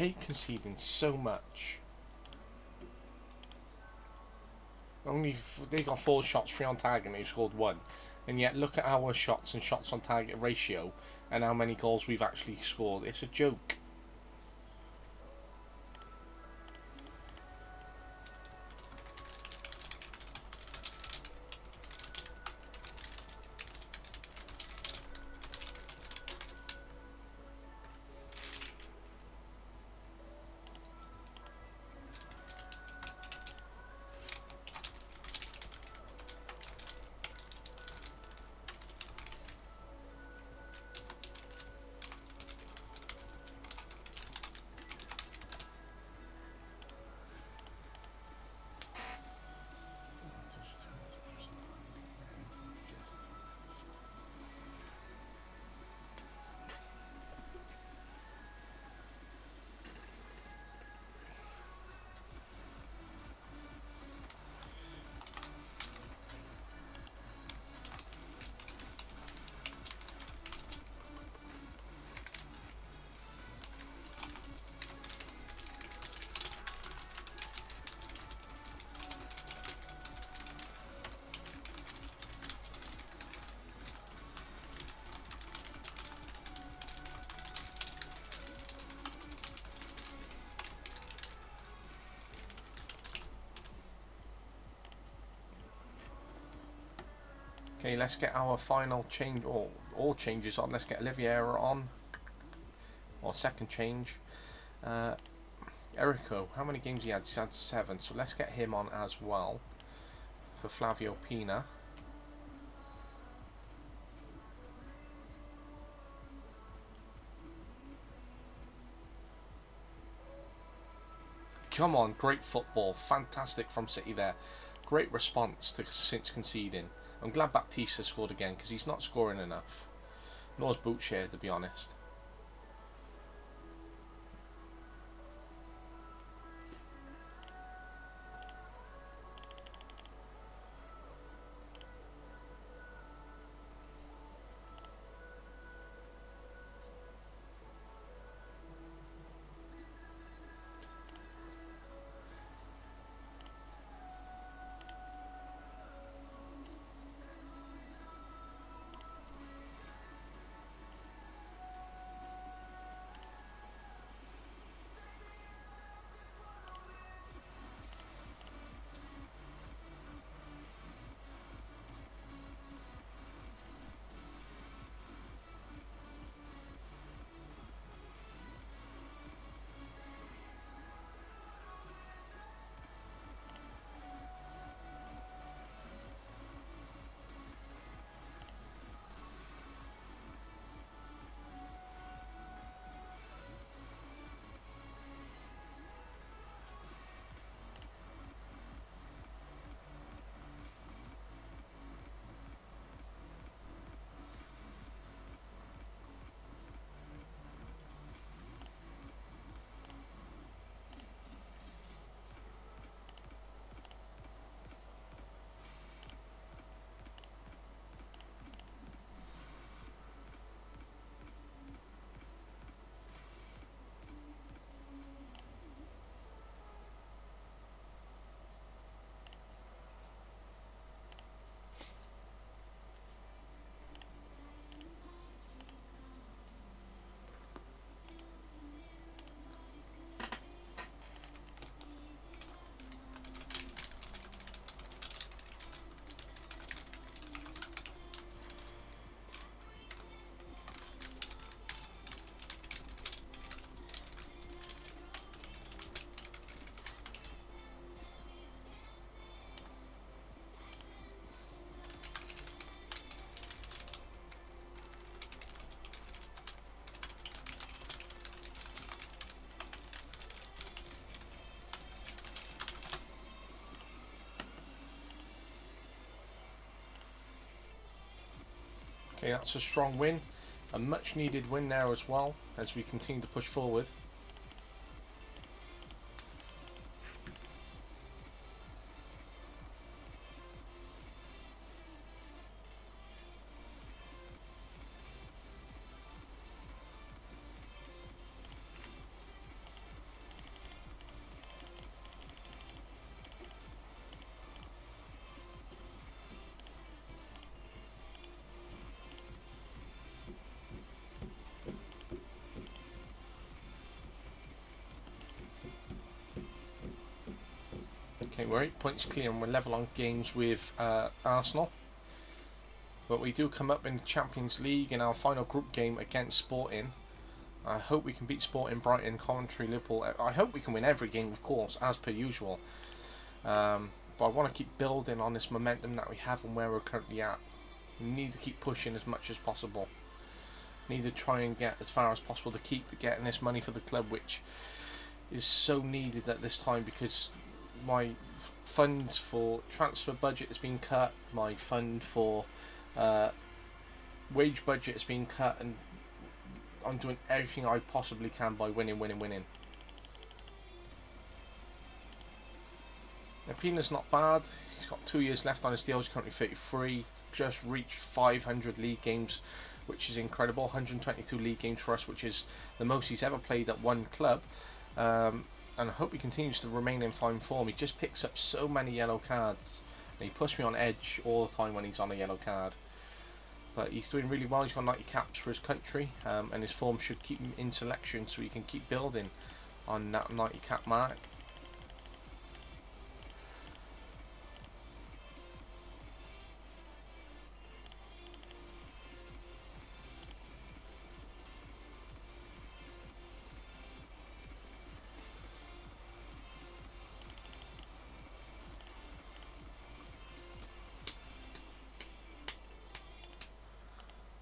hate conceding so much. They got 4 shots, 3 on target, and they scored 1. And yet, look at our shots and shots on target ratio, and how many goals we've actually scored. It's a joke. Okay, let's get our final change, or all changes on. Let's get Oliviera on, or second change. Erico, how many games he had? He's had 7, so let's get him on as well for Flavio Pina. Come on, great football, fantastic from City there. Great response since conceding. I'm glad Baptista scored again because he's not scoring enough. Nor's Boucher, to be honest. Okay, that's a strong win. A much needed win there as well, as we continue to push forward. Okay, we're 8 points clear and we're level on games with Arsenal. But we do come up in the Champions League in our final group game against Sporting. I hope we can beat Sporting, Brighton, Coventry, Liverpool. I hope we can win every game, of course, as per usual. But I want to keep building on this momentum that we have and where we're currently at. We need to keep pushing as much as possible. Need to try and get as far as possible to keep getting this money for the club, which is so needed at this time, because my funds for transfer budget has been cut, my fund for wage budget has been cut, and I'm doing everything I possibly can by winning. Now, Pina's not bad. He's got 2 years left on his deal. He's currently 33. Just reached 500 league games, which is incredible. 122 league games for us, which is the most he's ever played at one club. And I hope he continues to remain in fine form. He just picks up so many yellow cards, and he puts me on edge all the time when he's on a yellow card. But he's doing really well. He's got 90 caps for his country, and his form should keep him in selection, so he can keep building on that 90 cap mark.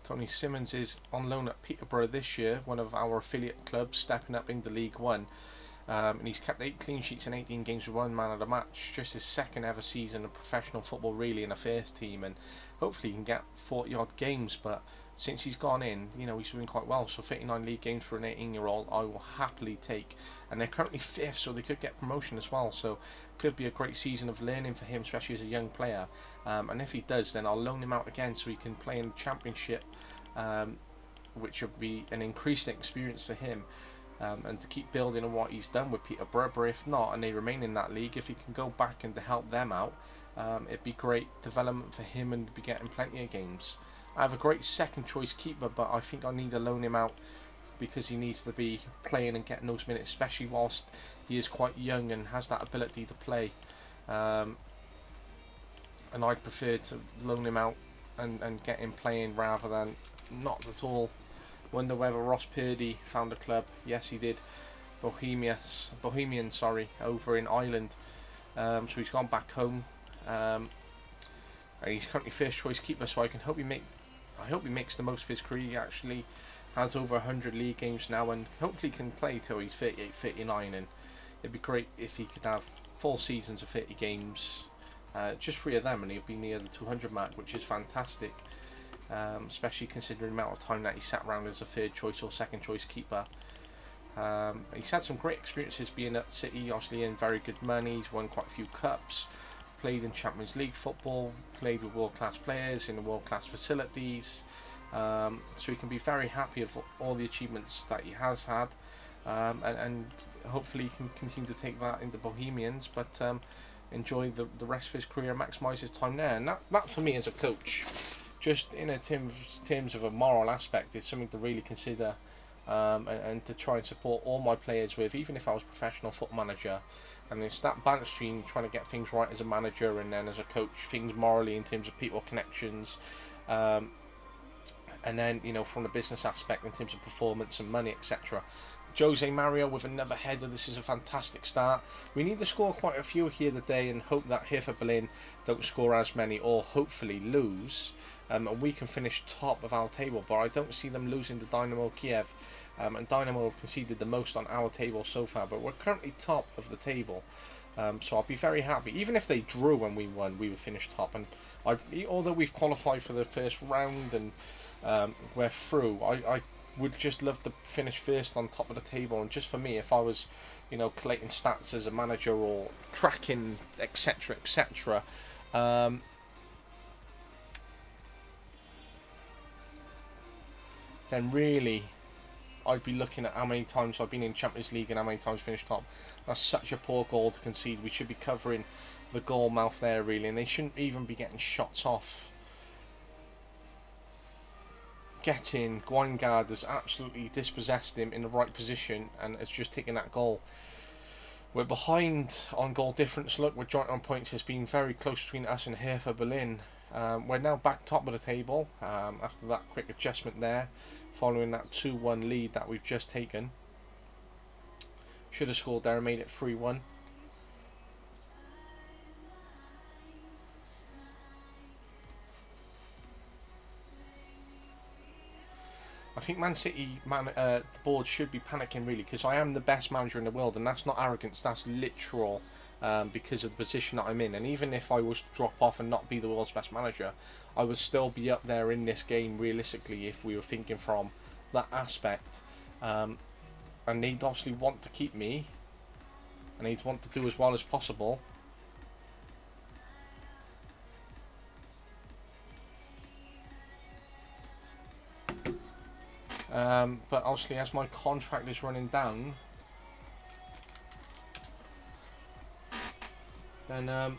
Tony Simmons is on loan at Peterborough this year, one of our affiliate clubs, stepping up into League One. And he's kept 8 clean sheets in 18 games with 1 man of the match. Just his second ever season of professional football, really, in a first team, and hopefully he can get 40 odd games. But since he's gone in, you know, he's doing quite well. So 39 league games for an 18-year-old, I will happily take. And they're currently 5th, so they could get promotion as well. So could be a great season of learning for him, especially as a young player. And if he does, then I'll loan him out again so he can play in the Championship, which would be an increased experience for him. And to keep building on what he's done with Peterborough. But if not, and they remain in that league, if he can go back and to help them out, it'd be great development for him and be getting plenty of games. I have a great second choice keeper, but I think I need to loan him out because he needs to be playing and getting those minutes, especially whilst he is quite young and has that ability to play. And I'd prefer to loan him out and get him playing rather than not at all. Wonder whether Ross Purdy found a club. Yes, he did. Bohemian, over in Ireland. So he's gone back home. And he's currently first choice keeper. So I hope he makes the most of his career. He actually has over 100 league games now, and hopefully can play till he's 38, 39. And it'd be great if he could have full seasons of 30 games, just 3 of them, and he'll be near the 200 mark, which is fantastic. Especially considering the amount of time that he sat around as a third choice or second choice keeper. He's had some great experiences being at City, obviously in very good money. He's won quite a few cups, played in Champions League football, played with world class players in the world class facilities. So he can be very happy of all the achievements that he has had, and hopefully he can continue to take that into Bohemians, but enjoy the rest of his career and maximise his time there. And that for me as a coach, just in terms of a moral aspect, is something to really consider, and to try and support all my players with, even if I was a professional football manager. And it's that balance between trying to get things right as a manager and then as a coach, things morally in terms of people connections, and then, you know, from the business aspect in terms of performance and money, etc. Jose Mario with another header. This is a fantastic start. We need to score quite a few here today and hope that Hertha Berlin don't score as many, or hopefully lose, and we can finish top of our table. But I don't see them losing to Dynamo Kiev, and Dynamo have conceded the most on our table so far, but we're currently top of the table. So I'll be very happy. Even if they drew when we won, we would finish top. And although we've qualified for the first round and we're through, I would just love to finish first on top of the table. And just for me, if I was, you know, collating stats as a manager or tracking, etc., etc., then really I'd be looking at how many times I've been in Champions League and how many times finished top. That's such a poor goal to concede. We should be covering the goal mouth there, really, and they shouldn't even be getting shots off. Guangard has absolutely dispossessed him in the right position and has just taken that goal. We're behind on goal difference. Look, we're joint on points. It's been very close between us and Hertha Berlin. We're now back top of the table after that quick adjustment there, following that 2-1 lead that we've just taken. Should have scored there and made it 3-1. I think Man City, the board should be panicking really, because I am the best manager in the world, and that's not arrogance, that's literal, because of the position that I'm in. And even if I was to drop off and not be the world's best manager, I would still be up there in this game realistically if we were thinking from that aspect. And they'd obviously want to keep me, and they'd want to do as well as possible. But obviously, as my contract is running down, then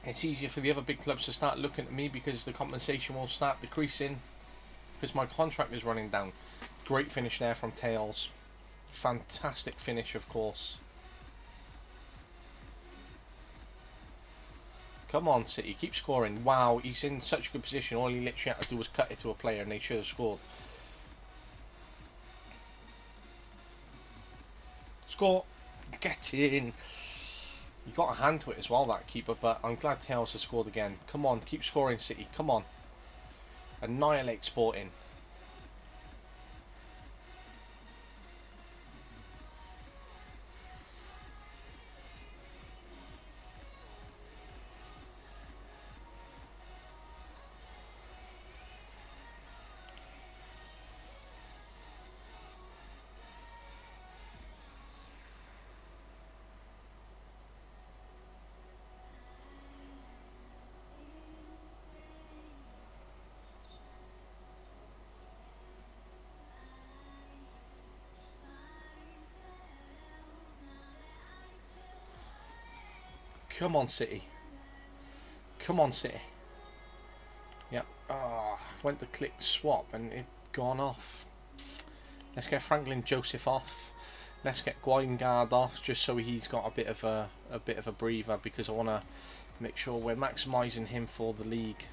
it's easier for the other big clubs to start looking at me, because the compensation will start decreasing because my contract is running down. Great finish there from Tails. Fantastic finish, of course. Come on, City, keep scoring. Wow, he's in such a good position. All he literally had to do was cut it to a player and they should have scored. Score. Get in. You got a hand to it as well, that keeper, but I'm glad Tails has scored again. Come on, keep scoring, City. Come on. Annihilate Sporting. Come on, City. Come on, City. Yep. Ah, went to click swap and it gone off. Let's get Franklin Joseph off. Let's get Guingard off, just so he's got a bit of a breather, because I want to make sure we're maximising him for the league.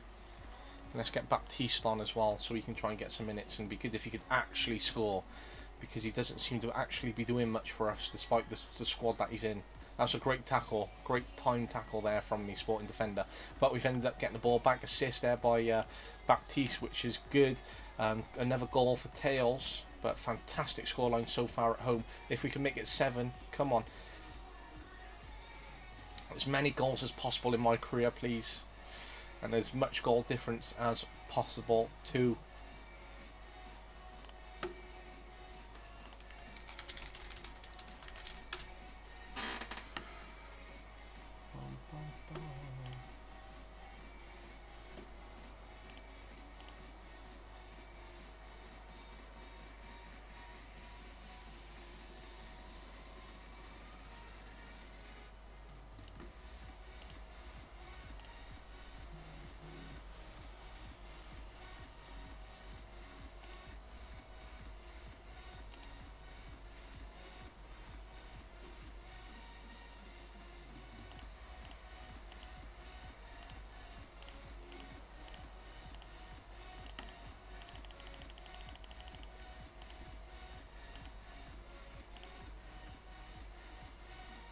And let's get Baptiste on as well, so he can try and get some minutes, and be good if he could actually score, because he doesn't seem to actually be doing much for us despite the squad that he's in. That's a great tackle, great time tackle there from the Sporting defender. But we've ended up getting the ball back, assist there by Baptiste, which is good. Another goal for Tails, but fantastic scoreline so far at home. If we can make it 7, come on. As many goals as possible in my career, please. And as much goal difference as possible too.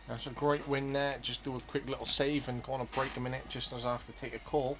That's a great win there. Just do a quick little save and go on a break a minute just as I have to take a call.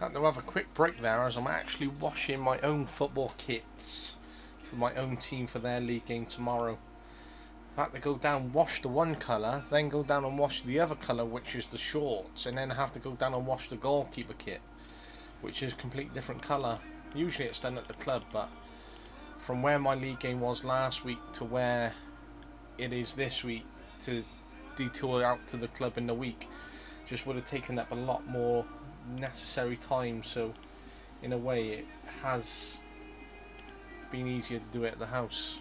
Had to have a quick break there as I'm actually washing my own football kits for my own team for their league game tomorrow. I had to go down, wash the one colour, then go down and wash the other colour, which is the shorts, and then I have to go down and wash the goalkeeper kit, which is a complete different colour. Usually it's done at the club, but from where my league game was last week to where it is this week, to detour out to the club in the week, just would have taken up a lot more necessary time. So in a way it has been easier to do it at the house.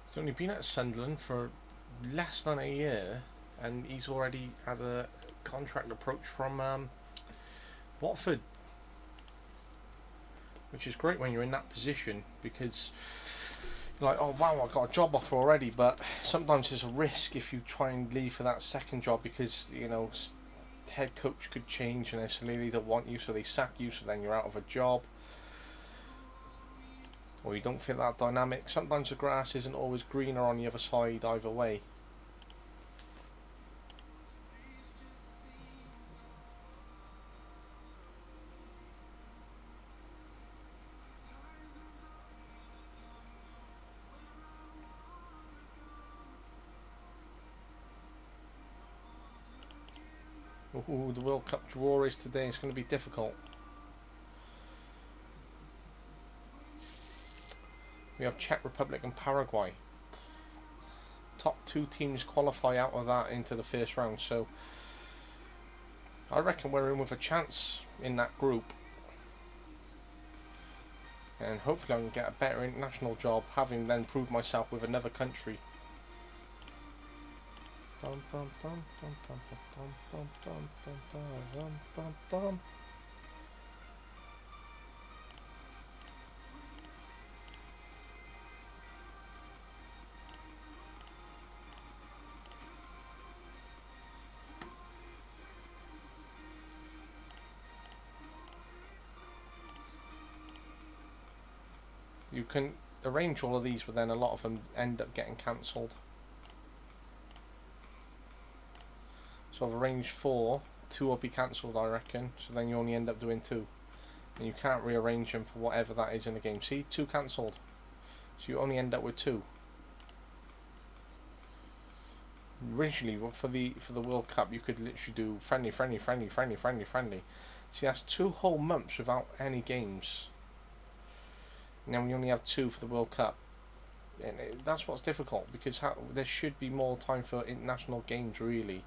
He's only been at Sunderland for less than a year, and he's already had a contract approach from Watford, which is great when you're in that position, because you're like, oh wow, I've got a job offer already. But sometimes there's a risk if you try and leave for that second job, because you know, head coach could change and they don't want you, so they sack you, so then you're out of a job, or you don't fit that dynamic. Sometimes the grass isn't always greener on the other side either way. Ooh, the World Cup draw is today. It's going to be difficult. We have Czech Republic and Paraguay. Top two teams qualify out of that into the first round, so I reckon we're in with a chance in that group. And hopefully I can get a better international job, having then proved myself with another country. Bum, bum, bum, bum, bum, bum, bum, bum, bum, bum, bum, bum. You can arrange all of these, but then a lot of them end up getting cancelled. So I've arranged 4, 2 will be cancelled I reckon, so then you only end up doing 2. And you can't rearrange them for whatever that is in the game. See, 2 cancelled. So you only end up with 2. Originally, for the World Cup, you could literally do friendly. See, that's 2 whole months without any games. Now we only have 2 for the World Cup. And that's what's difficult, because there should be more time for international games, really,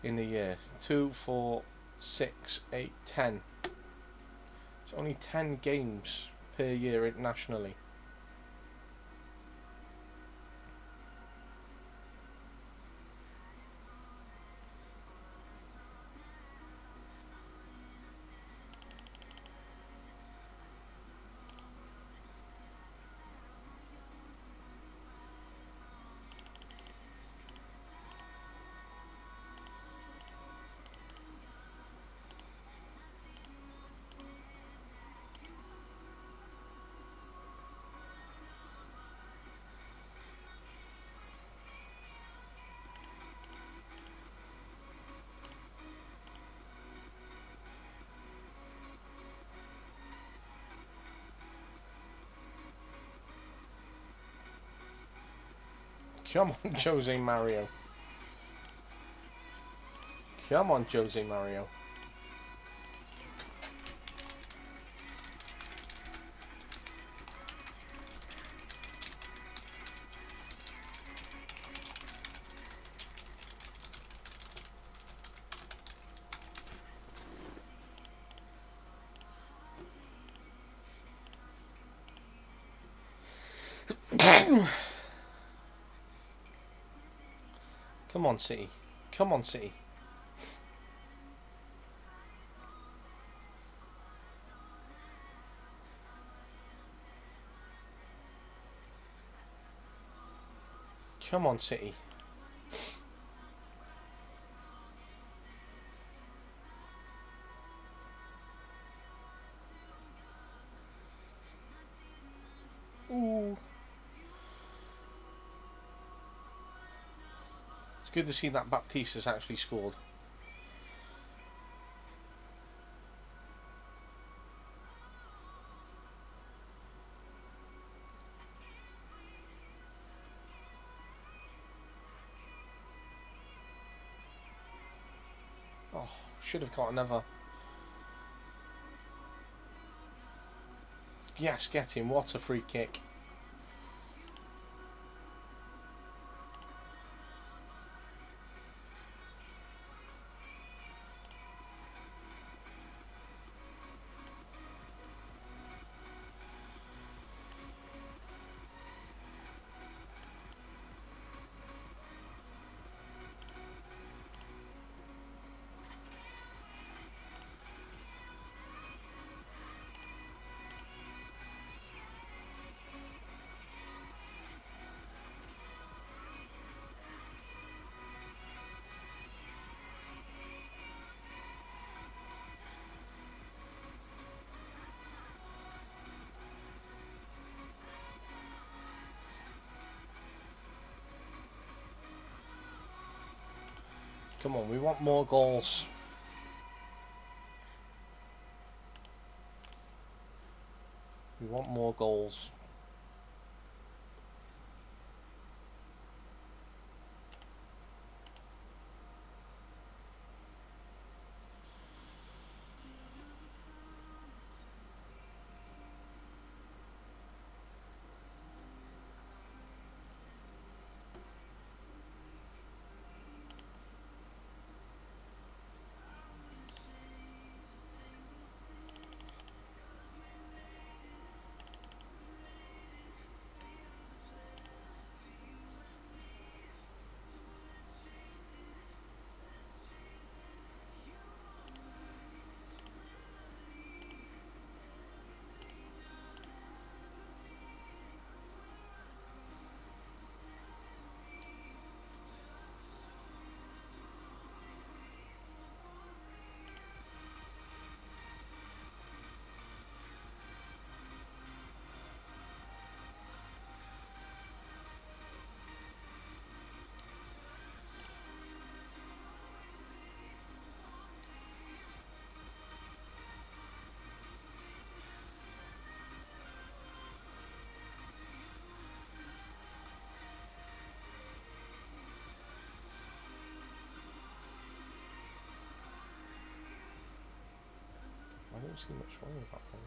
in the year. 2, 4, 6, 8, 10. It's only 10 games per year internationally. Come on, Jose Mario. Come on, Jose Mario. Come on, City. Come on, City. Come on, City. Ooh. It's good to see that Baptista's actually scored. Oh, should have got another. Yes, get him. What a free kick. Come on, we want more goals. We want more goals. I don't see much wrong with that one.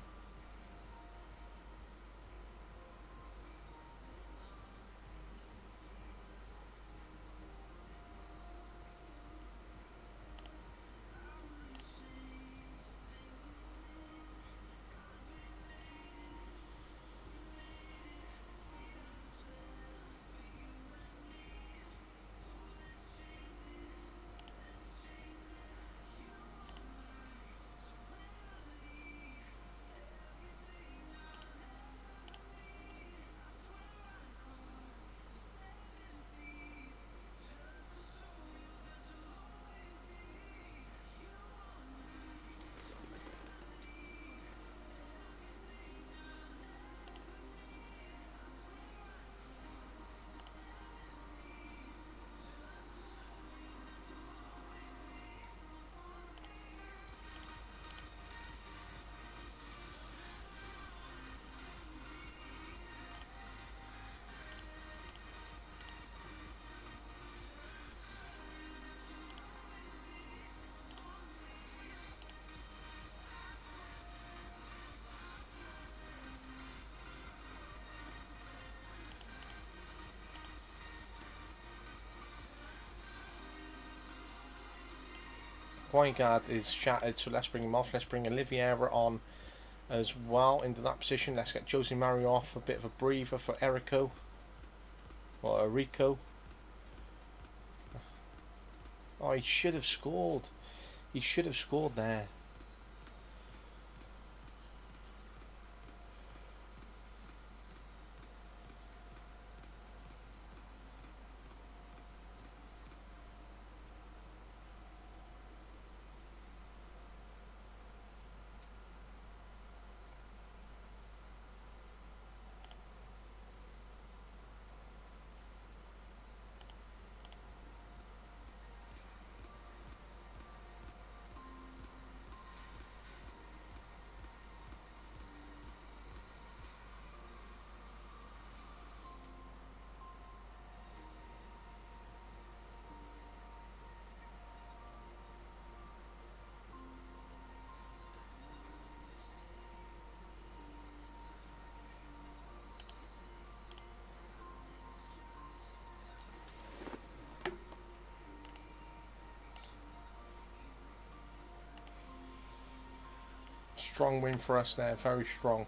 Guigard is shattered, so let's bring him off. Let's bring Oliveira on as well into that position. Let's get Jose Mario off, a bit of a breather for Erico. What, Rico? Oh, he should have scored. He should have scored there. Strong win for us there, very strong.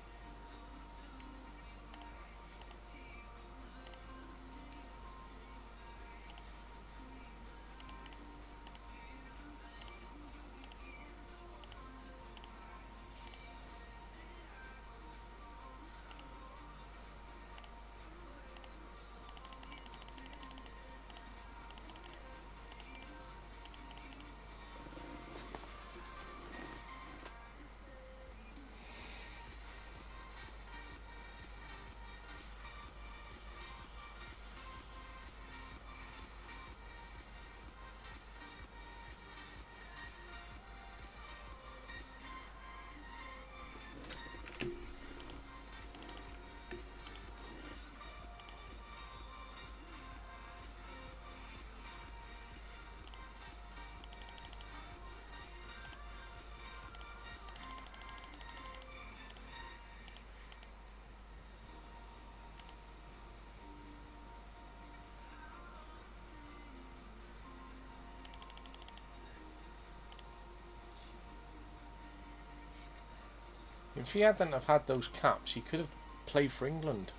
If he hadn't have had those caps, he could have played for England.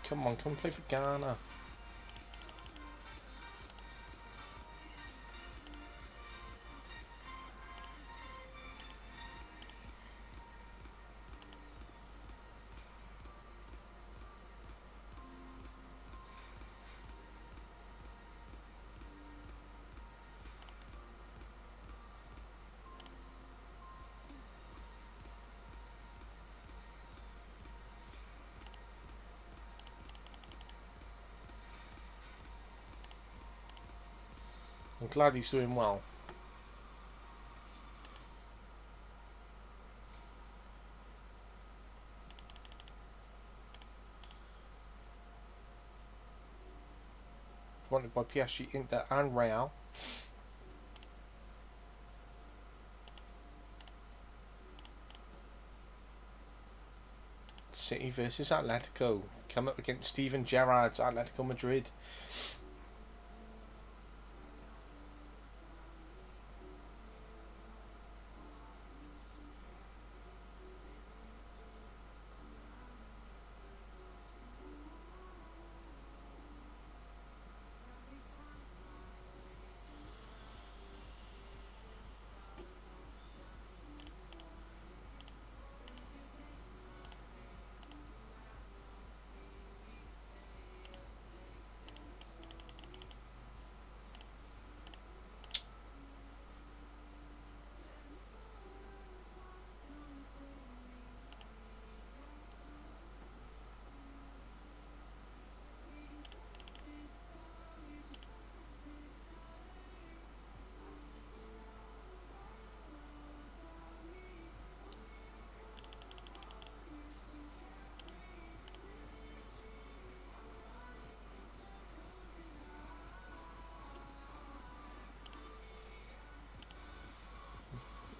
Come on, come play for Ghana. I'm glad he's doing well. Wanted by PSG, Inter and Real. City versus Atletico. Come up against Steven Gerrard's Atletico Madrid.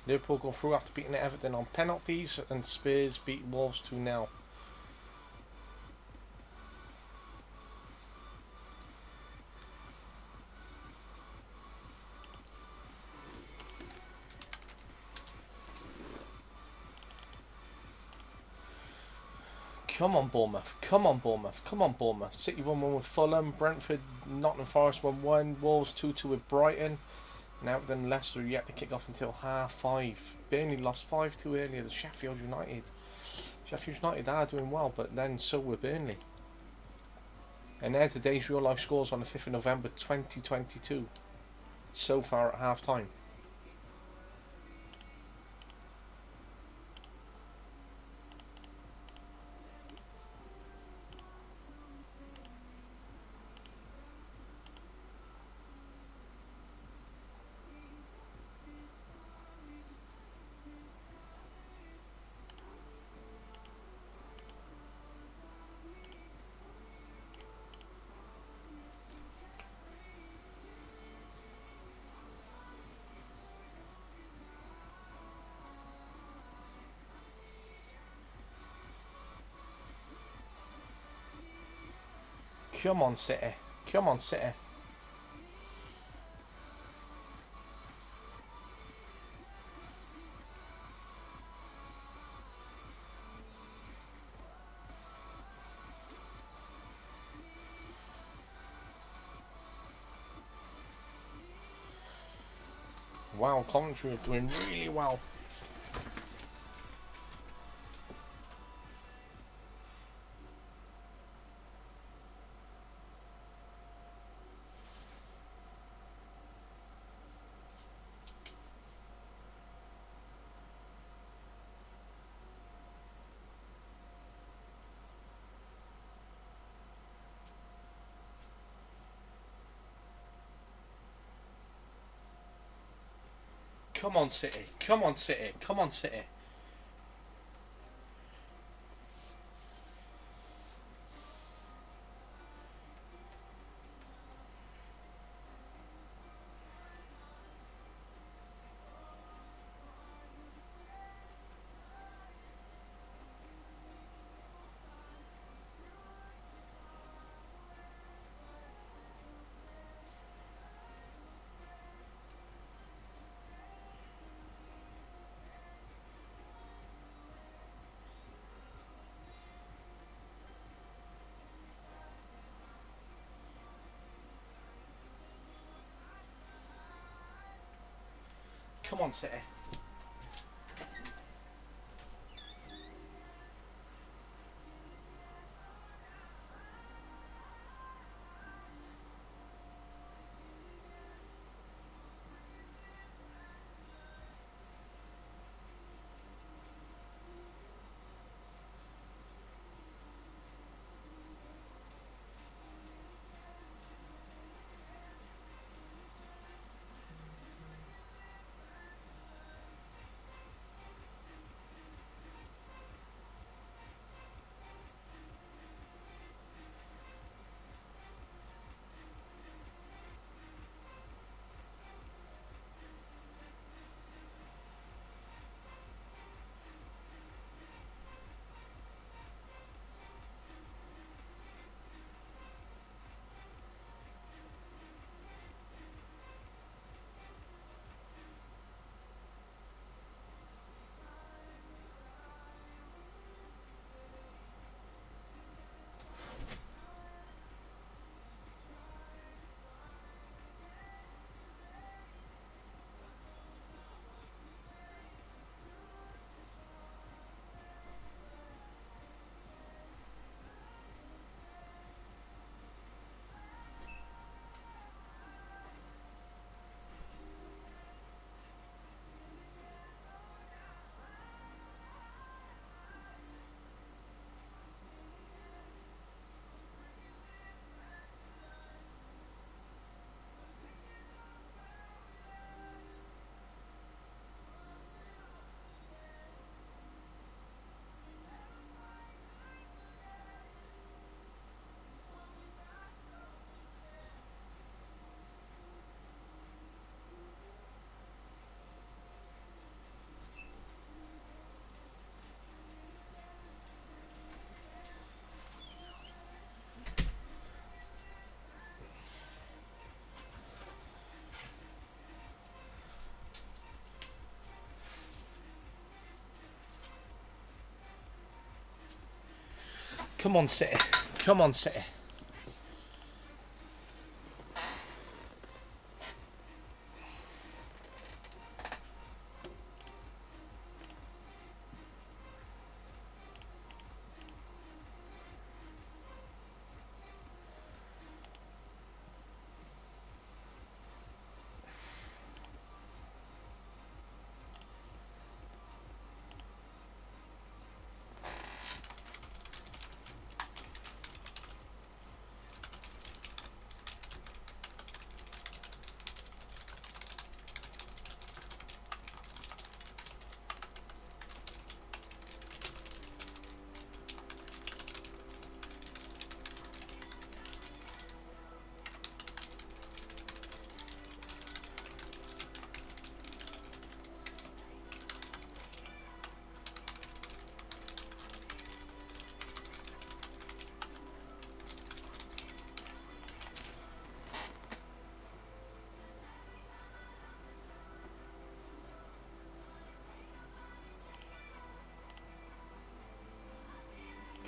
Liverpool go through after beating Everton on penalties, and Spurs beat Wolves 2-0. Come on, Bournemouth. Come on, Bournemouth. Come on, Bournemouth. City 1-1 with Fulham. Brentford, Nottingham Forest 1-1. Wolves 2-2 with Brighton. Now then, Leicester yet to kick off until 5:30. Burnley lost 5-2 earlier to Sheffield United. Sheffield United are doing well, but then so were Burnley. And there's today's real life scores on the 5th of November 2022. So far at half time. Come on, City. Come on, City. Wow, Coventry are doing really well. Come on, City. Come on, City. Come on, City. Come on, City. Come on, City. Come on, City.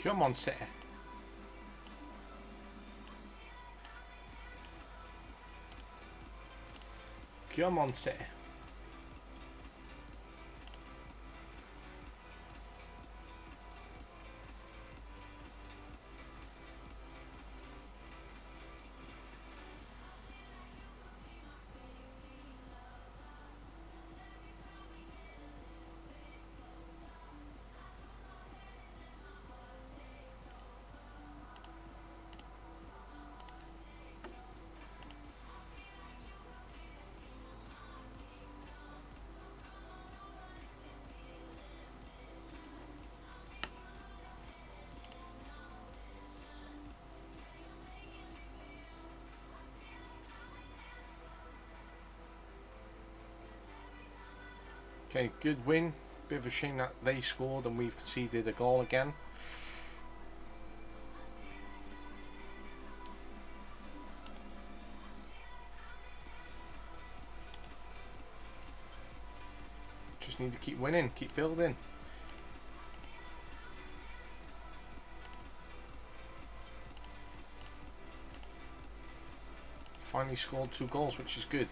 Come on, City. Come on, City. Okay, good win. Bit of a shame that they scored and we've conceded a goal again. Just need to keep winning, keep building. Finally scored 2 goals, which is good.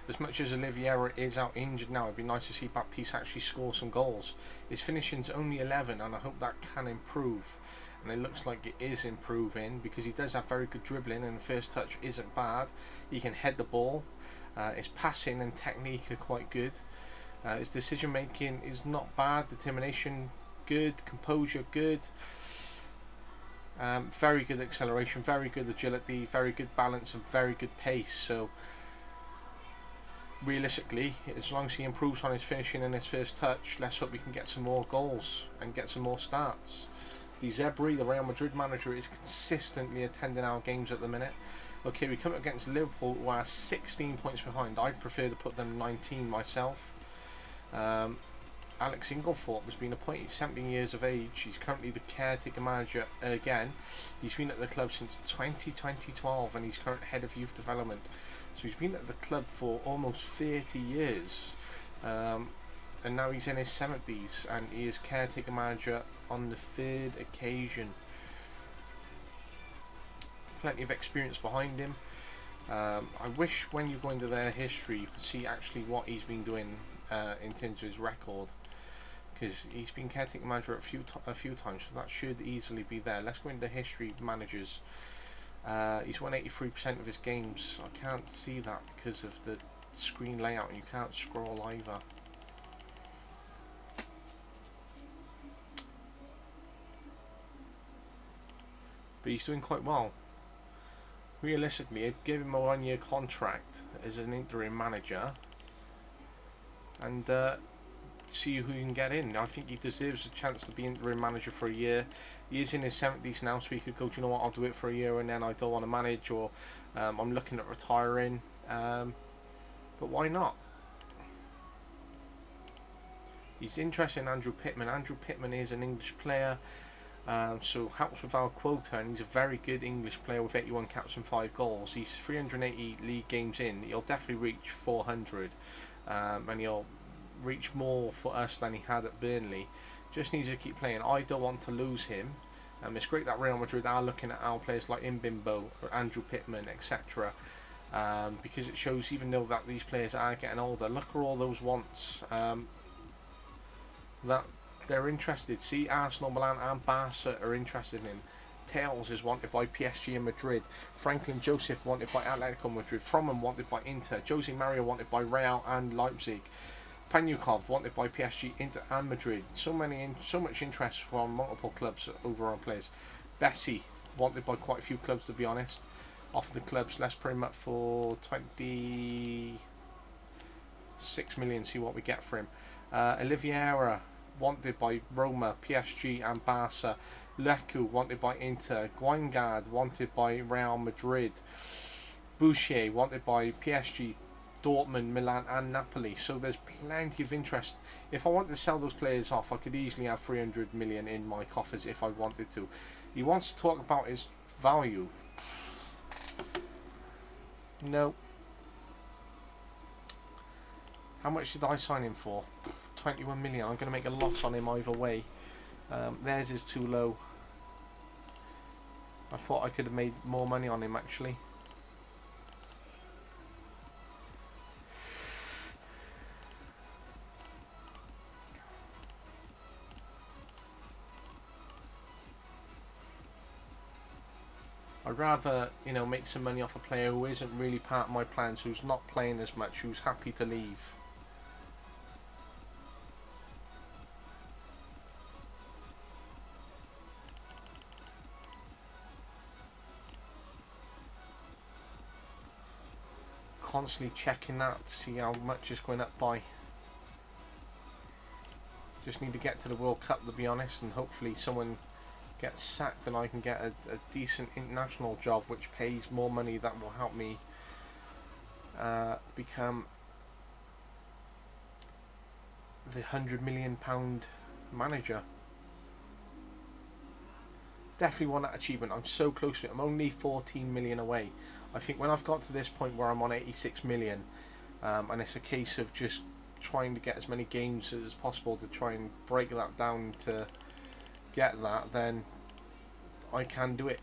As much as Oliveira is out injured now, it'd be nice to see Baptiste actually score some goals. His finishing's only 11 and I hope that can improve. And it looks like it is improving because he does have very good dribbling and the first touch isn't bad. He can head the ball. His passing and technique are quite good. His decision making is not bad. Determination good. Composure good. Very good acceleration, very good agility, very good balance and very good pace. So realistically, as long as he improves on his finishing and his first touch, let's hope we can get some more goals and get some more starts. De Zerbi, the Real Madrid manager, is consistently attending our games at the minute. Okay, we come up against Liverpool who are 16 points behind. I prefer to put them 19 myself. Alex Inglethorpe has been appointed 17 years of age. He's currently the caretaker manager again. He's been at the club since 2012 and he's current head of youth development. So he's been at the club for almost 30 years. And now he's in his 70s and he is caretaker manager on the 3rd occasion. Plenty of experience behind him. I wish when you go into their history you could see actually what he's been doing in terms of his record, because he's been caretaker manager a few times, so that should easily be there. Let's go into history managers. He's won 83% of his games. I can't see that because of the screen layout and you can't scroll either. But he's doing quite well. Realistically, I'd give him a 1-year contract as an interim manager and see who you can get in. I think he deserves a chance to be interim manager for a year. He is in his 70s now, so he could go, do you know what, I'll do it for a year and then I don't want to manage, or I'm looking at retiring. But why not? He's interested in Andrew Pittman. Andrew Pittman is an English player, so helps with our quota, and he's a very good English player with 81 caps and 5 goals. He's 380 league games in. He'll definitely reach 400, and he'll reach more for us than he had at Burnley. Just needs to keep playing. I don't want to lose him, It's great that Real Madrid are looking at our players like Mbimbo or Andrew Pittman, etc. Because it shows, even though that these players are getting older, look at all those wants that they're interested. See, Arsenal, Milan and Barca are interested in him. Tales is wanted by PSG and Madrid. Franklin Joseph wanted by Atletico Madrid. Fromm wanted by Inter. Jose Mario wanted by Real and Leipzig. Panyukov wanted by PSG, Inter and Madrid. So much interest from multiple clubs over on players. Bessie wanted by quite a few clubs, to be honest. Off the clubs, let's put him up for 26 million. See what we get for him. Oliveira wanted by Roma, PSG and Barca. Leku wanted by Inter. Guingard wanted by Real Madrid. Boucher wanted by PSG, Dortmund, Milan and Napoli. So there's plenty of interest. If I wanted to sell those players off, I could easily have 300 million in my coffers if I wanted to. He wants to talk about his value. No. How much did I sign him for? 21 million. I'm going to make a loss on him either way. Theirs is too low. I thought I could have made more money on him actually. I'd rather, you know, make some money off a player who isn't really part of my plans, who's not playing as much, who's happy to leave. Constantly checking that to see how much it's going up by. Just need to get to the World Cup, to be honest, and hopefully someone gets sacked and I can get a decent international job which pays more money. That will help me become the £100 million manager. Definitely want that achievement. I'm so close to it. I'm only 14 million away. I think when I've got to this point where I'm on 86 million and it's a case of just trying to get as many games as possible to try and break that down to get that, then I can do it.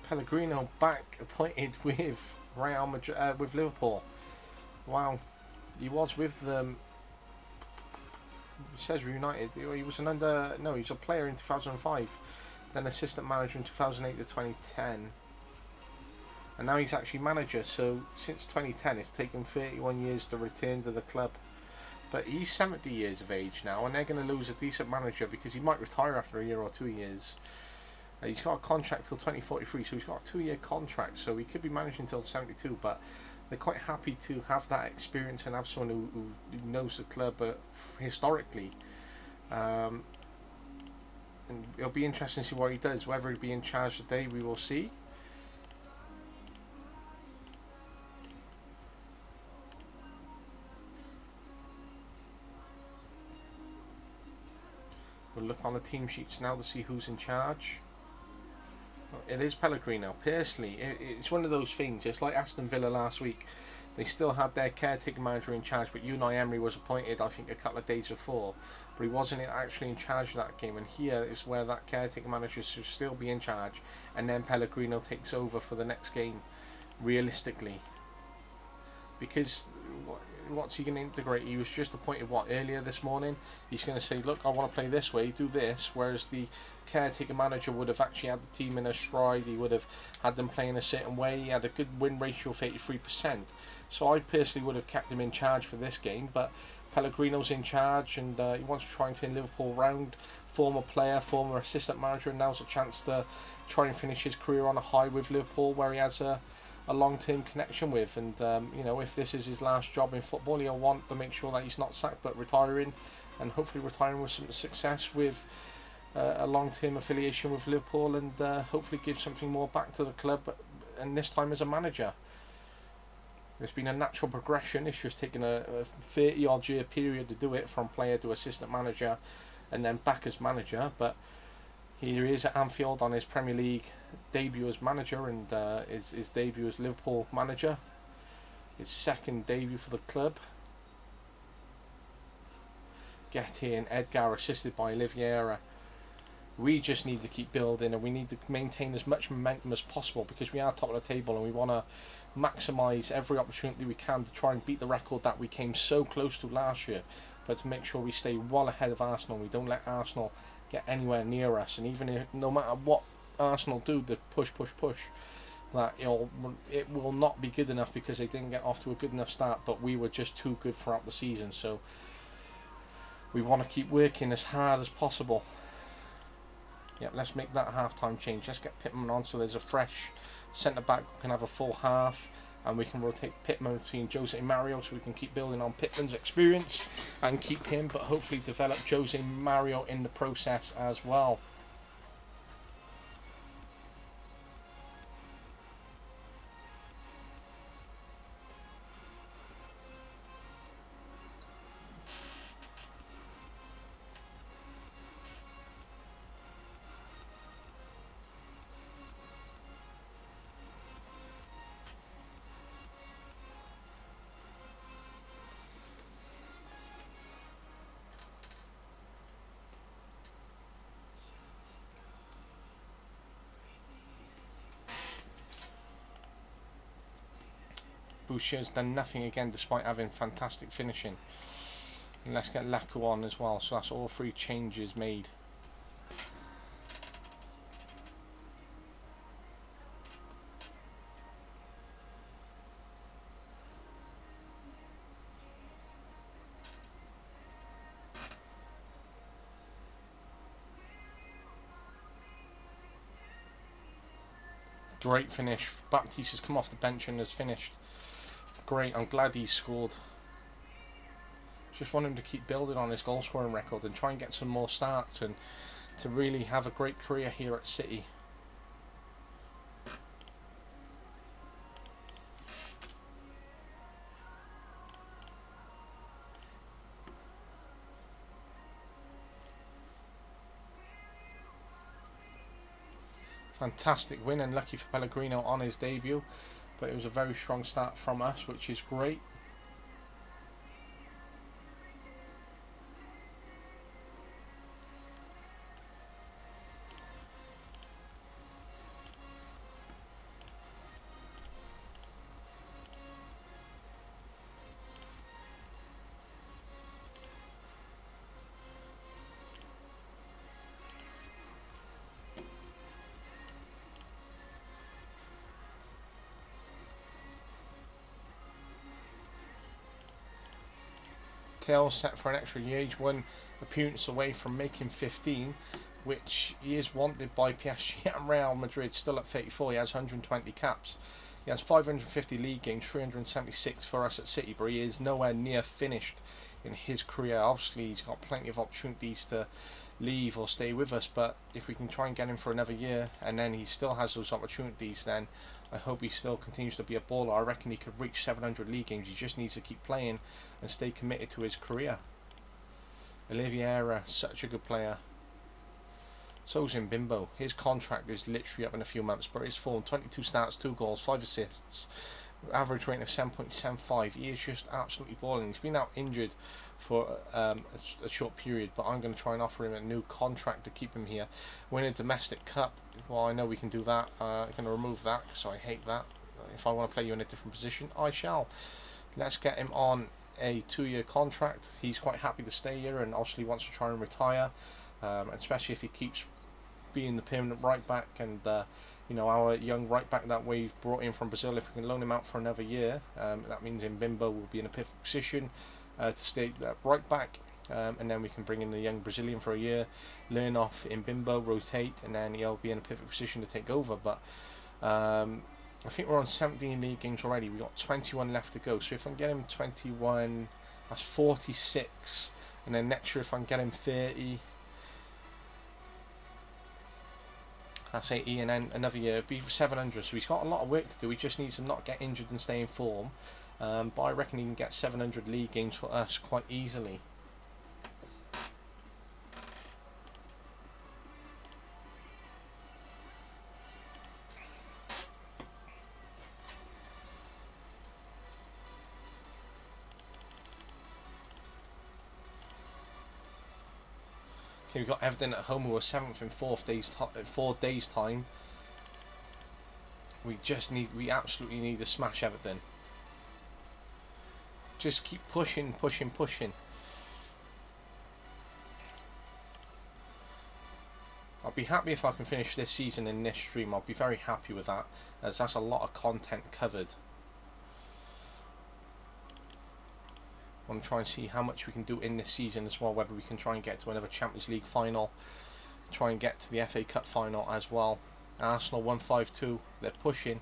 Pellegrino back appointed with Real Madrid, with Liverpool. Wow, he was with them. It says United. He was he was a player in 2005, then assistant manager in 2008 to 2010, and now he's actually manager. So since 2010, it's taken 31 years to return to the club. But he's 70 years of age now, and they're going to lose a decent manager because he might retire after a year or 2 years. He's got a contract till 2043, so he's got a 2-year contract, so he could be managing until 72, but they're quite happy to have that experience and have someone who knows the club historically. And it'll be interesting to see what he does. Whether he'll be in charge today, we will see. We'll look on the team sheets now to see who's in charge. It is Pellegrino. Personally, it's one of those things. It's like Aston Villa last week. They still had their caretaker manager in charge, but Unai Emery was appointed, I think, a couple of days before. But he wasn't actually in charge of that game. And here is where that caretaker manager should still be in charge, and then Pellegrino takes over for the next game, realistically. Because what's he going to integrate? He was just appointed, earlier this morning? He's going to say, look, I want to play this way, do this, whereas the caretaker manager would have actually had the team in a stride. He would have had them playing a certain way. He had a good win ratio of 83%. So I personally would have kept him in charge for this game, but Pellegrino's in charge, and he wants to try and turn Liverpool round. Former player, former assistant manager, and now's a chance to try and finish his career on a high with Liverpool, where he has a long-term connection with. And you know, if this is his last job in football, he'll want to make sure that he's not sacked, but retiring, and hopefully retiring with some success, with a long-term affiliation with Liverpool, and hopefully give something more back to the club, and this time as a manager. It's been a natural progression. It's just taken a 30-odd year period to do it, from player to assistant manager and then back as manager. But here he is at Anfield on his Premier League debut as manager, and his debut as Liverpool manager, his second debut for the club. Getty and Edgar assisted by Oliveira. We just need to keep building, and we need to maintain as much momentum as possible, because we are top of the table and we want to maximise every opportunity we can to try and beat the record that we came so close to last year, but to make sure we stay well ahead of Arsenal. We don't let Arsenal get anywhere near us, and even if, no matter what Arsenal do, the push, that it will not be good enough, because they didn't get off to a good enough start, but we were just too good throughout the season. So we want to keep working as hard as possible. Yep, let's make that half-time change. Let's get Pittman on so there's a fresh centre-back. We can have a full half, and we can rotate Pittman between Jose Mario, so we can keep building on Pittman's experience and keep him, but hopefully develop Jose Mario in the process as well. Boucher's done nothing again, despite having fantastic finishing. And let's get Laku on as well. So that's all 3 changes made. Great finish. Baptiste has come off the bench and has finished. Great, I'm glad he scored. Just want him to keep building on his goal scoring record and try and get some more starts, and to really have a great career here at City. Fantastic win, and lucky for Pellegrino on his debut. But it was a very strong start from us, which is great. Tail set for an extra year. He's 1 appearance away from making 15, which he is wanted by PSG and Real Madrid. Still at 34, he has 120 caps. He has 550 league games, 376 for us at City, but he is nowhere near finished in his career. Obviously, he's got plenty of opportunities to leave or stay with us, but if we can try and get him for another year, and then he still has those opportunities, then I hope he still continues to be a baller. I reckon he could reach 700 league games. He just needs to keep playing and stay committed to his career. Oliveira, such a good player. So's Mbimbo. His contract is literally up in a few months, but his form, 22 starts, 2 goals, 5 assists, average rating of 7.75. He is just absolutely balling. He's been out injured for a short period, but I'm going to try and offer him a new contract to keep him here. Win a domestic cup. Well, I know we can do that. I'm going to remove that because I hate that. If I want to play you in a different position, I shall. Let's get him on a 2-year contract. He's quite happy to stay here and obviously wants to try and retire, especially if he keeps being the permanent right back, and you know, our young right back that we've brought in from Brazil, if we can loan him out for another year, that means Mbimbo will be in a perfect position, to stay right back, and then we can bring in the young Brazilian for a year, learn off in Bimbo, rotate, and then he'll be in a perfect position to take over. But I think we're on 17 league games already. We've got 21 left to go. So if I can get him 21, that's 46. And then next year if I can get him 30, that's 80. And then another year, it'd be 700. So he's got a lot of work to do. He just needs to not get injured and stay in form. But I reckon he can get 700 league games for us quite easily. Okay, we've got Everton at home, who are 7th in 4 days time. We absolutely need to smash Everton. Just keep pushing. I'll be happy if I can finish this season in this stream. I'll be very happy with that, as that's a lot of content covered. I want to try and see how much we can do in this season as well, whether we can try and get to another Champions League final, try and get to the FA Cup final as well. Arsenal 1-5-2, they're pushing.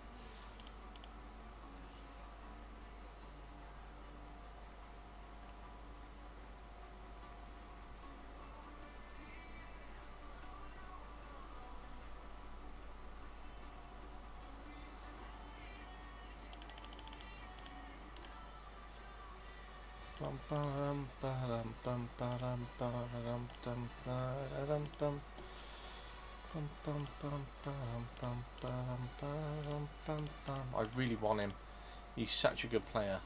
I really want him. He's such a good player.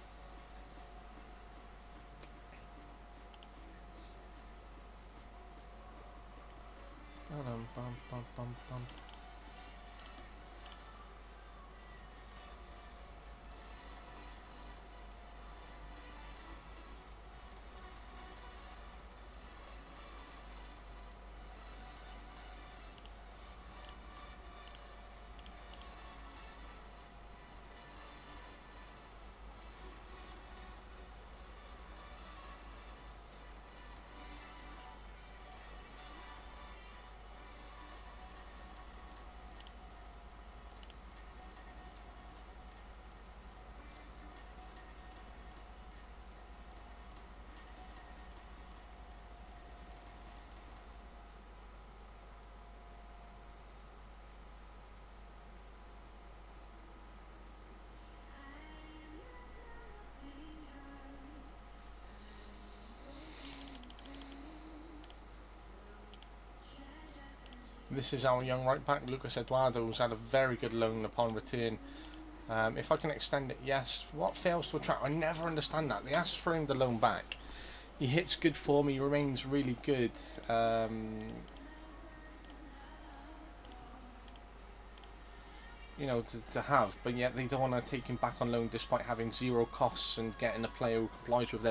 This is our young right back, Lucas Eduardo, who's had a very good loan upon return. If I can extend it, yes. What fails to attract? I never understand that. They asked for him the loan back. He hits good form. He remains really good. You know, to have, but yet they don't want to take him back on loan despite having 0 costs and getting a player who complies with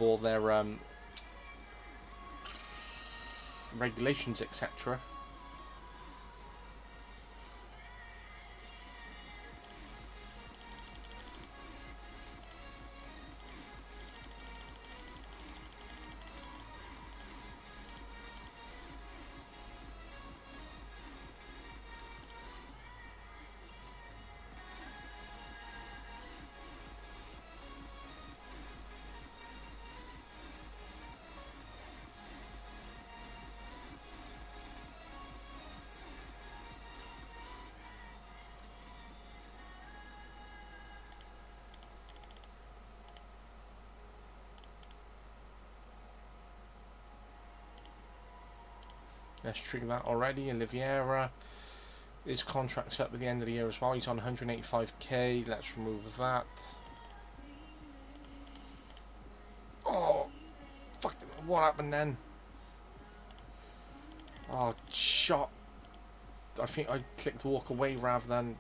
all their regulations, etc. Let's trigger that already. Oliveira, his contract's up at the end of the year as well. He's on 185k. Let's remove that. Oh, fuck! What happened then? Oh, shot. I think I clicked walk away rather than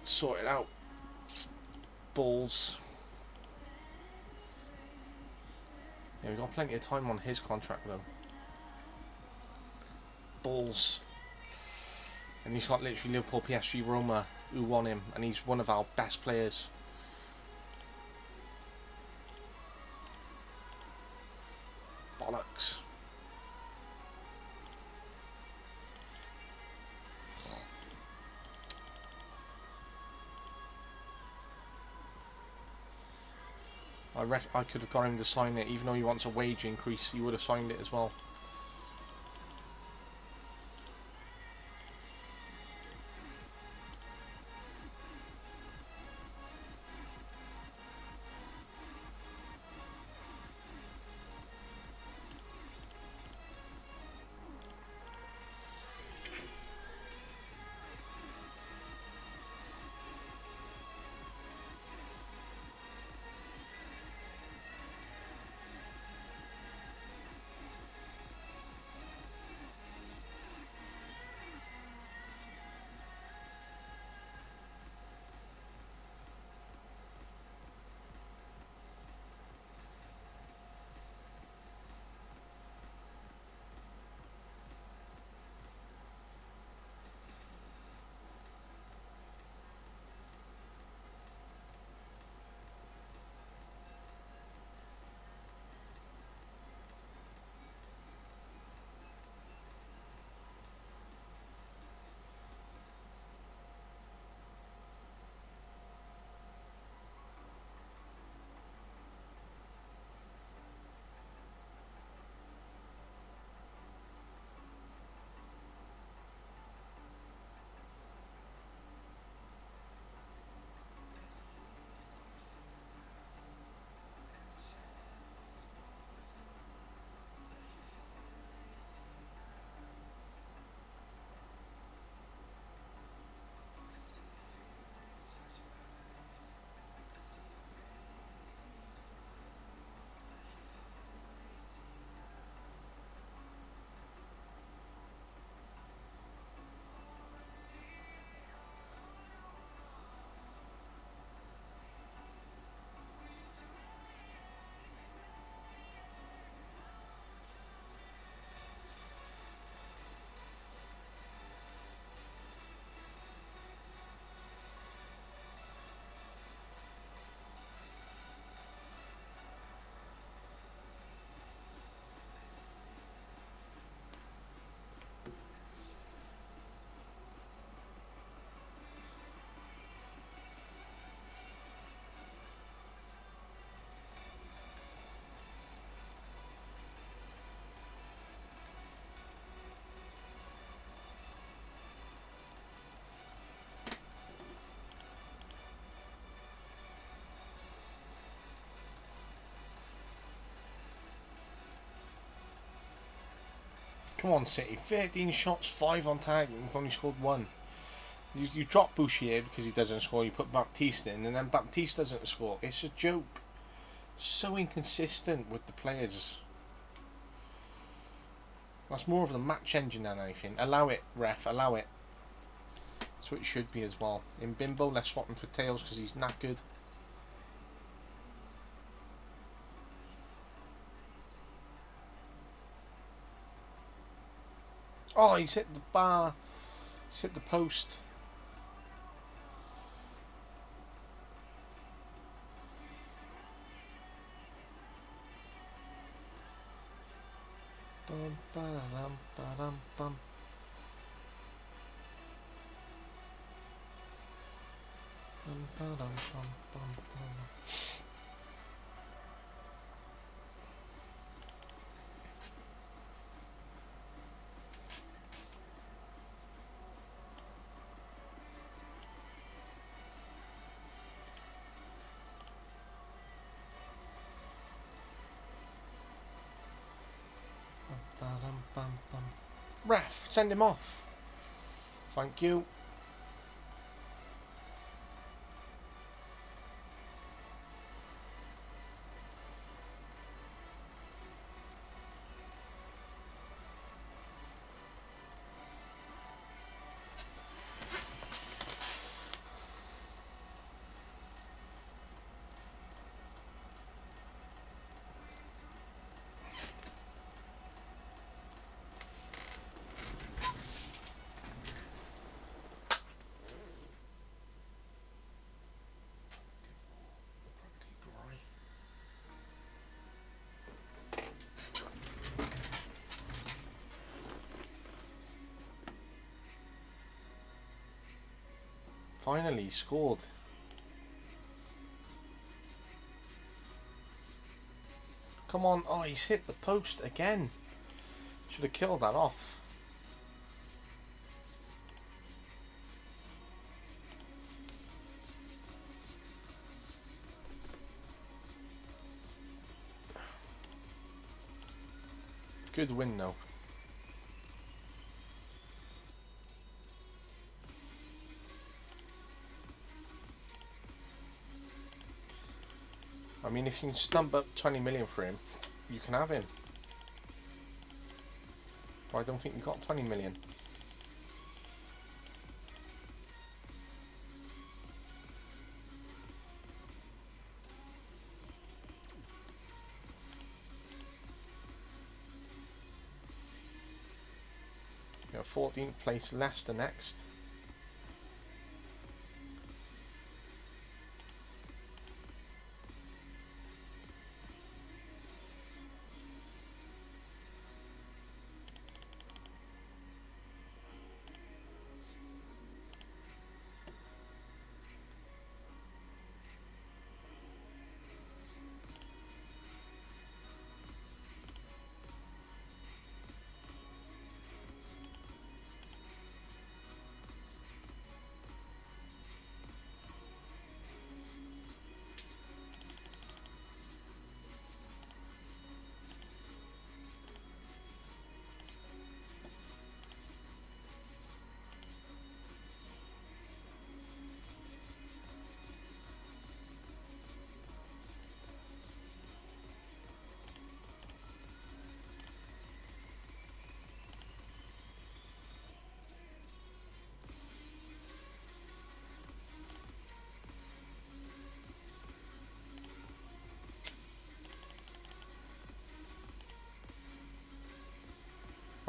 sort it out. Balls. Yeah, we've got plenty of time on his contract though. Balls. And he's got literally Liverpool, PSG, Roma who want him, and he's one of our best players. bollocks. I could have got him to sign it, even though he wants a wage increase. He would have signed it as well. Come on, City. 13 shots, 5 on target, and we've only scored 1. You drop Bouchier because he doesn't score, you put Baptiste in, and then Baptiste doesn't score. It's a joke. So inconsistent with the players. That's more of the match engine than anything. Allow it, ref, allow it. That's what it should be as well. In Bimbo, let's swap him for Tails because he's knackered. Oh, he's hit the bar. He's hit the post. Bum, ba-dum, ba-dum, bum. Bum, ba-dum, bum, bum, bum. Bum, bum, bum. Ref, send him off. Thank you. finally scored. Come on. Oh, he's hit the post again. Should have killed that off. Good win though. I mean, if you can stump up 20 million for him, you can have him. But I don't think you got 20 million. You got 14th place Leicester next.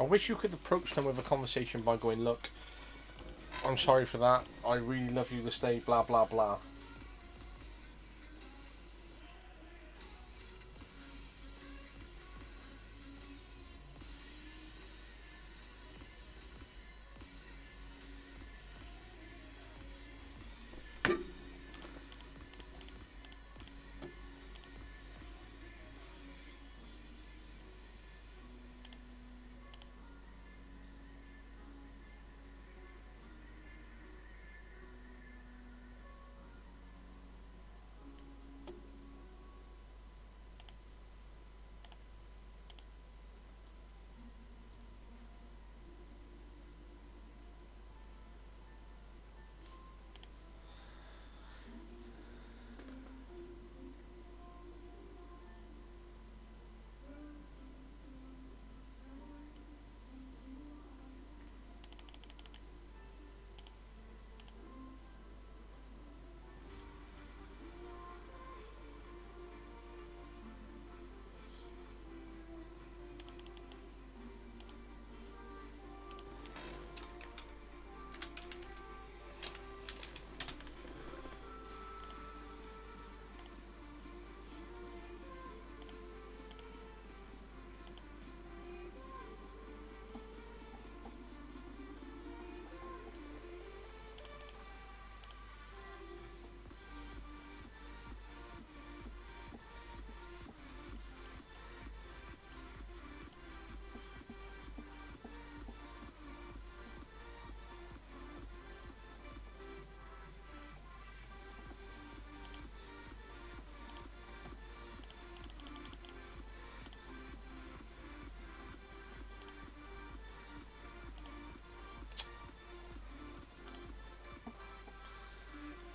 I wish you could approach them with a conversation by going, look, I'm sorry for that, I really love you to stay, blah blah blah.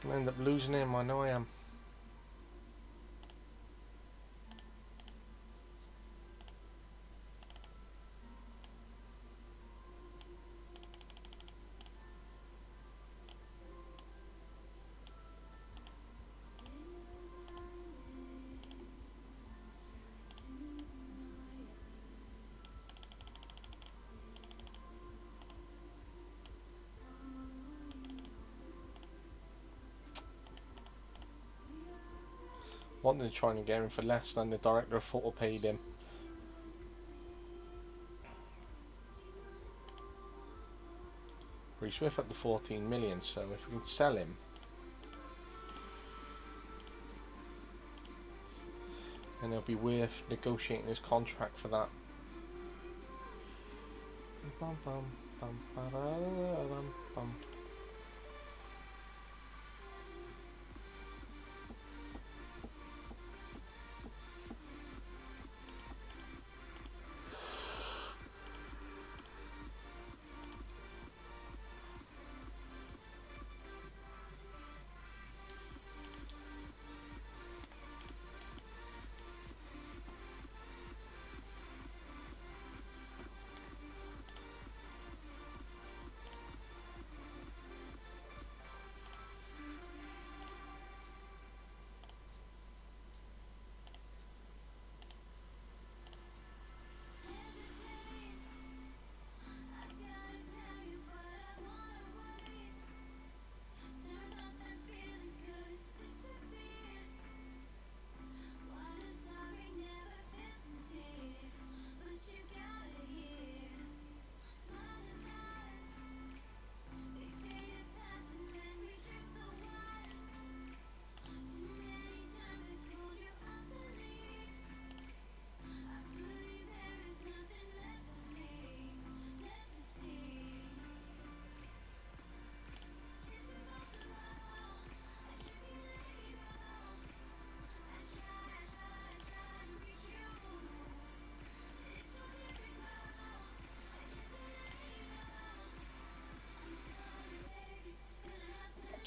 I'm gonna end up losing him, I know I am. Wanted to try and get him for less than the director of football paid him. But he's worth up to 14 million, so if we can sell him, then it'll be worth negotiating his contract for that. Bum, bum, bum, ba-da-da-da-dum, bum.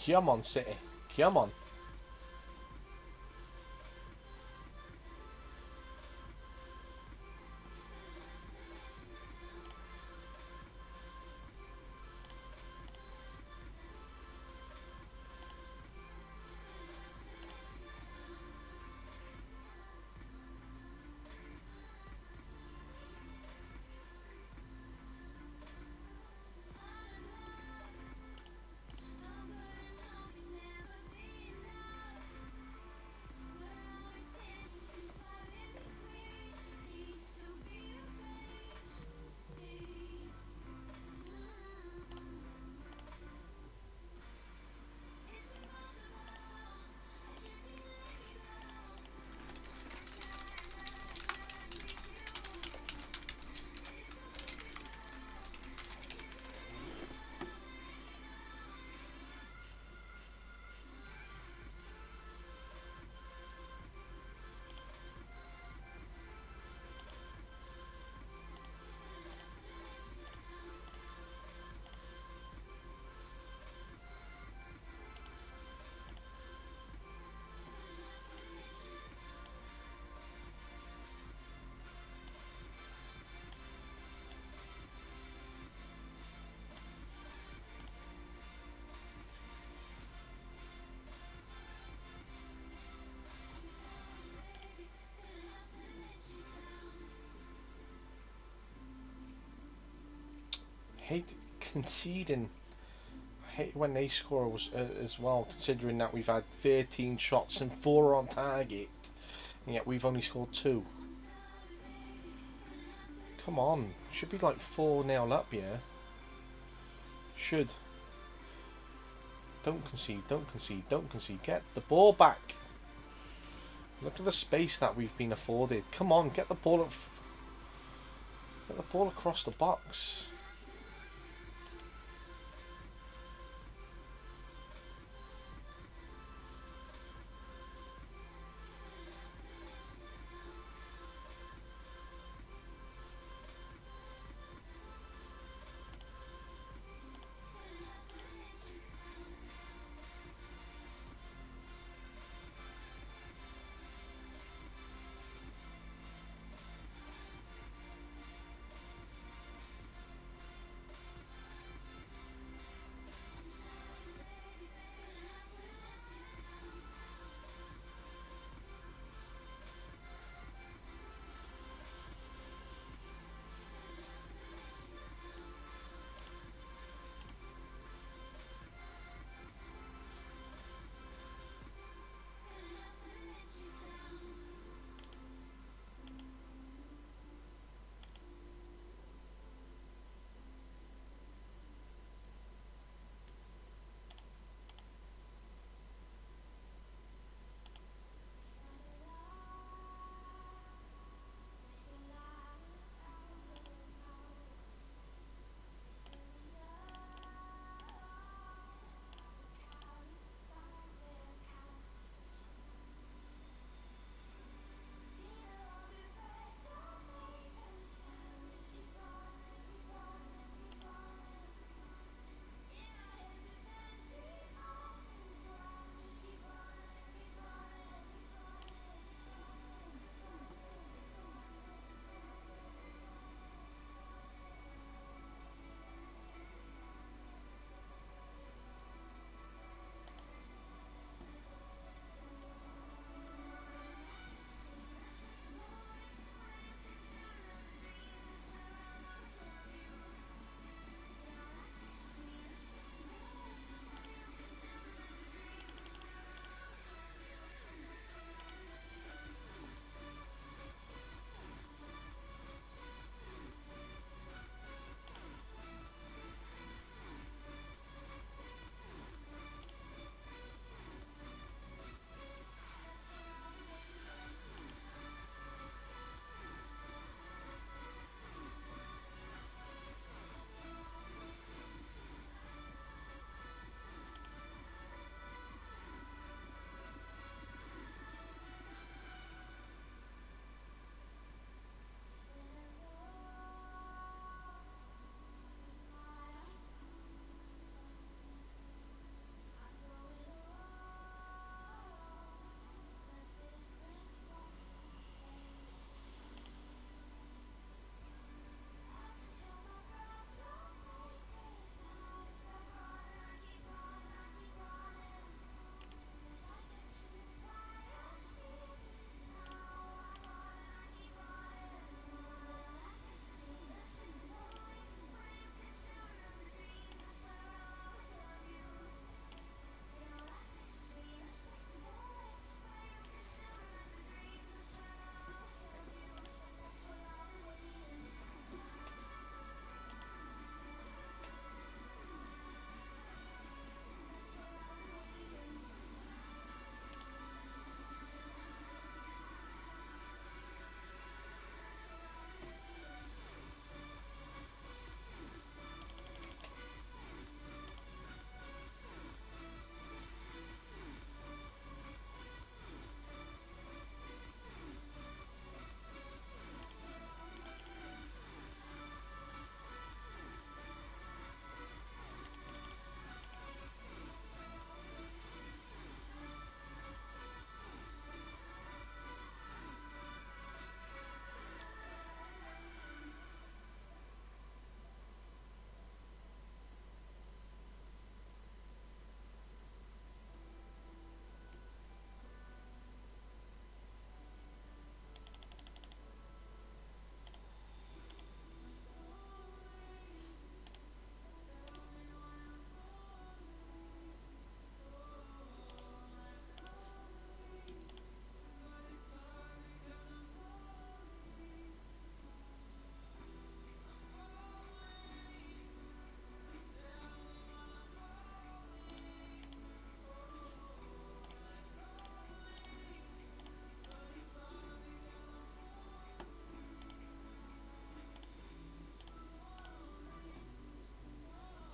Come on, City. Come on. Hate conceding. I hate when they score as well, considering that we've had 13 shots and 4 on target, and yet we've only scored 2. Come on, should be like 4-0 up here. Should. Don't concede, don't concede, don't concede. Get the ball back. Look at the space that we've been afforded. Come on, get the ball across the box.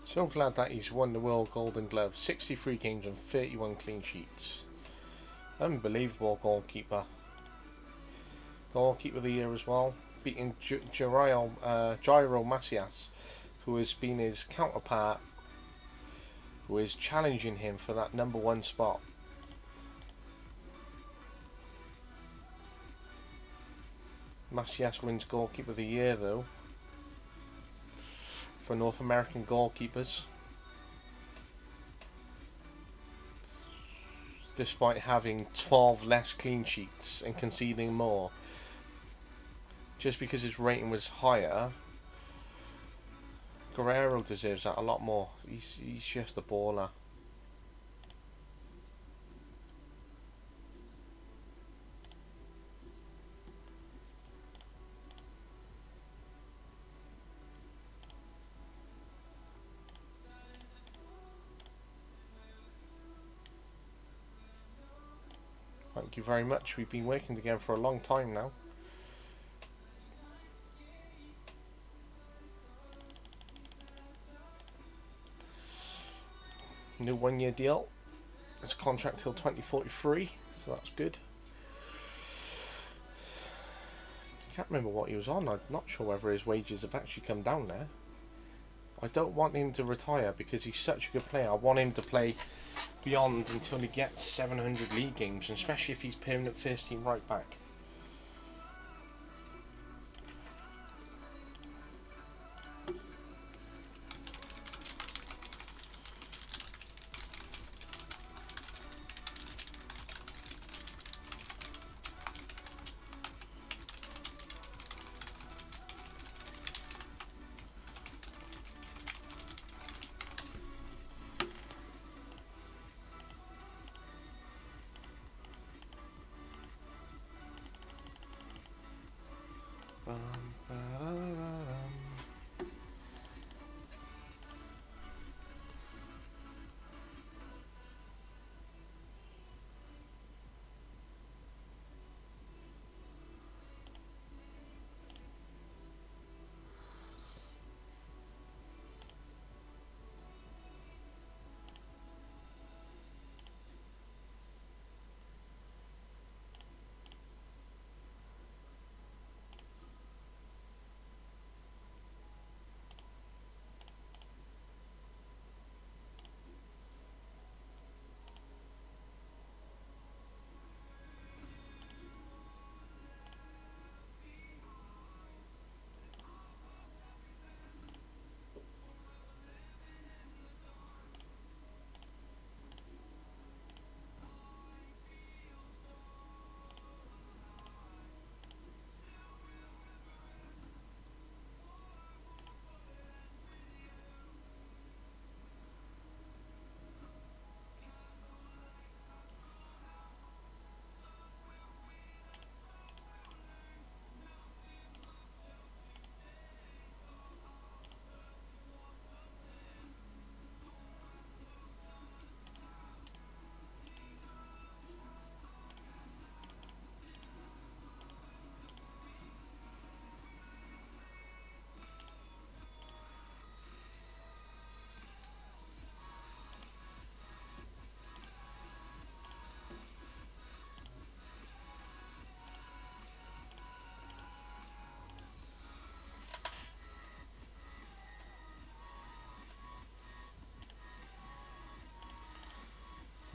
So glad that he's won the World Golden Glove. 63 games and 31 clean sheets. Unbelievable goalkeeper. Goalkeeper of the year as well. Beating Jairo Macias, who has been his counterpart, who is challenging him for that #1 spot. Macias wins goalkeeper of the year though, for North American goalkeepers, despite having 12 less clean sheets and conceding more. Just because his rating was higher, Guerrero deserves that a lot more. He's just a baller. Thank you very much. We've been working together for a long time now. New 1-year deal. It's a contract till 2043, so that's good. Can't remember what he was on. I'm not sure whether his wages have actually come down there. I don't want him to retire because he's such a good player. I want him to play beyond until he gets 700 league games, and especially if he's permanent first team right back.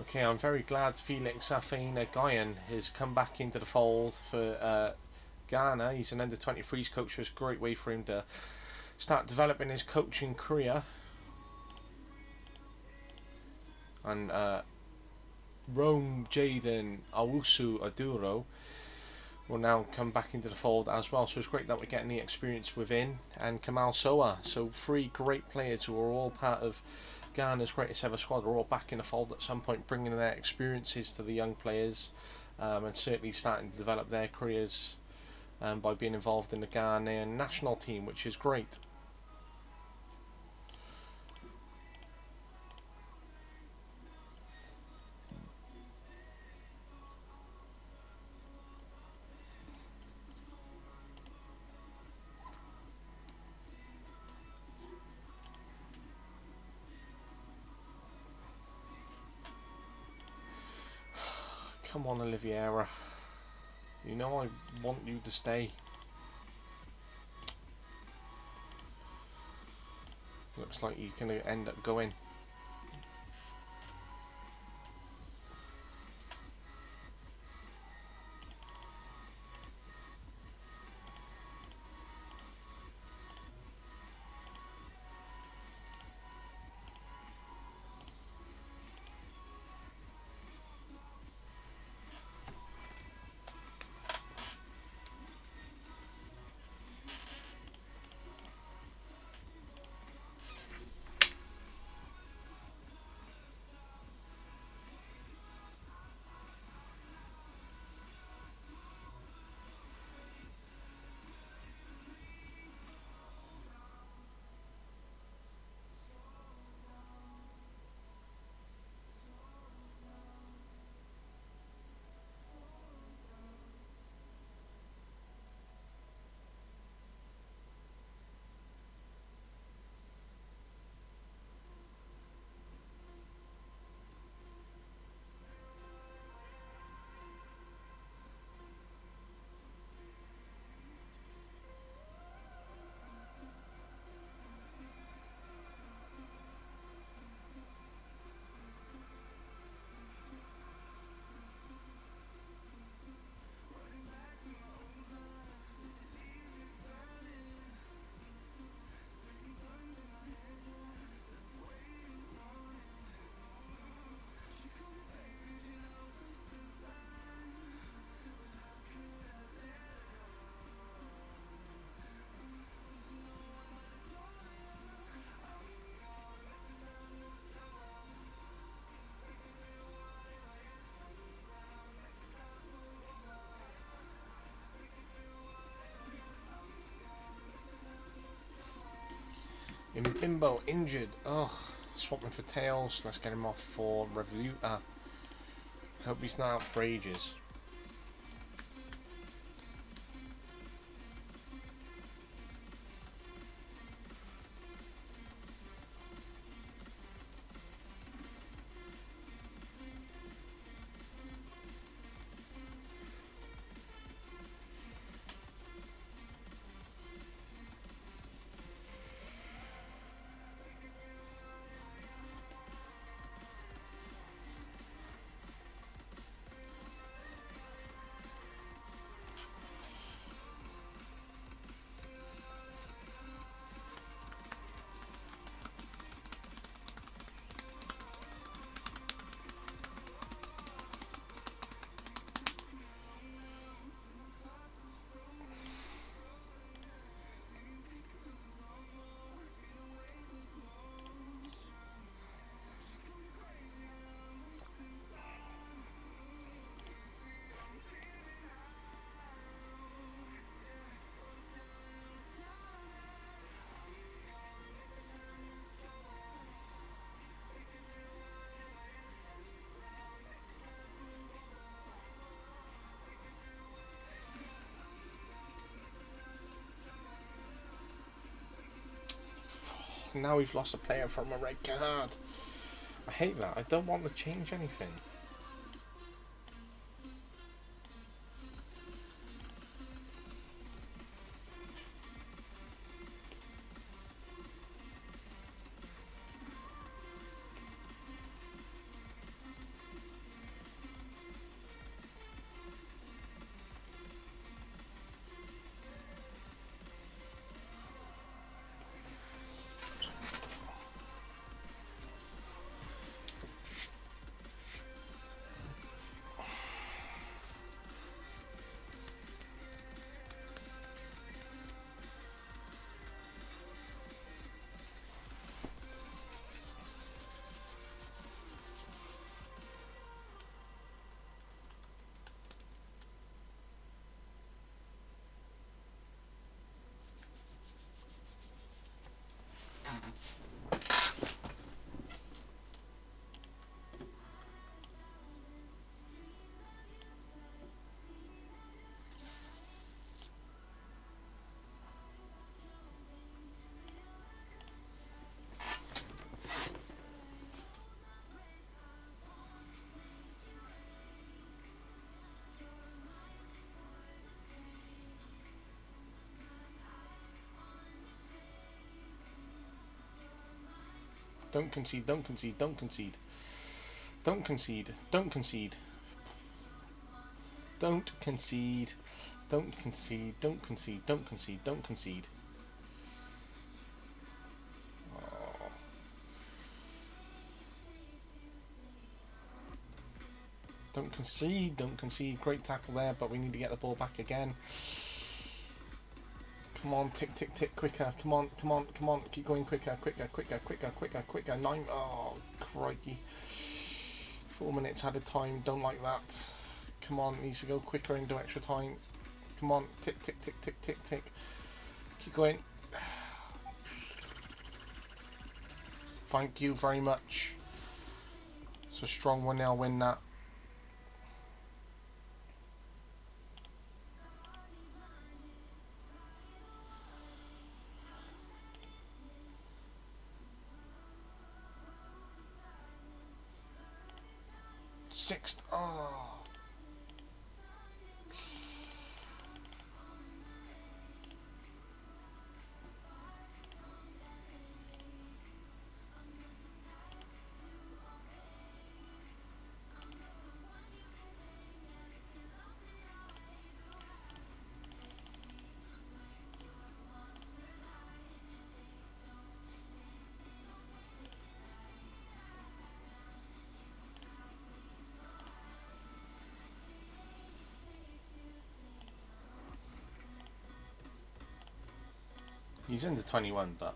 Okay, I'm very glad Felix Afena-Guyon has come back into the fold for Ghana. He's an under-23s coach, so it's a great way for him to start developing his coaching career. And Rome Jaden Awusu Aduro will now come back into the fold as well, so it's great that we're getting the experience within. And Kamal Soa, so 3 great players who are all part of Ghana's greatest ever squad are all back in the fold at some point, bringing their experiences to the young players, and certainly starting to develop their careers by being involved in the Ghanaian national team, which is great. Come on, Oliveira. You know I want you to stay. Looks like he's going to end up going. In Bimbo injured. Ugh. Swapping for Tails. Let's get him off for Revoluta. Hope he's not out for ages. Now we've lost a player from a red card. I hate that. I don't want to change anything. Don't concede, don't concede, don't concede. Don't concede, don't concede. Don't concede. Don't concede, don't concede, don't concede, don't concede. Oh. Don't concede, don't concede. Great tackle there, but we need to get the ball back again. Come on, tick, tick, tick, quicker. Come on, come on, come on. Keep going quicker, quicker, quicker, quicker, quicker, quicker. 9. Oh, crikey. 4 minutes at a time. Don't like that. Come on, needs to go quicker into extra time. Come on, tick, tick, tick, tick, tick, tick. Keep going. Thank you very much. It's a strong 1-0 win, that. Sixth. Oh. He's under 21, but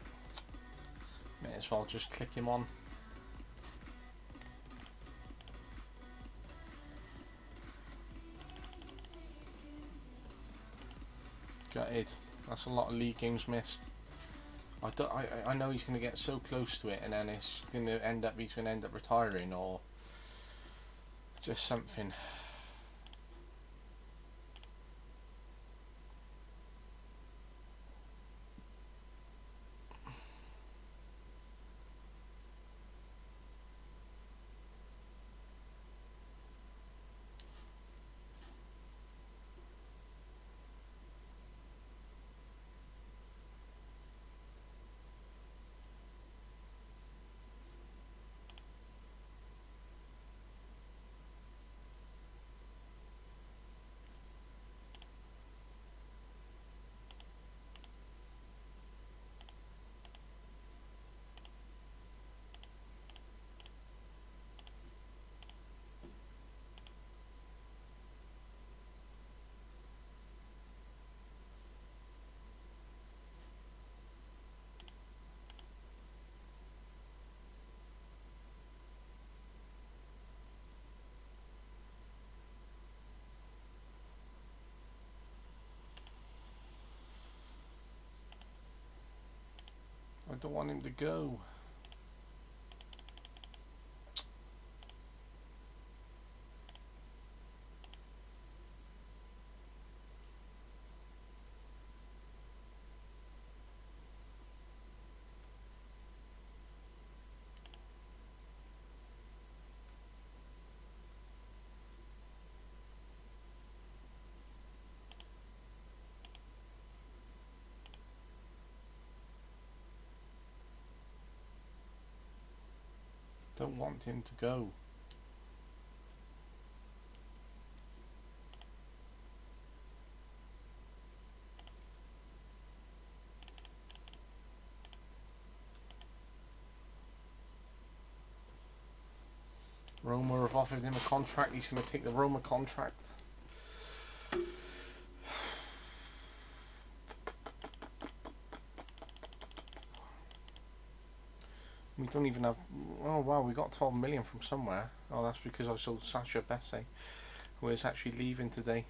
may as well just click him on. Gutted. That's a lot of league games missed. I know he's going to get so close to it, and then it's going to end up, he's going to end up retiring or just something. I don't want him to go. Don't want him to go. Roma have offered him a contract. He's going to take the Roma contract. We don't even have... Oh wow, we got 12 million from somewhere. Oh, that's because I sold Sasha Besse, who is actually leaving today.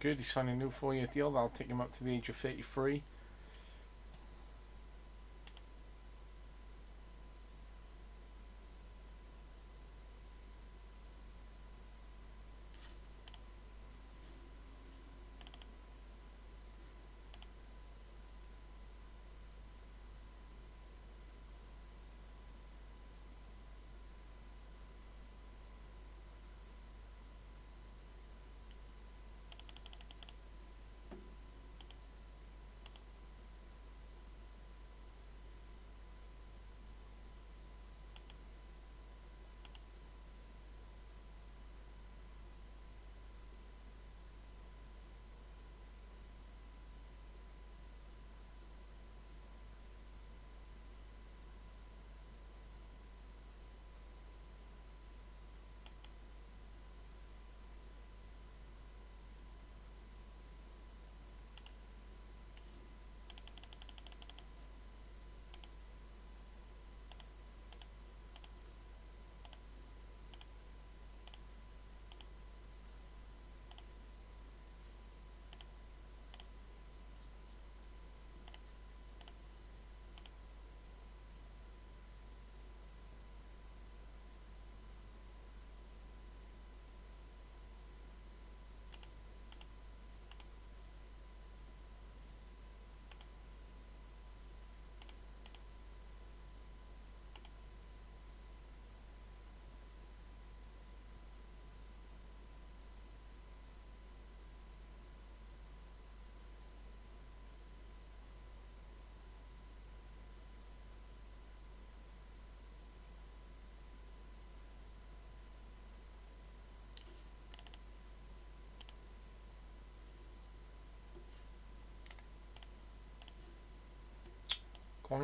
good. He's signed a new 4-year deal. That'll take him up to the age of 33.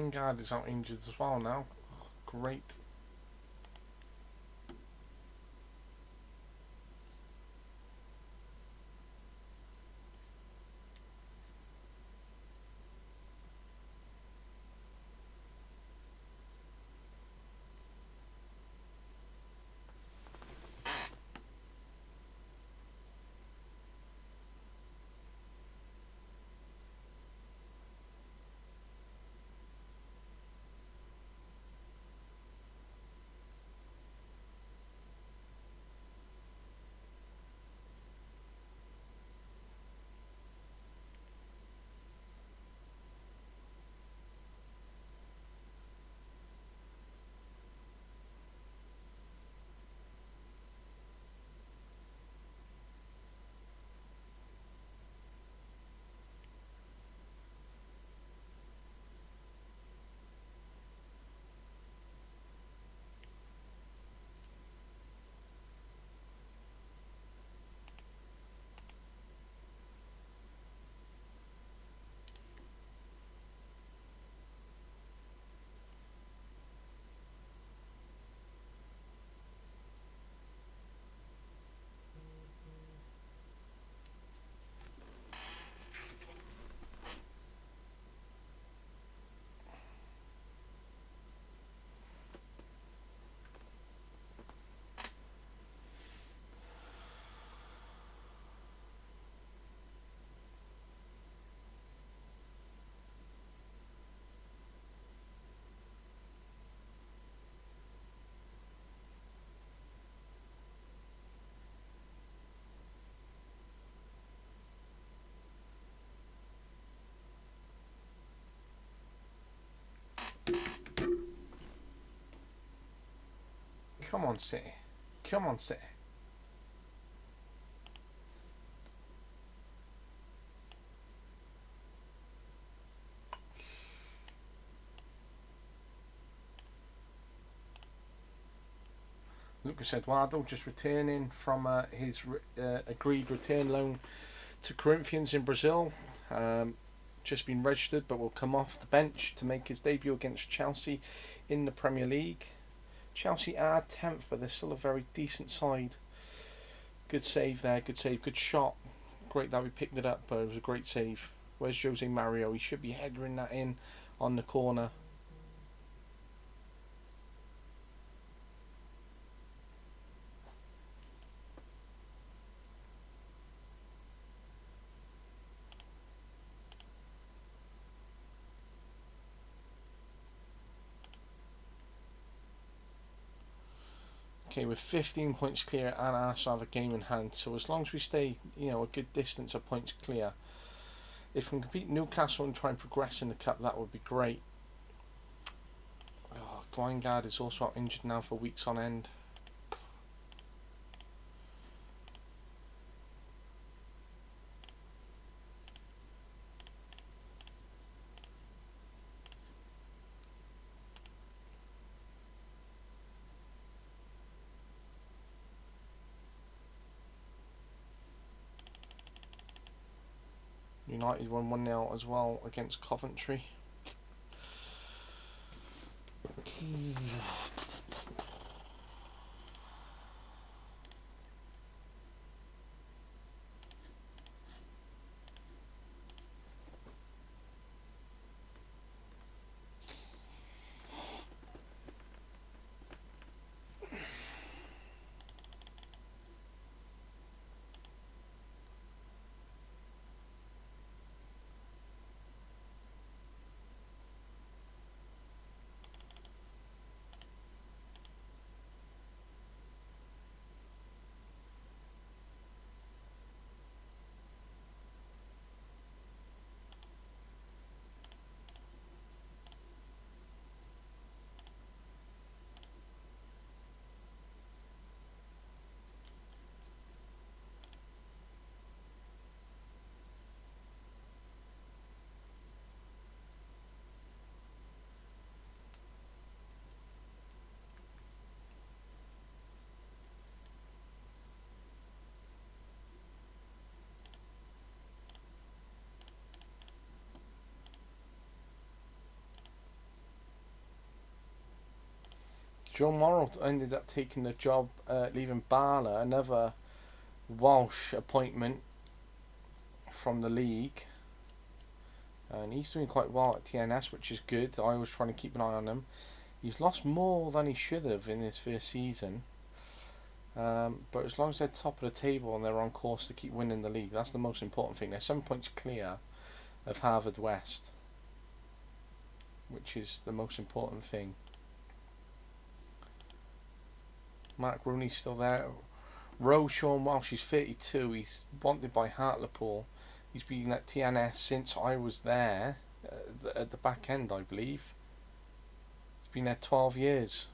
Guard is out injured as well now. Great. Come on, City. Come on, City. Lucas Eduardo just returning from his agreed return loan to Corinthians in Brazil. Just been registered, but will come off the bench to make his debut against Chelsea in the Premier League. Chelsea are 10th, but they're still a very decent side. Good save there, good save, good shot. Great that we picked it up, but it was a great save. Where's Jose Mario? He should be headering that in on the corner. Okay, we're 15 points clear and Arsenal have a game in hand. So as long as we stay, a good distance of points clear, if we can compete Newcastle and try and progress in the cup, that would be great. Oh, Guingard is also out injured now for weeks on end. United won 1-0 as well against Coventry. Joe Morrow ended up taking the job, leaving Bala, another Welsh appointment from the league. And he's doing quite well at TNS, which is good. I was trying to keep an eye on him. He's lost more than he should have in his first season. But as long as they're top of the table and they're on course to keep winning the league, that's the most important thing. They're 7 points clear of Harvard West, which is the most important thing. Mark Rooney's still there. Sean Walsh, he's 32. He's wanted by Hartlepool. He's been at TNS since I was there, at the back end, I believe. He's been there 12 years.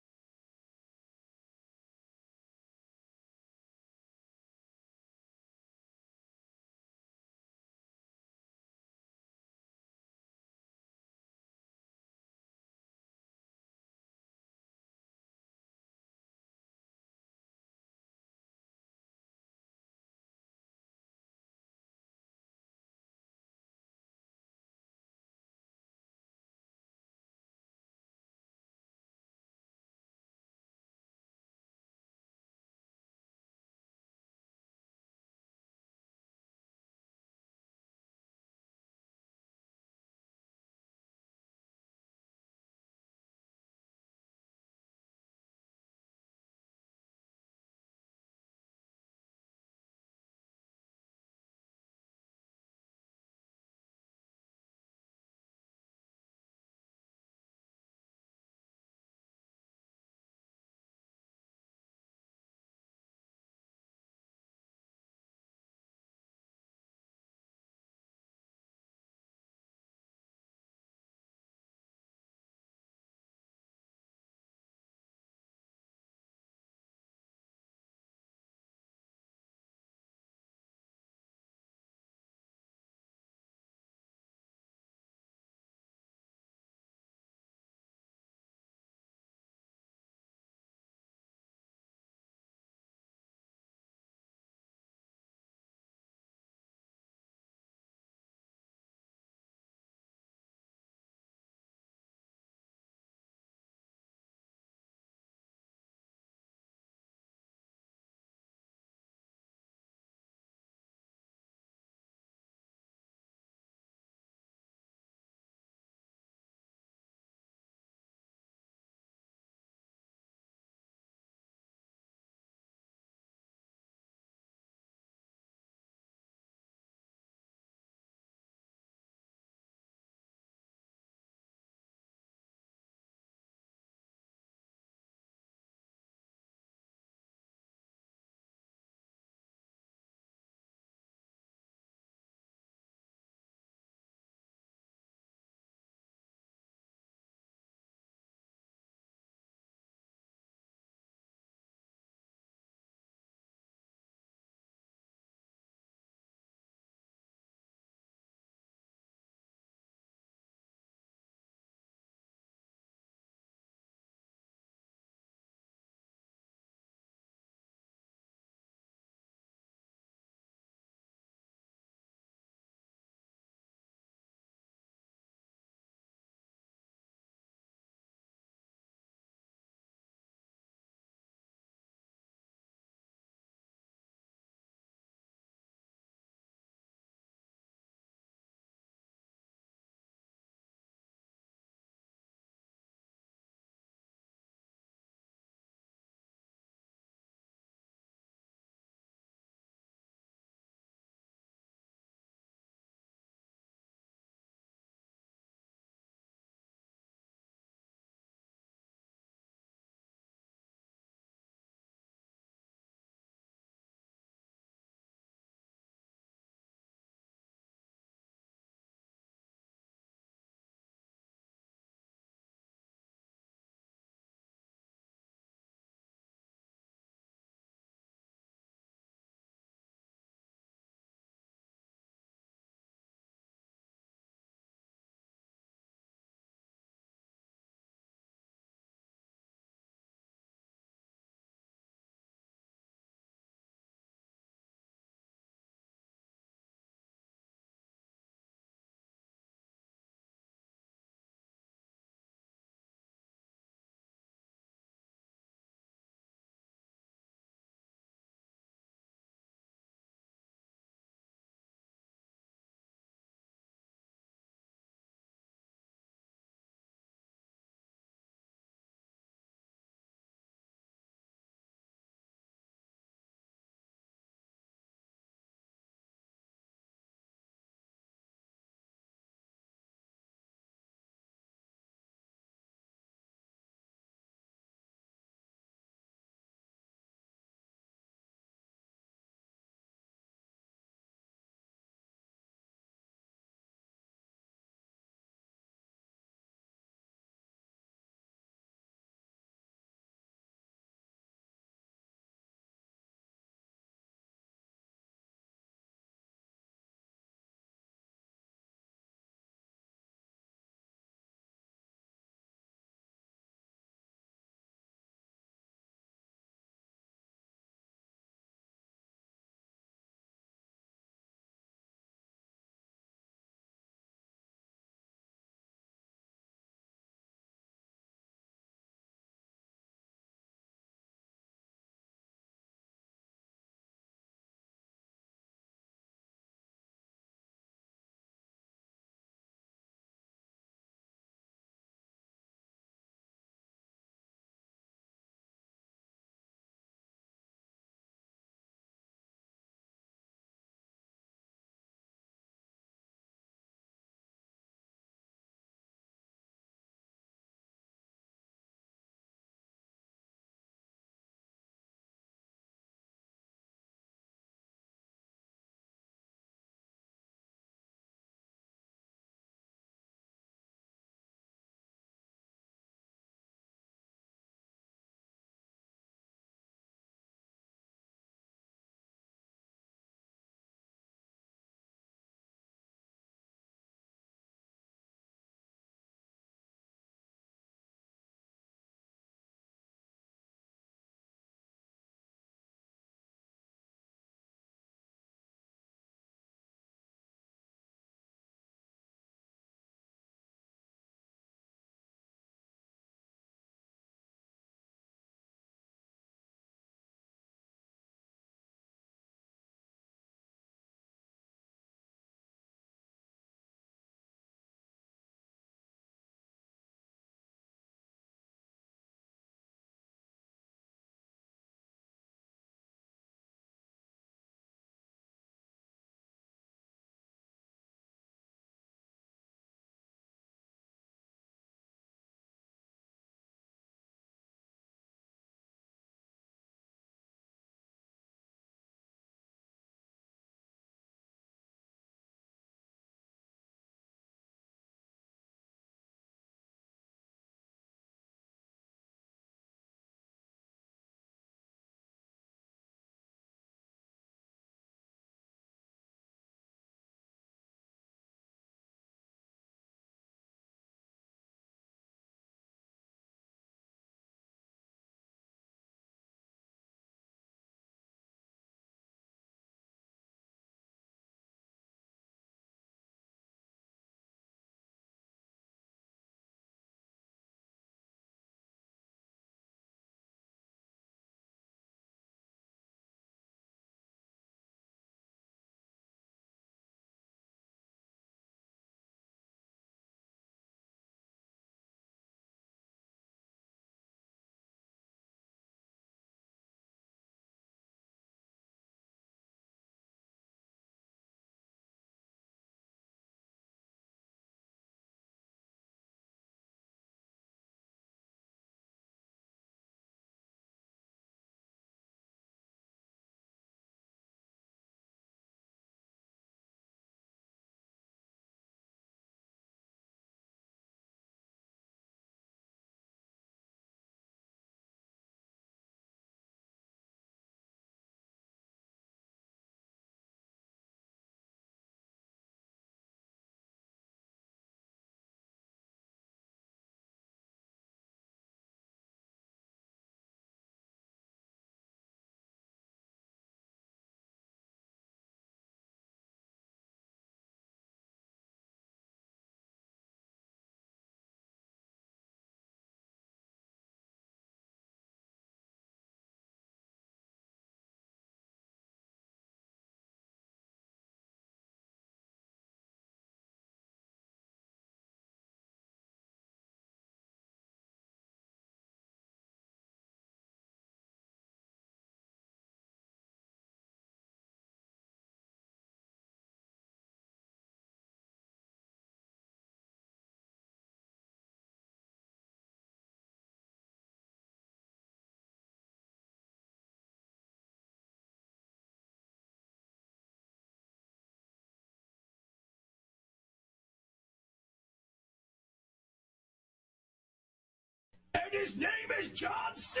And his name is John C.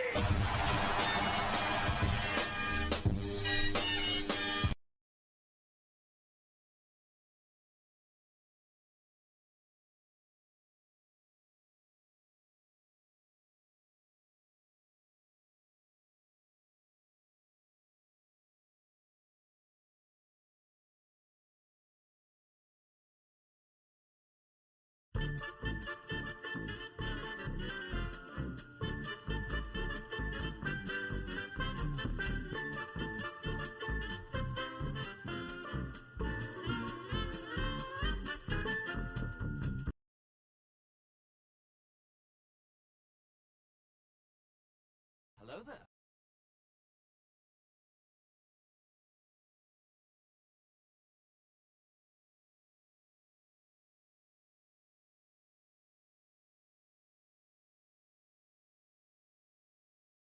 Hello there.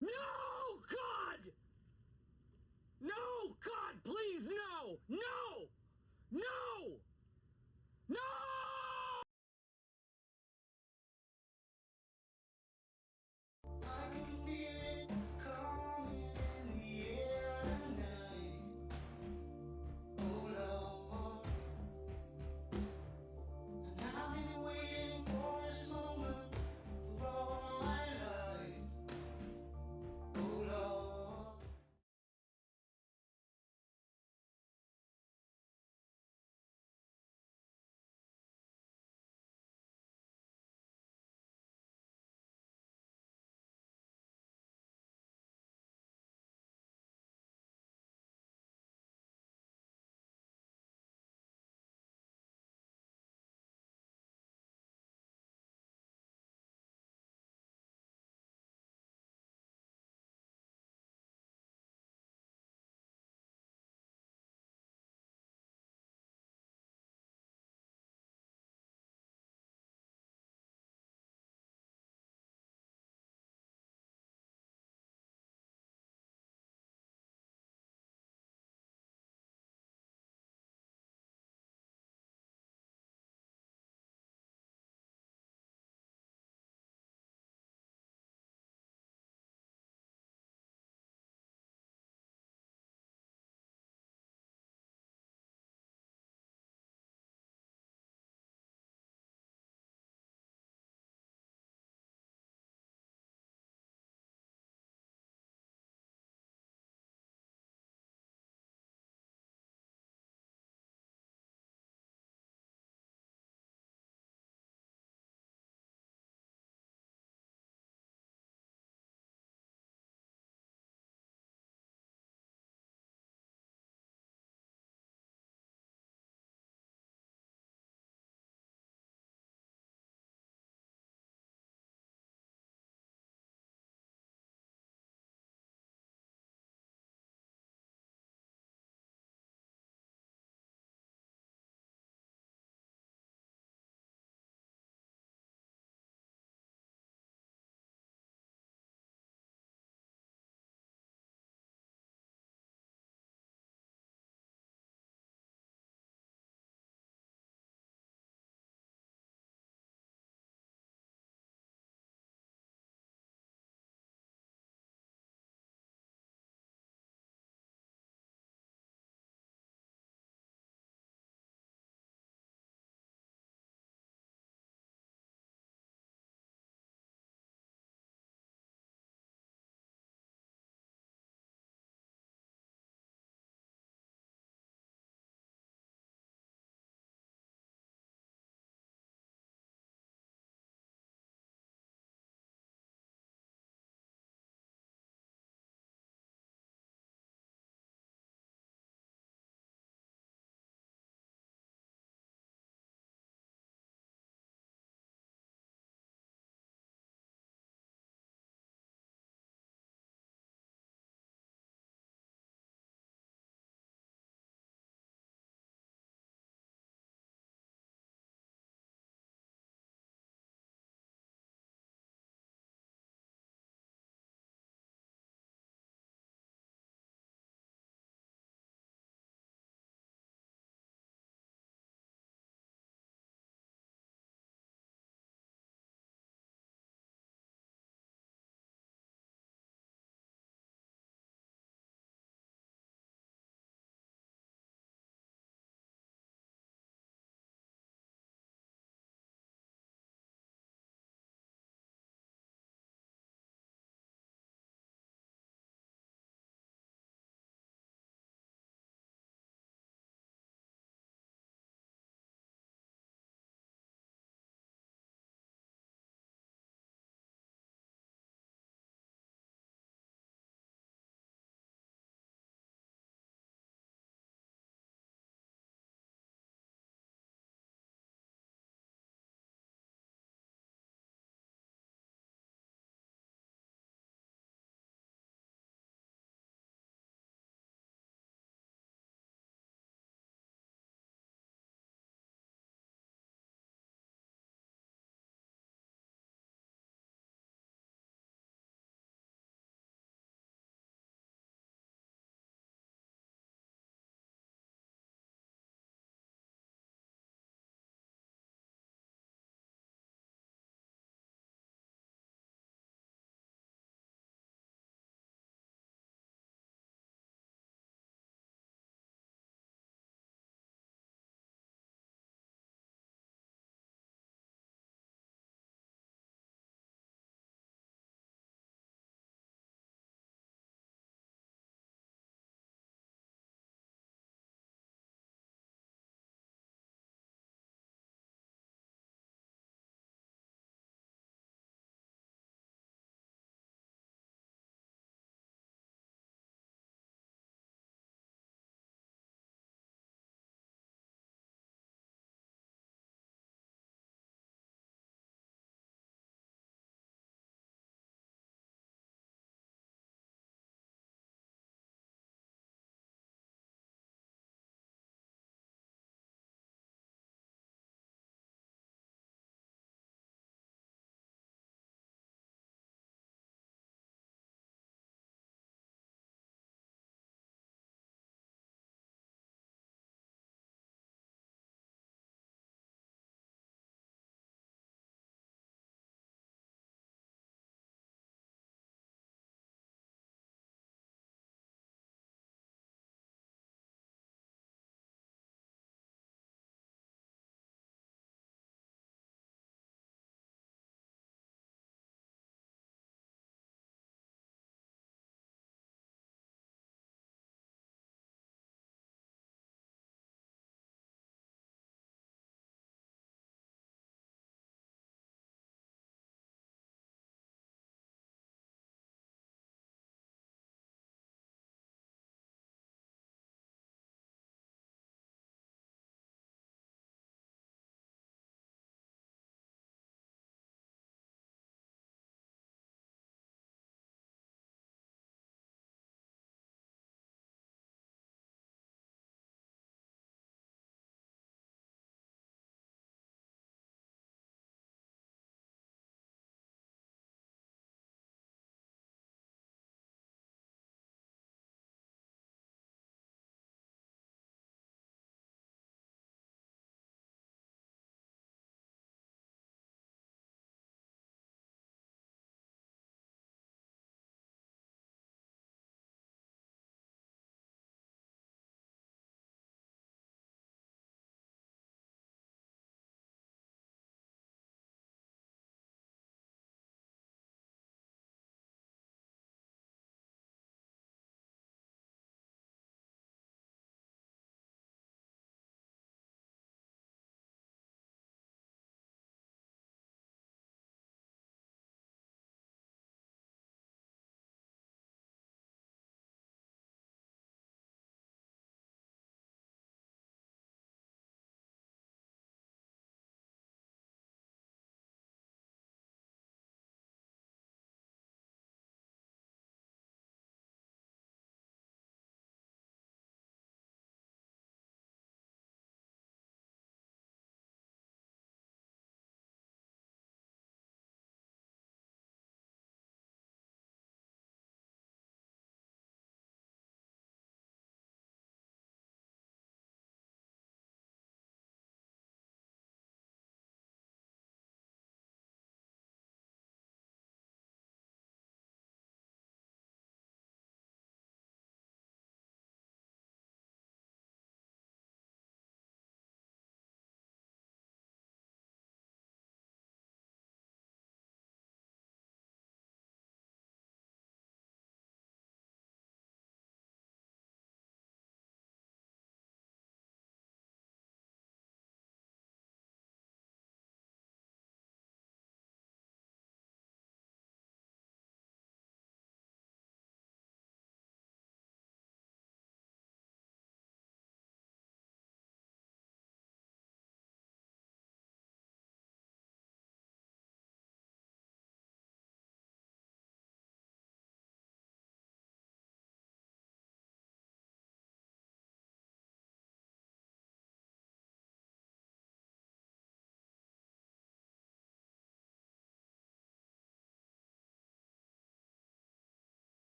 No, God! No, God, please, no! No! No!